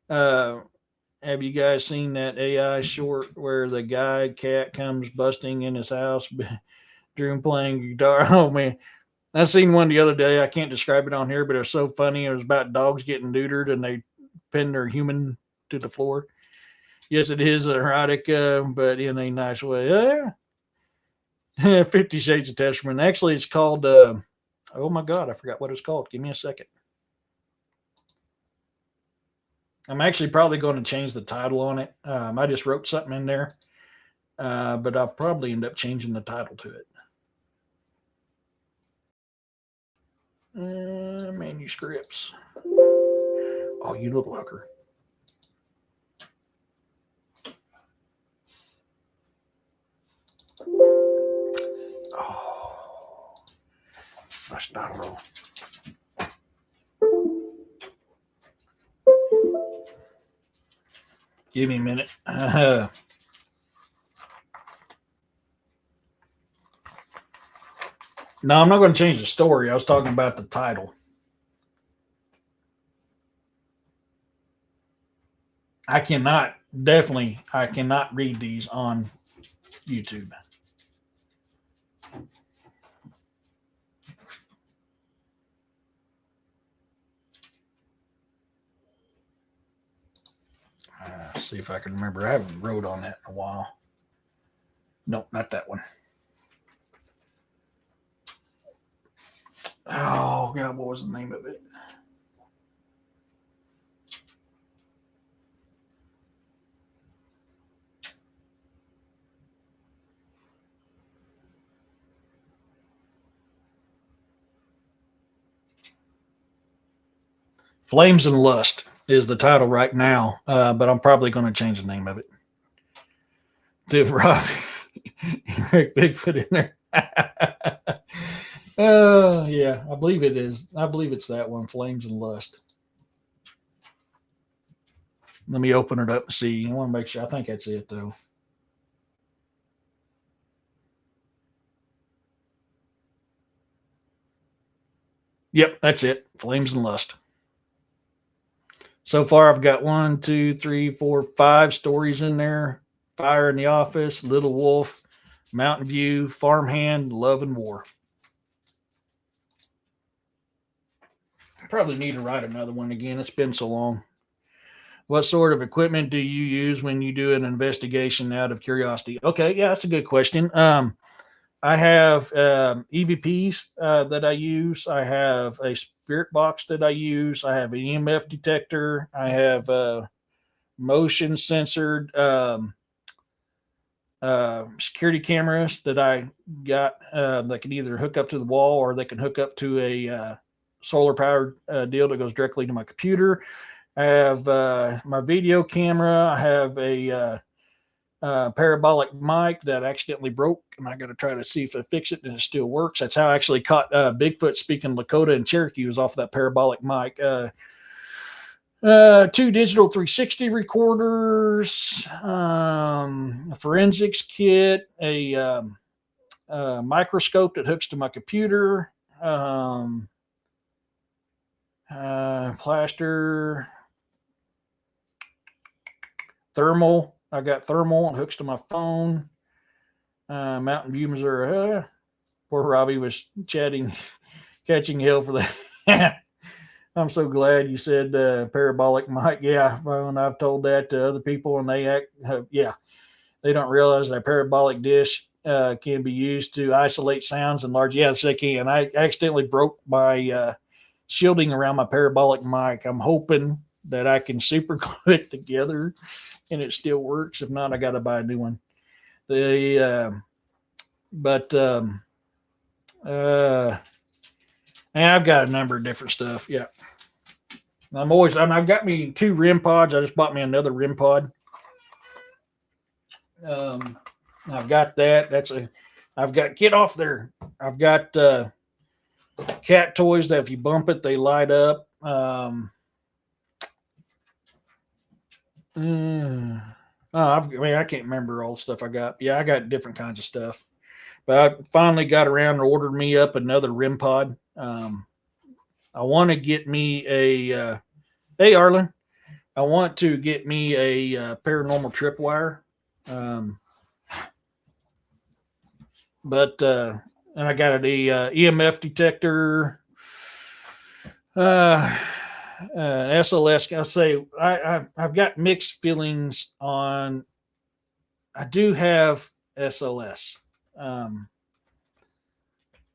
Have you guys seen that AI short where the cat comes busting in his house, Drew playing guitar? Oh man. I seen one the other day. I can't describe it on here, but it was so funny. It was about dogs getting neutered and they pin their human to the floor. Yes, it is erotic, but in a nice way. Yeah. 50 Shades of Testament. Actually, it's called, oh my God, I forgot what it's called. Give me a second. I'm actually probably going to change the title on it. I just wrote something in there, but I'll probably end up changing the title to it. Manuscripts. Oh, you little hooker. Oh, that's not roll. Give me a minute. No, I'm not going to change the story. I was talking about the title. I cannot read these on YouTube. See if I can remember. I haven't wrote on that in a while. Nope, not that one. Oh God, what was the name of it? Flames and Lust is the title right now, but I'm probably going to change the name of it. To Rob Rick Bigfoot in there. Yeah, I believe it is. I believe it's that one, Flames and Lust. Let me open it up and see. I want to make sure. I think that's it, though. Yep, that's it. Flames and Lust. So far, I've got 1, 2, 3, 4, 5 stories in there. Fire in the Office, Little Wolf, Mountain View, Farmhand, Love and War. Probably need to write another one again. It's been so long. What sort of equipment do you use when you do an investigation out of curiosity? Okay, yeah, that's a good question. I have EVPs that I use. I have a spirit box that I use. I have an EMF detector. I have motion censored security cameras that I got that can either hook up to the wall or they can hook up to a solar powered deal that goes directly to my computer. I have my video camera. I have a parabolic mic that accidentally broke, and I got to try to see if I fix it and it still works. That's how I actually caught Bigfoot speaking Lakota and Cherokee, was off of that parabolic mic. 2 digital 360 recorders, a forensics kit, a microscope that hooks to my computer, plaster, thermal. I got thermal and hooks to my phone. Mountain View, Missouri. Poor Robbie was catching hell for that. I'm so glad you said parabolic mic. Yeah, when I've told that to other people and they act, they don't realize that a parabolic dish can be used to isolate sounds and large. Yes, they can. I accidentally broke my shielding around my parabolic mic. I'm hoping that I can super glue it together and it still works. If not, I got to buy a new one. And I've got a number of different stuff. Yeah. I've got me 2 REM pods. I just bought me another REM pod. I've got that. I've got, get off there. I've got cat toys that if you bump it, they light up. I can't remember all the stuff I got. Yeah, I got different kinds of stuff. But I finally got around and ordered me up another REM pod. I want to get me a hey Arlen. I want to get me a paranormal tripwire. And I got an EMF detector, SLS. I'll say I've got mixed feelings on. I do have SLS.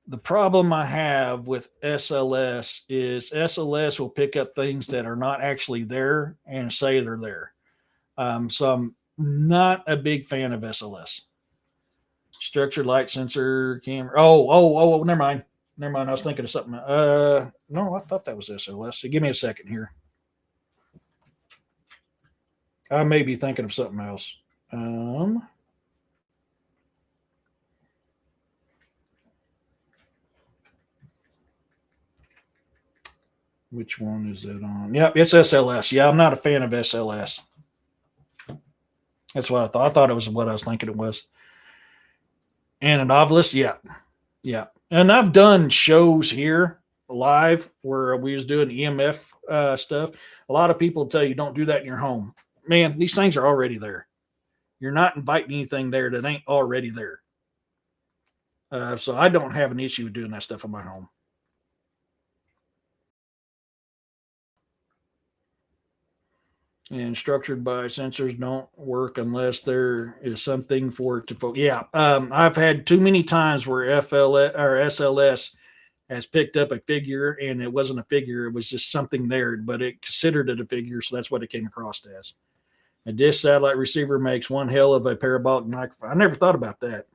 The problem I have with SLS is SLS will pick up things that are not actually there and say they're there. So I'm not a big fan of SLS. Structured light sensor camera. Oh, never mind. I was thinking of something. No, I thought that was SLS. So give me a second here. I may be thinking of something else. Which one is it on? Yep, it's SLS. Yeah, I'm not a fan of SLS. That's what I thought. I thought it was what I was thinking it was. And a novelist, yeah. And I've done shows here live where we was doing EMF stuff. A lot of people tell you don't do that in your home. Man, these things are already there. You're not inviting anything there that ain't already there. So I don't have an issue with doing that stuff in my home. And structured by sensors don't work unless there is something for it to focus. Yeah, I've had too many times where FLS or SLS has picked up a figure, and it wasn't a figure. It was just something there, but it considered it a figure. So that's what it came across as. A dish satellite receiver makes one hell of a parabolic microphone. I never thought about that.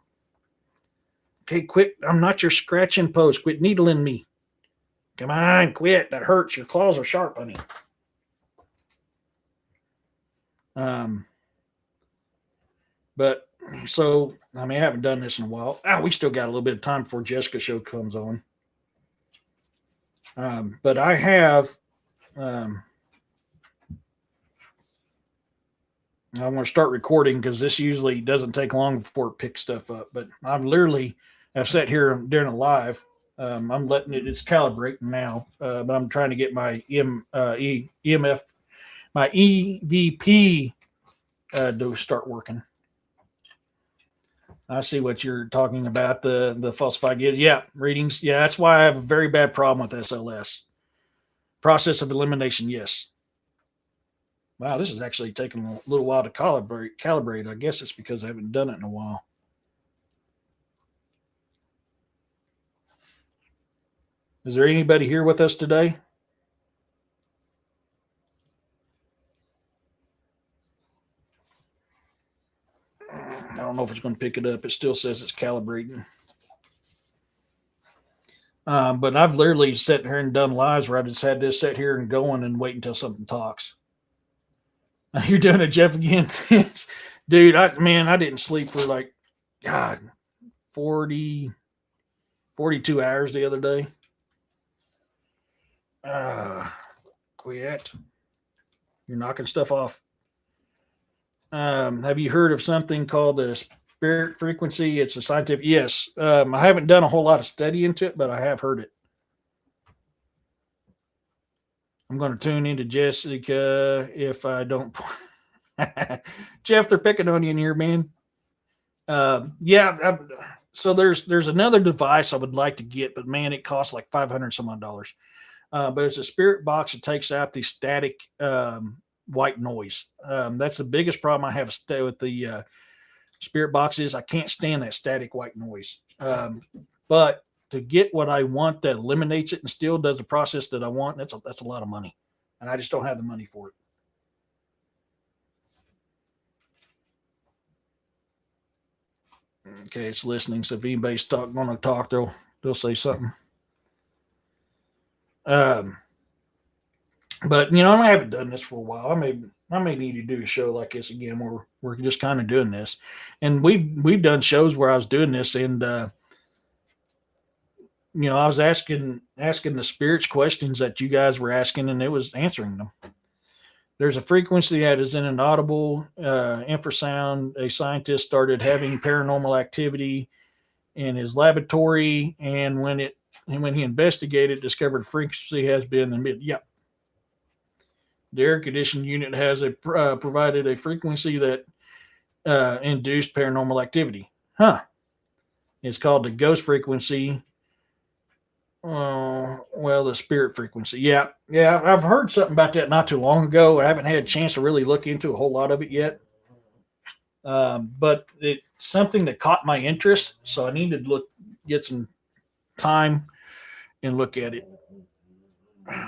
Okay, quit. I'm not your scratching post. Quit needling me. Come on, quit. That hurts. Your claws are sharp, honey. But so, I mean, I haven't done this in a while. We still got a little bit of time before Jessica's show comes on. But I have, I'm going to start recording because this usually doesn't take long before it picks stuff up. But I've sat here during a live. I'm letting it's calibrating now, but I'm trying to get my EMF, my EVP to start working. I see what you're talking about, the falsified gift. Yeah, readings. Yeah, that's why I have a very bad problem with SLS. Process of elimination, yes. Wow, this is actually taking a little while to calibrate. I guess it's because I haven't done it in a while. Is there anybody here with us today? I don't know if it's going to pick it up. It still says it's calibrating. But I've literally sat here and done lives where I just had this sit here and going and wait until something talks. You're doing it, Jeff, again? Dude, I didn't sleep for like, God, 42 hours the other day. Quit. You're knocking stuff off. Have you heard of something called the spirit frequency? It's a scientific. Yes. I haven't done a whole lot of study into it, but I have heard it. I'm going to tune into Jessica if I don't. Jeff, they're picking on you in here, man. Yeah. So there's another device I would like to get, but man, it costs like $500 some odd dollars. But it's a spirit box that takes out the static white noise. That's the biggest problem I have with the spirit box is I can't stand that static white noise. But to get what I want that eliminates it and still does the process that I want, that's a lot of money, and I just don't have the money for it. Okay, it's listening. So if anybody's going to talk, they'll say something. But I haven't done this for a while. I may need to do a show like this again where we're just kind of doing this. And we've done shows where I was doing this, and I was asking the spirits questions that you guys were asking, and it was answering them. There's a frequency that is in an audible infrasound. A scientist started having paranormal activity in his laboratory, and when he investigated, discovered frequency has been emitted. Yep. The air conditioning unit has provided a frequency that induced paranormal activity. Huh. It's called the ghost frequency. The spirit frequency. Yeah. I've heard something about that not too long ago. I haven't had a chance to really look into a whole lot of it yet. But it's something that caught my interest, so I need to get some time and look at it.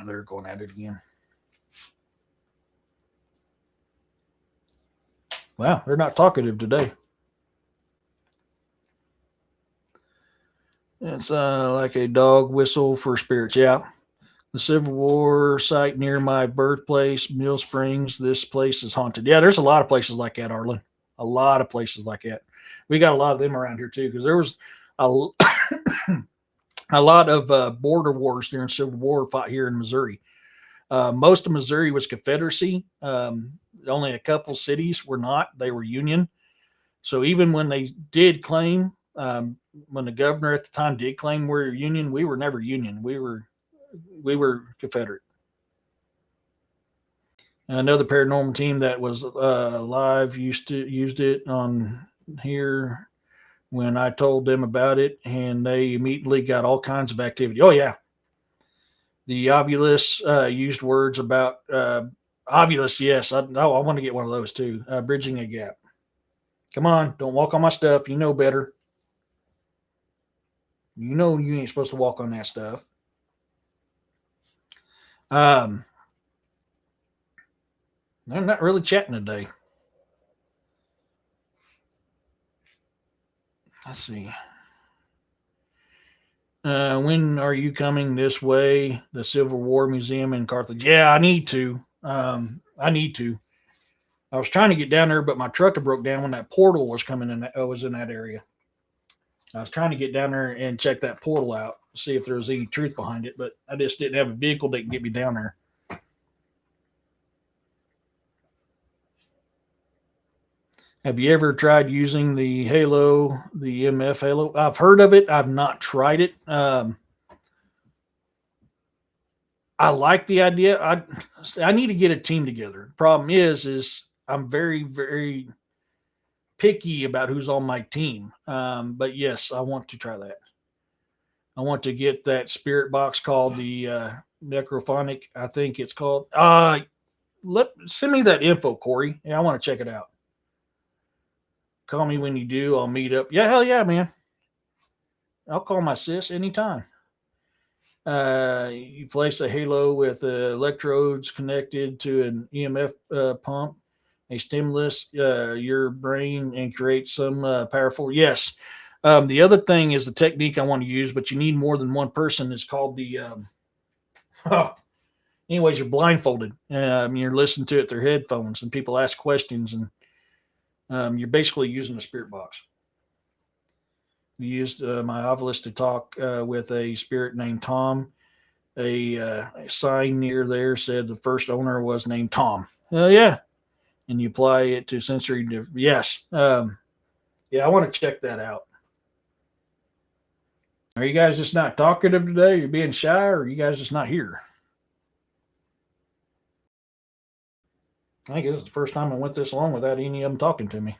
They're going at it again. Wow, they're not talkative today. It's like a dog whistle for spirits. Yeah. The Civil War site near my birthplace, Mill Springs. This place is haunted. Yeah, there's a lot of places like that, Arlen. A lot of places like that. We got a lot of them around here too, because there was a lot of border wars during Civil War fought here in Missouri. Most of Missouri was Confederacy. Only a couple cities were not. They were Union. So even when they did claim, when the governor at the time did claim we were Union, we were never Union. We were Confederate. Another paranormal team that was live used it on here when I told them about it, and they immediately got all kinds of activity. Oh yeah. The Obulus used words about Obulus. Yes. I want to get one of those too. Bridging a gap. Come on. Don't walk on my stuff. You know better. You know you ain't supposed to walk on that stuff. They're not really chatting today. Let's see. When are you coming this way? The Civil War Museum in Carthage. Yeah, I need to. I need to. I was trying to get down there, but my truck had broke down when that portal was coming in. Was in that area. I was trying to get down there and check that portal out, see if there was any truth behind it, but I just didn't have a vehicle that could get me down there. Have you ever tried using the Halo, the MF Halo? I've heard of it. I've not tried it. I like the idea. I need to get a team together. Problem is I'm very, very picky about who's on my team. But yes, I want to try that. I want to get that spirit box called the Necrophonic. I think it's called. Send me that info, Corey. Yeah, I want to check it out. Call me when you do. I'll meet up. Yeah, hell yeah, man. I'll call my sis anytime. You place a halo with electrodes connected to an EMF pump, a stimulus your brain, and create some powerful. Yes. The other thing is the technique I want to use, but you need more than one person. It's called the. Anyways, you're blindfolded. You're listening to it through headphones, and people ask questions, and you're basically using a spirit box. We used my Ovilus to talk with a spirit named Tom. A sign near there said the first owner was named Tom. Yeah. And you apply it to sensory. Yes. Yeah, I want to check that out. Are you guys just not talkative today? You're being shy, or are you guys just not here? I think this is the first time I went this long without any of them talking to me.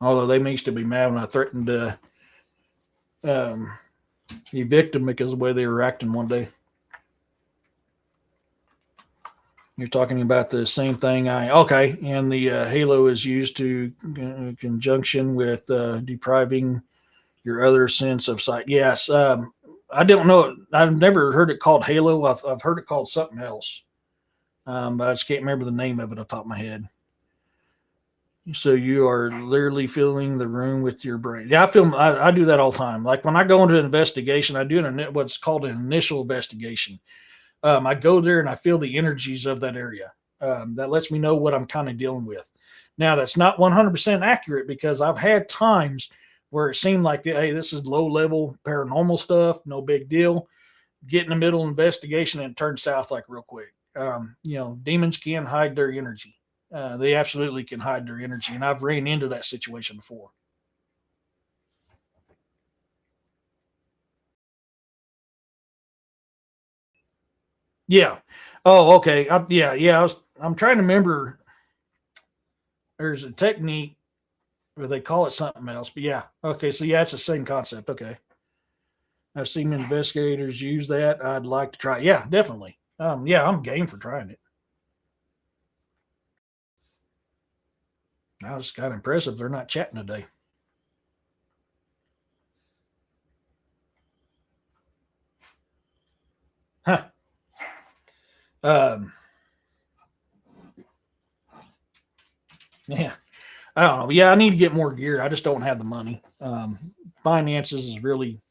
Although they used to be mad when I threatened to evict them because of the way they were acting one day. You're talking about the same thing. Okay, and the halo is used to conjunction with depriving your other sense of sight. Yes, I don't know. I've never heard it called halo. I've heard it called something else, but I just can't remember the name of it off the top of my head. So you are literally filling the room with your brain. Yeah, I do that all the time. Like when I go into an investigation, I do what's called an initial investigation. I go there and I feel the energies of that area. That lets me know what I'm kind of dealing with. Now, that's not 100% accurate because I've had times where it seemed like, hey, this is low level paranormal stuff, no big deal. Get in the middle of investigation and it turns south like real quick. Demons can hide their energy. They absolutely can hide their energy. And I've ran into that situation before. Yeah. Oh, okay. I'm trying to remember. There's a technique where they call it something else, but yeah. Okay. So yeah, it's the same concept. Okay. I've seen investigators use that. I'd like to try. Yeah, definitely. Yeah, I'm game for trying it. Now it's kind of impressive. They're not chatting today. Huh. Yeah, I don't know. Yeah, I need to get more gear. I just don't have the money. Finances has really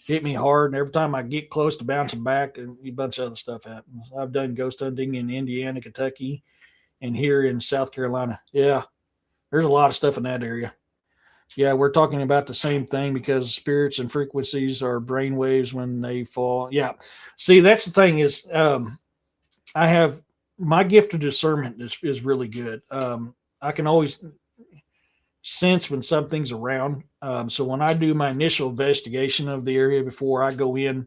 hit me hard, and every time I get close to bouncing back, a bunch of other stuff happens. I've done ghost hunting in Indiana, Kentucky, and here in South Carolina. Yeah, there's a lot of stuff in that area. Yeah, we're talking about the same thing because spirits and frequencies are brain waves when they fall. Yeah. See, that's the thing is I have my gift of discernment is really good. I can always sense when something's around. So when I do my initial investigation of the area before I go in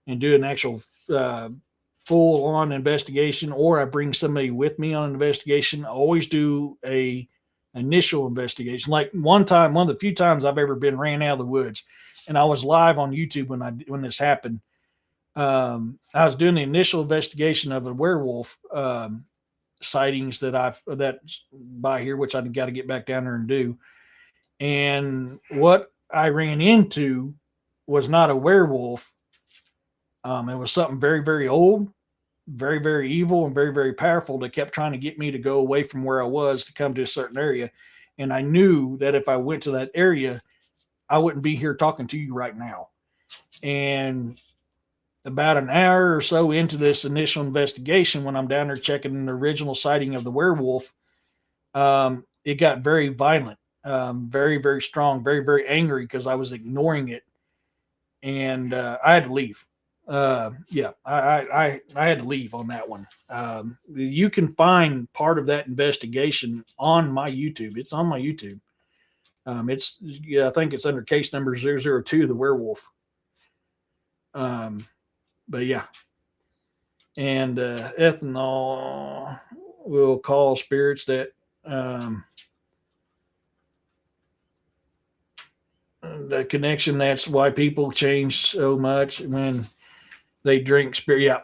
and do an actual full on investigation, or I bring somebody with me on an investigation, I always do a initial investigation. Like one time, one of the few times I've ever been ran out of the woods, and I was live on YouTube when this happened. I was doing the initial investigation of a werewolf sightings that by here, which I got to get back down there and do. And what I ran into was not a werewolf. It was something very, very old, very, very evil, and very, very powerful that kept trying to get me to go away from where I was to come to a certain area. And I knew that if I went to that area, I wouldn't be here talking to you right now. And about an hour or so into this initial investigation, when I'm down there checking the original sighting of the werewolf, it got very violent, very, very strong, very, very angry because I was ignoring it. And I had to leave. Yeah, I had to leave on that one. You can find part of that investigation on my YouTube. It's on my YouTube. Yeah, I think it's under case number 002, the werewolf. But yeah, and ethanol will call spirits that the connection. That's why people change so much when they drink spirit. Yeah.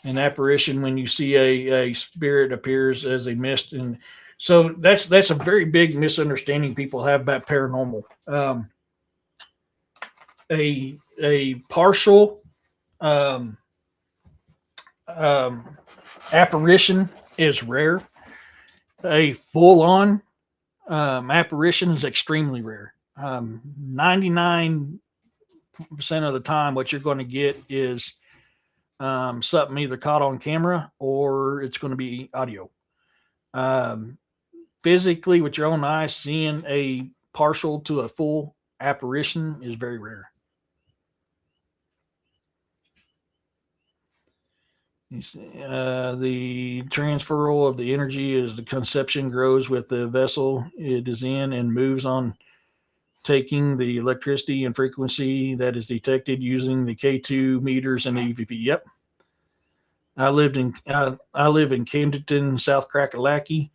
An apparition when you see a spirit appears as a mist. And so that's a very big misunderstanding people have about paranormal. A partial apparition is rare. A full-on apparition is extremely rare. 99% of the time, what you're going to get is something either caught on camera or it's going to be audio. Physically, with your own eyes, seeing a partial to a full apparition is very rare. The transferal of the energy as the conception grows with the vessel it is in and moves on, taking the electricity and frequency that is detected using the K2 meters and the EVP. Yep. I live in Camden, South Kakalaki,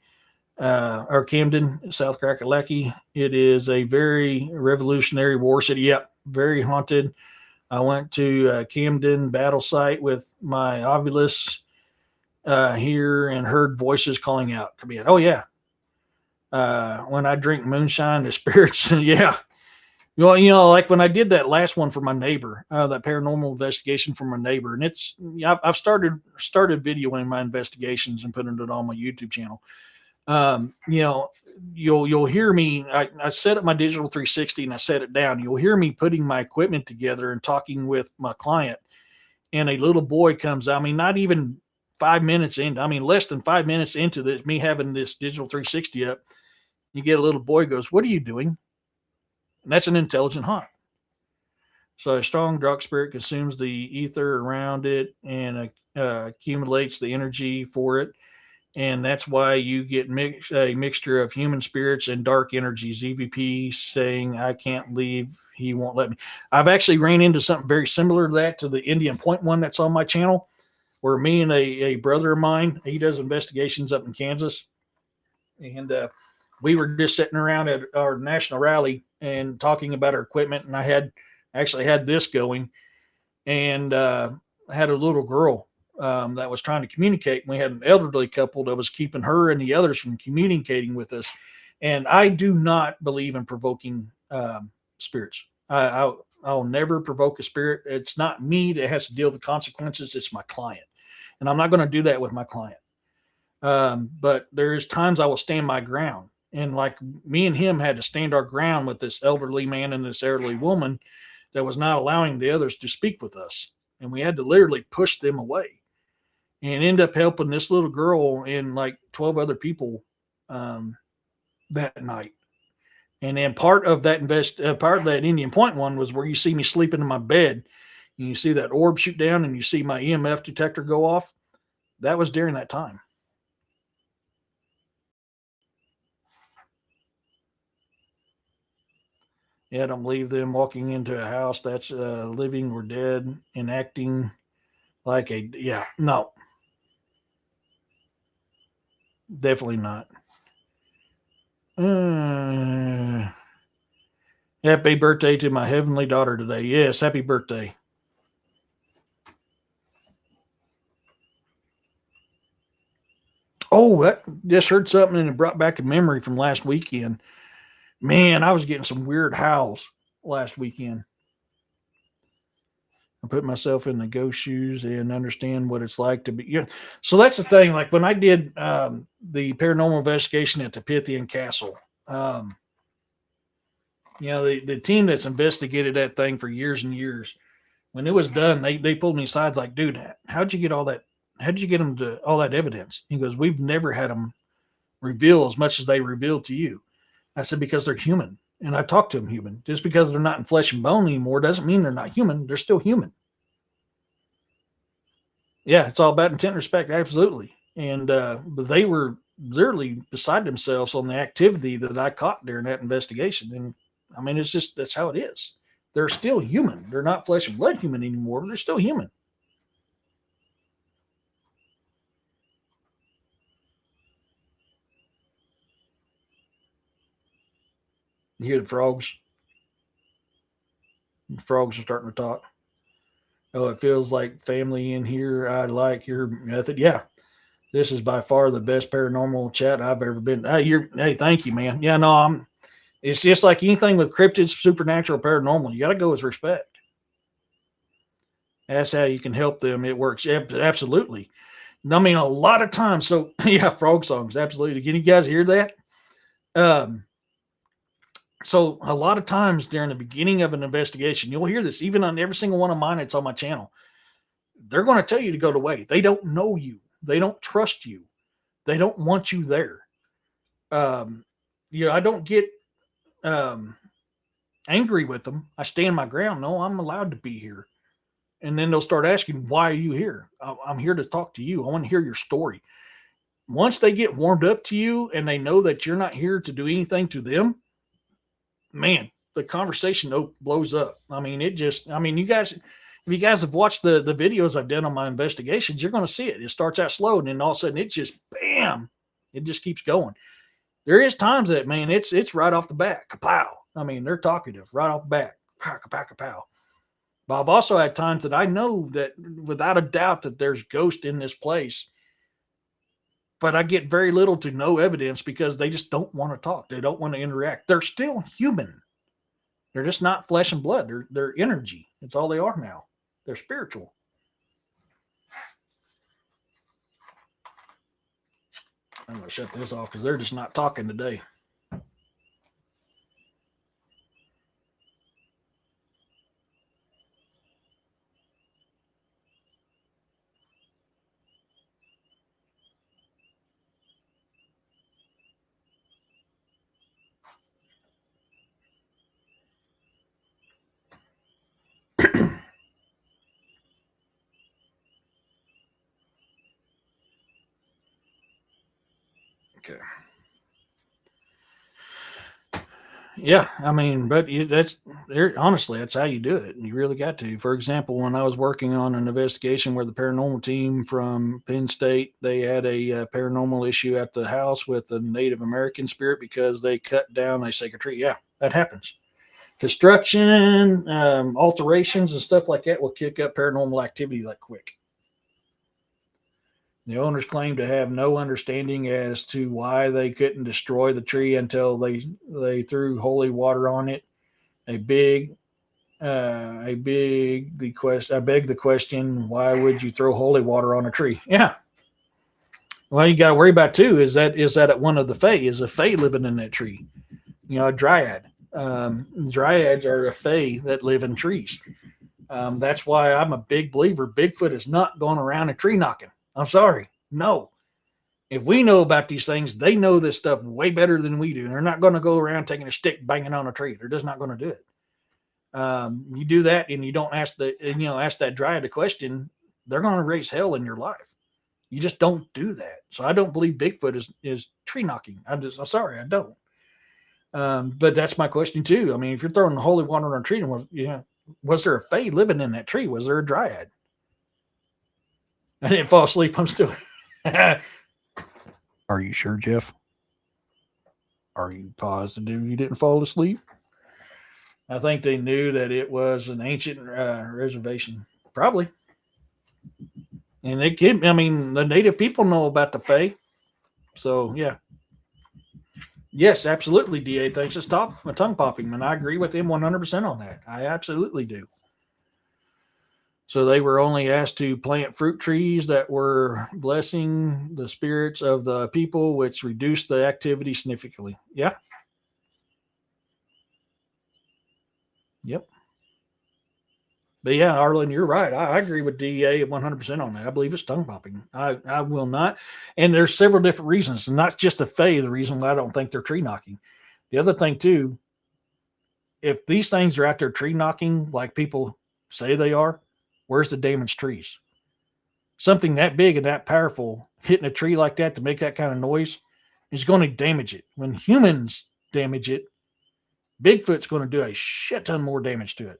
or Camden, South Kakalaki. It is a very revolutionary war city. Yep. Very haunted. I went to Camden battle site with my Ovilus here and heard voices calling out. Come in. Oh yeah. When I drink moonshine, the spirits. Yeah. Well, like when I did that last one for my neighbor, that paranormal investigation for my neighbor, and I've started videoing my investigations and putting it on my YouTube channel. You'll hear me. I set up my digital 360 and I set it down. You'll hear me putting my equipment together and talking with my client, and a little boy comes. I mean, not even 5 minutes in. I mean, less than 5 minutes into this, me having this digital 360 up, you get a little boy goes, "What are you doing?" And that's an intelligent haunt. So a strong dark spirit consumes the ether around it and accumulates the energy for it. And that's why you get a mixture of human spirits and dark energies. EVP saying, "I can't leave. He won't let me." I've actually ran into something very similar to that, to the Indian Point one that's on my channel, where me and a brother of mine, he does investigations up in Kansas. And we were just sitting around at our national rally and talking about our equipment. And I actually had this going, and I had a little girl that was trying to communicate. And we had an elderly couple that was keeping her and the others from communicating with us. And I do not believe in provoking spirits. I'll never provoke a spirit. It's not me that has to deal with the consequences. It's my client. And I'm not going to do that with my client. But there's times I will stand my ground. And like me and him had to stand our ground with this elderly man and this elderly woman that was not allowing the others to speak with us. And we had to literally push them away and end up helping this little girl and like 12 other people that night. And then part of that Indian Point one was where you see me sleeping in my bed and you see that orb shoot down and you see my EMF detector go off. That was during that time. Yeah, don't believe them walking into a house that's living or dead and acting like no. Definitely not. Happy birthday to my heavenly daughter today. Yes, happy birthday. Oh, that just heard something and it brought back a memory from last weekend. Man, I was getting some weird howls last weekend. I put myself in the ghost shoes and understand what it's like to be. You know, so that's the thing. Like when I did the paranormal investigation at the Pythian Castle, the team that's investigated that thing for years and years, when it was done, they pulled me aside like, dude, how'd you get all that? How'd you get them to all that evidence? He goes, we've never had them reveal as much as they revealed to you. I said, because they're human. And I talked to them human. Just because they're not in flesh and bone anymore doesn't mean they're not human. They're still human. Yeah, it's all about intent and respect. Absolutely. And but they were literally beside themselves on the activity that I caught during that investigation. And I mean, it's just, that's how it is. They're still human. They're not flesh and blood human anymore, but they're still human. You hear the frogs? The frogs are starting to talk. Oh, it feels like family in here. I like your method. Yeah, this is by far the best paranormal chat I've ever been. Hey, thank you, man. Yeah, no, it's just like anything with cryptids, supernatural, paranormal. You got to go with respect. That's how you can help them. It works. Absolutely. I mean, a lot of times. So yeah, frog songs. Absolutely. Can you guys hear that? So a lot of times during the beginning of an investigation, you'll hear this even on every single one of mine that's on my channel. They're going to tell you to go away. They don't know you. They don't trust you. They don't want you there. I don't get angry with them. I stand my ground. No, I'm allowed to be here. And then they'll start asking, why are you here? I'm here to talk to you. I want to hear your story. Once they get warmed up to you and they know that you're not here to do anything to them, man, the conversation blows up. I mean, you guys, if you guys have watched the videos I've done on my investigations, you're going to see it. It starts out slow and then all of a sudden it just, bam, it just keeps going. There is times that, man, it's right off the bat. Kapow. I mean, they're talkative right off the bat. Pow, kapow, kapow. But I've also had times that I know that without a doubt that there's ghost in this place, but I get very little to no evidence because they just don't want to talk. They don't want to interact. They're still human. They're just not flesh and blood. They're energy. It's all they are now. They're spiritual. I'm going to shut this off because they're just not talking today. Okay. Yeah, I mean, but honestly, that's how you do it. You really got to. For example, when I was working on an investigation where the paranormal team from Penn State, they had a paranormal issue at the house with a Native American spirit because they cut down a sacred tree. Yeah, that happens. Construction, alterations, and stuff like that will kick up paranormal activity like quick. The owners claim to have no understanding as to why they couldn't destroy the tree until they threw holy water on it. I beg the question, why would you throw holy water on a tree? Yeah. Well, you got to worry about too, is that one of the fae? Is a fae living in that tree? A dryad. Dryads are a fae that live in trees. That's why I'm a big believer. Bigfoot is not going around a tree knocking. I'm sorry. No. If we know about these things, they know this stuff way better than we do. And they're not going to go around taking a stick, banging on a tree. They're just not going to do it. You do that and you don't ask that dryad a question, they're going to raise hell in your life. You just don't do that. So I don't believe Bigfoot is tree knocking. I'm sorry, I don't. But that's my question too. I mean, if you're throwing holy water on a tree, was there a fae living in that tree? Was there a dryad? I didn't fall asleep. I'm still. Are you sure, Jeff? Are you positive you didn't fall asleep? I think they knew that it was an ancient reservation. Probably. And the native people know about the fae. So, yeah. Yes, absolutely. DA thinks it's tongue popping, and I agree with him 100% on that. I absolutely do. So they were only asked to plant fruit trees that were blessing the spirits of the people, which reduced the activity significantly. Yeah. Yep. But yeah, Arlen, you're right. I agree with DEA 100% on that. I believe it's tongue popping. I will not. And there's several different reasons, and not just the Fae, the reason why I don't think they're tree knocking. The other thing, too, if these things are out there tree knocking like people say they are, where's the damaged trees? Something that big and that powerful hitting a tree like that to make that kind of noise is going to damage it. When humans damage it, Bigfoot's going to do a shit ton more damage to it.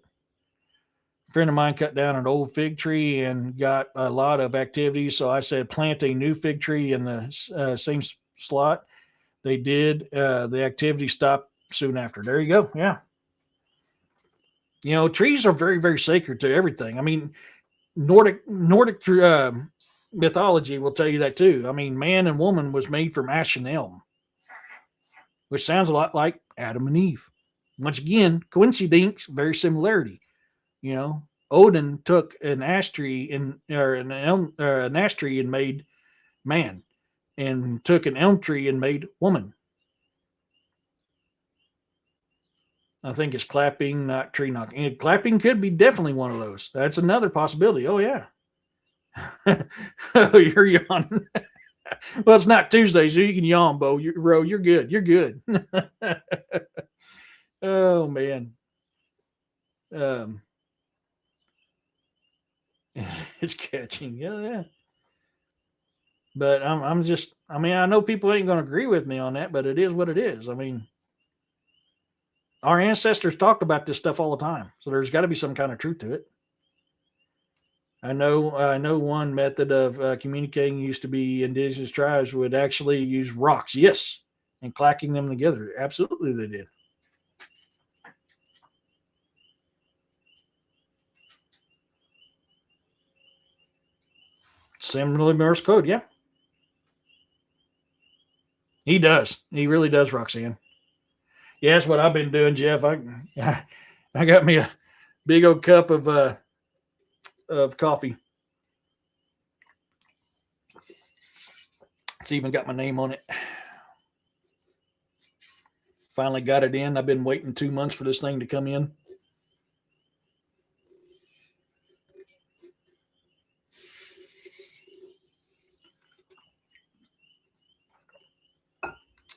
A friend of mine cut down an old fig tree and got a lot of activity. So I said, plant a new fig tree in the same slot. They did. The activity stopped soon after. There you go. Yeah. Trees are very, very sacred to everything. I mean, Nordic mythology will tell you that too. I mean, man and woman was made from ash and elm, which sounds a lot like Adam and Eve. Once again, coincidence, very similarity. Odin took an ash tree an ash tree and made man, and took an elm tree and made woman. I think it's clapping, not tree knocking. And clapping could be definitely one of those. That's another possibility. Oh yeah. Oh, you're yawning. Well, it's not Tuesday, so you can yawn, Bo. You're good. You're good. Oh man. Um, it's catching. Yeah, yeah. But I'm just. I mean, I know people ain't going to agree with me on that, but it is what it is. I mean, our ancestors talked about this stuff all the time, so there's got to be some kind of truth to it. I know one method of communicating used to be indigenous tribes would actually use rocks, yes, and clacking them together. Absolutely, they did. Similarly, Morse code, yeah. He does. He really does, Roxanne. Yeah, that's what I've been doing, Jeff. I got me a big old cup of coffee. It's even got my name on it. Finally got it in. I've been waiting 2 months for this thing to come in.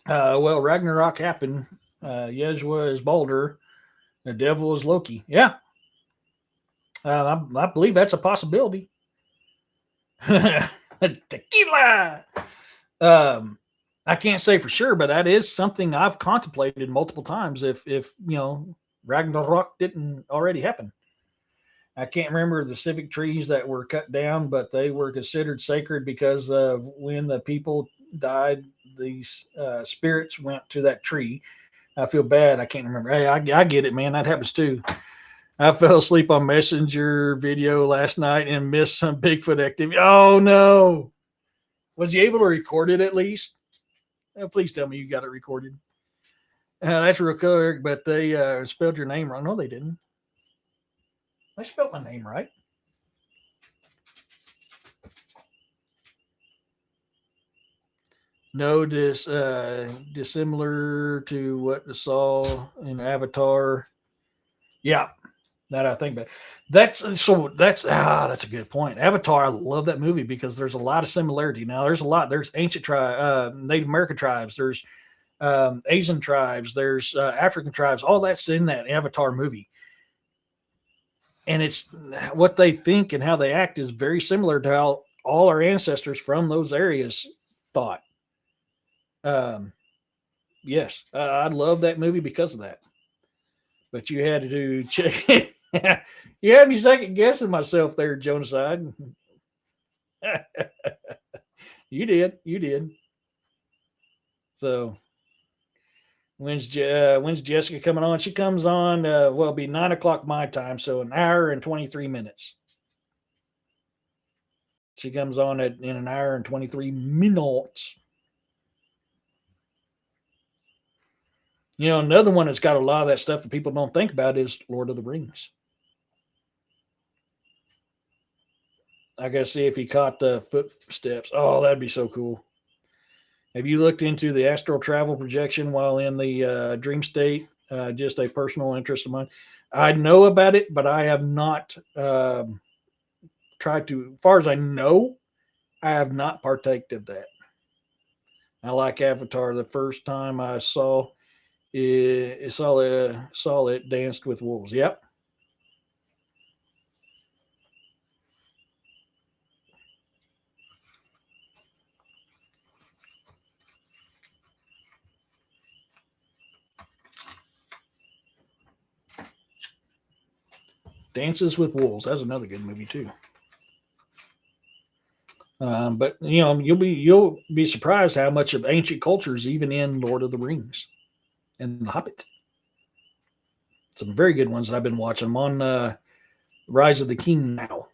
Well, Ragnarok happened. Yeshua is Balder. The devil is Loki. Yeah, I believe that's a possibility. Tequila. I can't say for sure, but that is something I've contemplated multiple times. If Ragnarok didn't already happen, I can't remember the civic trees that were cut down, but they were considered sacred because of when the people died. These spirits went to that tree. I feel bad. I can't remember. Hey, I get it, man. That happens too. I fell asleep on Messenger video last night and missed some Bigfoot activity. Oh no! Was you able to record it at least? Please tell me you got it recorded. That's real cool, Eric, but they spelled your name wrong. No, they didn't. I spelled my name right. No, dissimilar to what I saw in Avatar. Yeah, that I think, but that's a good point. Avatar, I love that movie because there's a lot of similarity. Now, there's ancient Native American tribes, there's Asian tribes, there's African tribes, all that's in that Avatar movie, and it's what they think and how they act is very similar to how all our ancestors from those areas thought. Um, yes, I love that movie because of that. But you had to do check. You had me second guessing myself there, Jonaside. You did. So when's Jessica coming on? She comes on. It'll be 9 o'clock my time, so an hour and 23 minutes. She comes on in an hour and 23 minutes. You know, another one that's got a lot of that stuff that people don't think about is Lord of the Rings. I got to see if he caught the footsteps. Oh, that'd be so cool. Have you looked into the astral travel projection while in the dream state? Just a personal interest of mine. I know about it, but I have not tried to. As far as I know, I have not partaked of that. I like Avatar. The first time I saw it, saw it danced with wolves. Yep. Dances with Wolves. That's another good movie too. But you know, you'll be surprised how much of ancient culture is even in Lord of the Rings and The Hobbit. Some very good ones that I've been watching. I'm on Rise of the King now.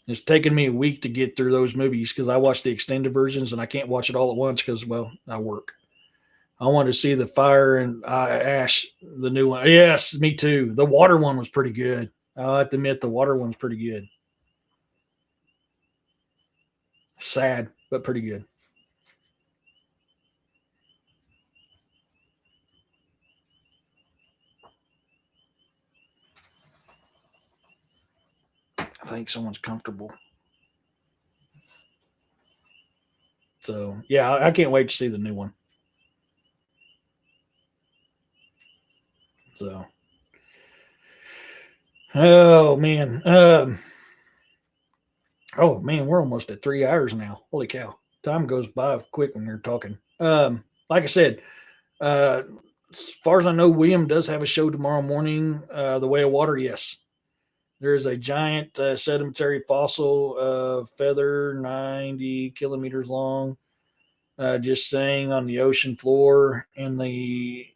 It's taken me a week to get through those movies because I watch the extended versions and I can't watch it all at once because, well, I work. I wanted to see the Fire and Ash, the new one. Yes, me too. The water one was pretty good. I'll have to admit the water one's pretty good. Sad, but pretty good. I think someone's comfortable. So, yeah, I can't wait to see the new one. So, oh, man. Oh, man, we're almost at 3 hours now. Holy cow. Time goes by quick when you're talking. Like I said, as far as I know, William does have a show tomorrow morning. The Way of Water, yes. There's a giant sedimentary fossil feather, 90 kilometers long, just saying on the ocean floor in the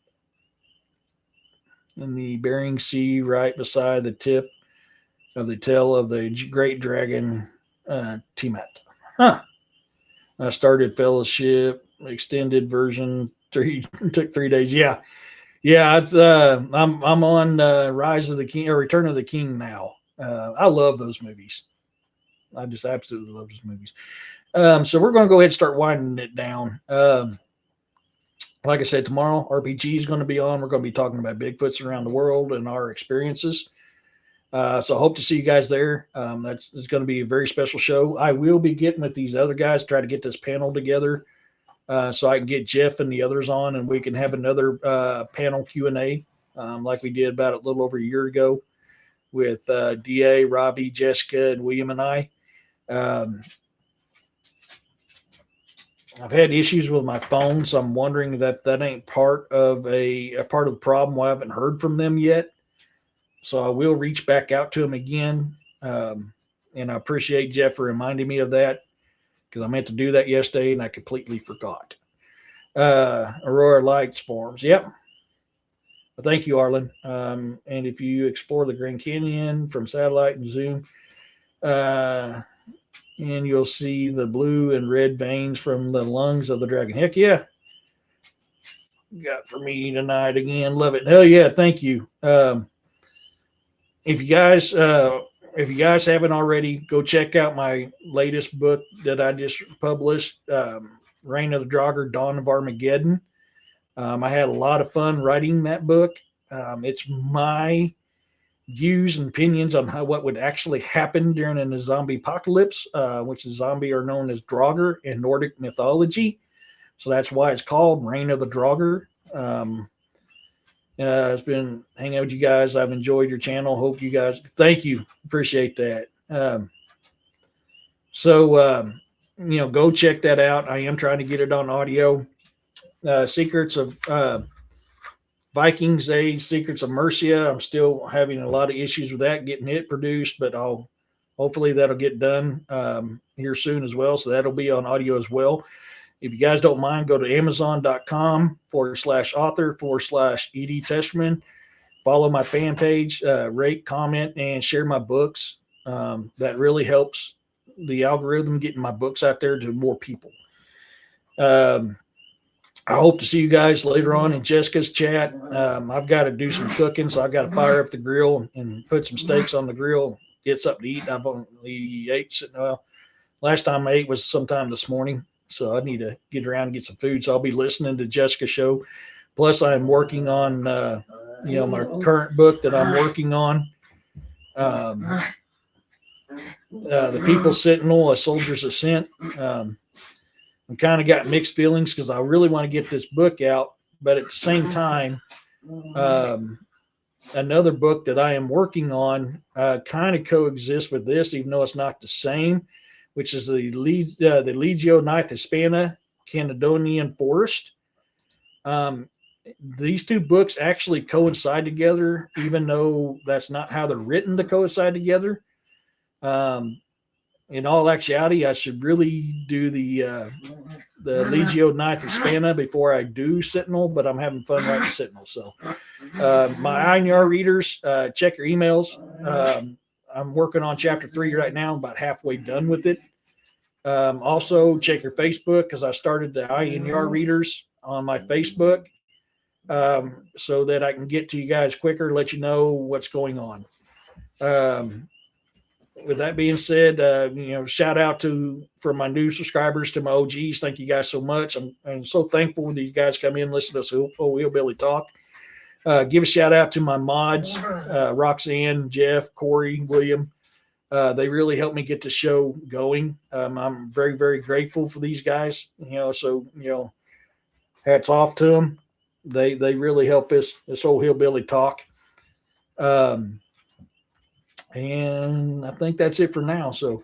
Bering Sea, right beside the tip of the tail of the great dragon Tiamat. Huh. I started Fellowship extended version. Took 3 days. Yeah, yeah. It's I'm on Rise of the King or Return of the King now. I love those movies. I just absolutely love those movies. So we're going to go ahead and start winding it down. Like I said, tomorrow RPG is going to be on. We're going to be talking about Bigfoots around the world and our experiences. So I hope to see you guys there. It's going to be a very special show. I will be getting with these other guys, try to get this panel together so I can get Jeff and the others on, and we can have another panel Q&A like we did about a little over a year ago with DA, Robbie, Jessica, and William and I. I've had issues with my phone, so I'm wondering that ain't part of a part of the problem. Why I haven't heard from them yet. So I will reach back out to him again. And I appreciate Jeff for reminding me of that because I meant to do that yesterday and I completely forgot. Aurora Lights forms. Yep. Well, thank you, Arlen. And if you explore the Grand Canyon from satellite and zoom, and you'll see the blue and red veins from the lungs of the dragon. Heck yeah. Got for me tonight again. Love it. Hell yeah. Thank you. If you guys haven't already, go check out my latest book that I just published, Reign of the Draugr, Dawn of Armageddon. I had a lot of fun writing that book. It's my views and opinions on what would actually happen during a zombie apocalypse, which the zombie are known as Draugr in Nordic mythology. So that's why it's called Reign of the Draugr. It's been hanging out with you guys. I've enjoyed your channel. Hope you guys, thank you. Appreciate that. Go check that out. I am trying to get it on audio. Secrets of Vikings Age, Secrets of Mercia. I'm still having a lot of issues with that, getting it produced, but hopefully that'll get done here soon as well. So that'll be on audio as well. If you guys don't mind, go to amazon.com/author/ED Testerman. Follow my fan page, rate, comment, and share my books. That really helps the algorithm getting my books out there to more people. I hope to see you guys later on in Jessica's chat. I've got to do some cooking, so I've got to fire up the grill and put some steaks on the grill, get something to eat. I've only ate, well, last time I ate was sometime this morning, so I need to get around and get some food. So I'll be listening to Jessica's show. Plus, I'm working on, my current book that I'm working on. The People's Sentinel, A Soldier's Ascent. I kind of got mixed feelings because I really want to get this book out, but at the same time, another book that I am working on kind of coexists with this, even though it's not the same, which is the Legio Ninth Hispana Canadonian Forest. These two books actually coincide together, even though that's not how they're written to coincide together. In all actuality, I should really do the Legio Ninth Hispana before I do Sentinel, but I'm having fun writing Sentinel. So my INR readers, check your emails. I'm working on chapter 3 right now. I'm about halfway done with it. Also, check your Facebook because I started the INR readers on my Facebook so that I can get to you guys quicker, let you know what's going on. With that being said, shout out for my new subscribers, to my OGs. Thank you guys so much. I'm so thankful that you guys come in and listen to us Hillbilly Talk. Give a shout out to my mods, Roxanne, Jeff, Corey, William. They really helped me get the show going. I'm very, very grateful for these guys. Hats off to them. They really help us, this whole Hillbilly Talk. And I think that's it for now. So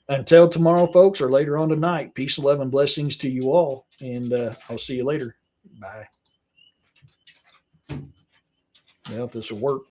until tomorrow, folks, or later on tonight, peace, love, and blessings to you all. And I'll see you later. Bye. Well, if this will work.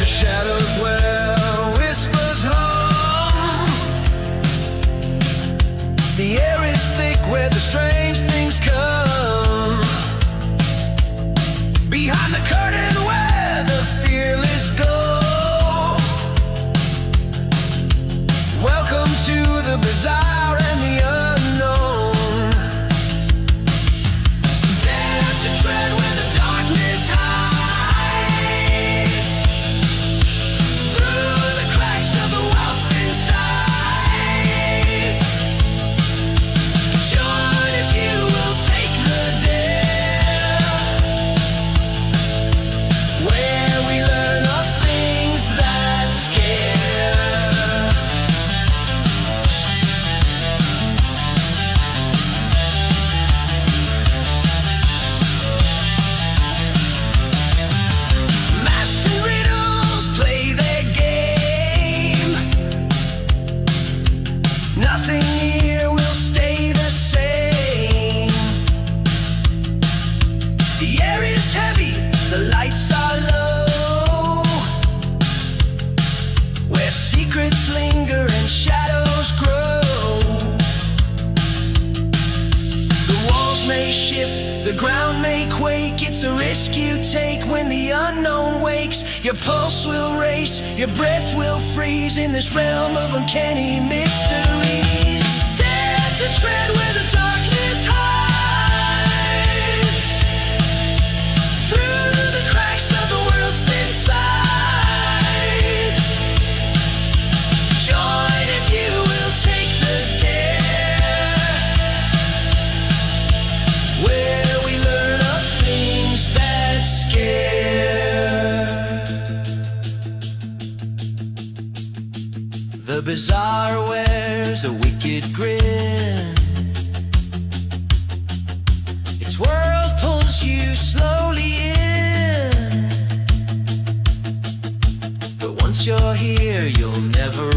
Shadows where whispers hum. The air is thick where the strange things come. Behind the curtain where the fearless go. Welcome to the bizarre and the unknown. Dare to tread where the darkness hides. Your pulse will race, your breath will freeze in this realm of uncanny mysteries. Dare to tread where the darkness hides. Through the cracks of the world's thin sides. Join if you will take the dare. Where we learn of things that scare. The bazaar wears a wicked grin. Its world pulls you slowly in. But once you're here, you'll never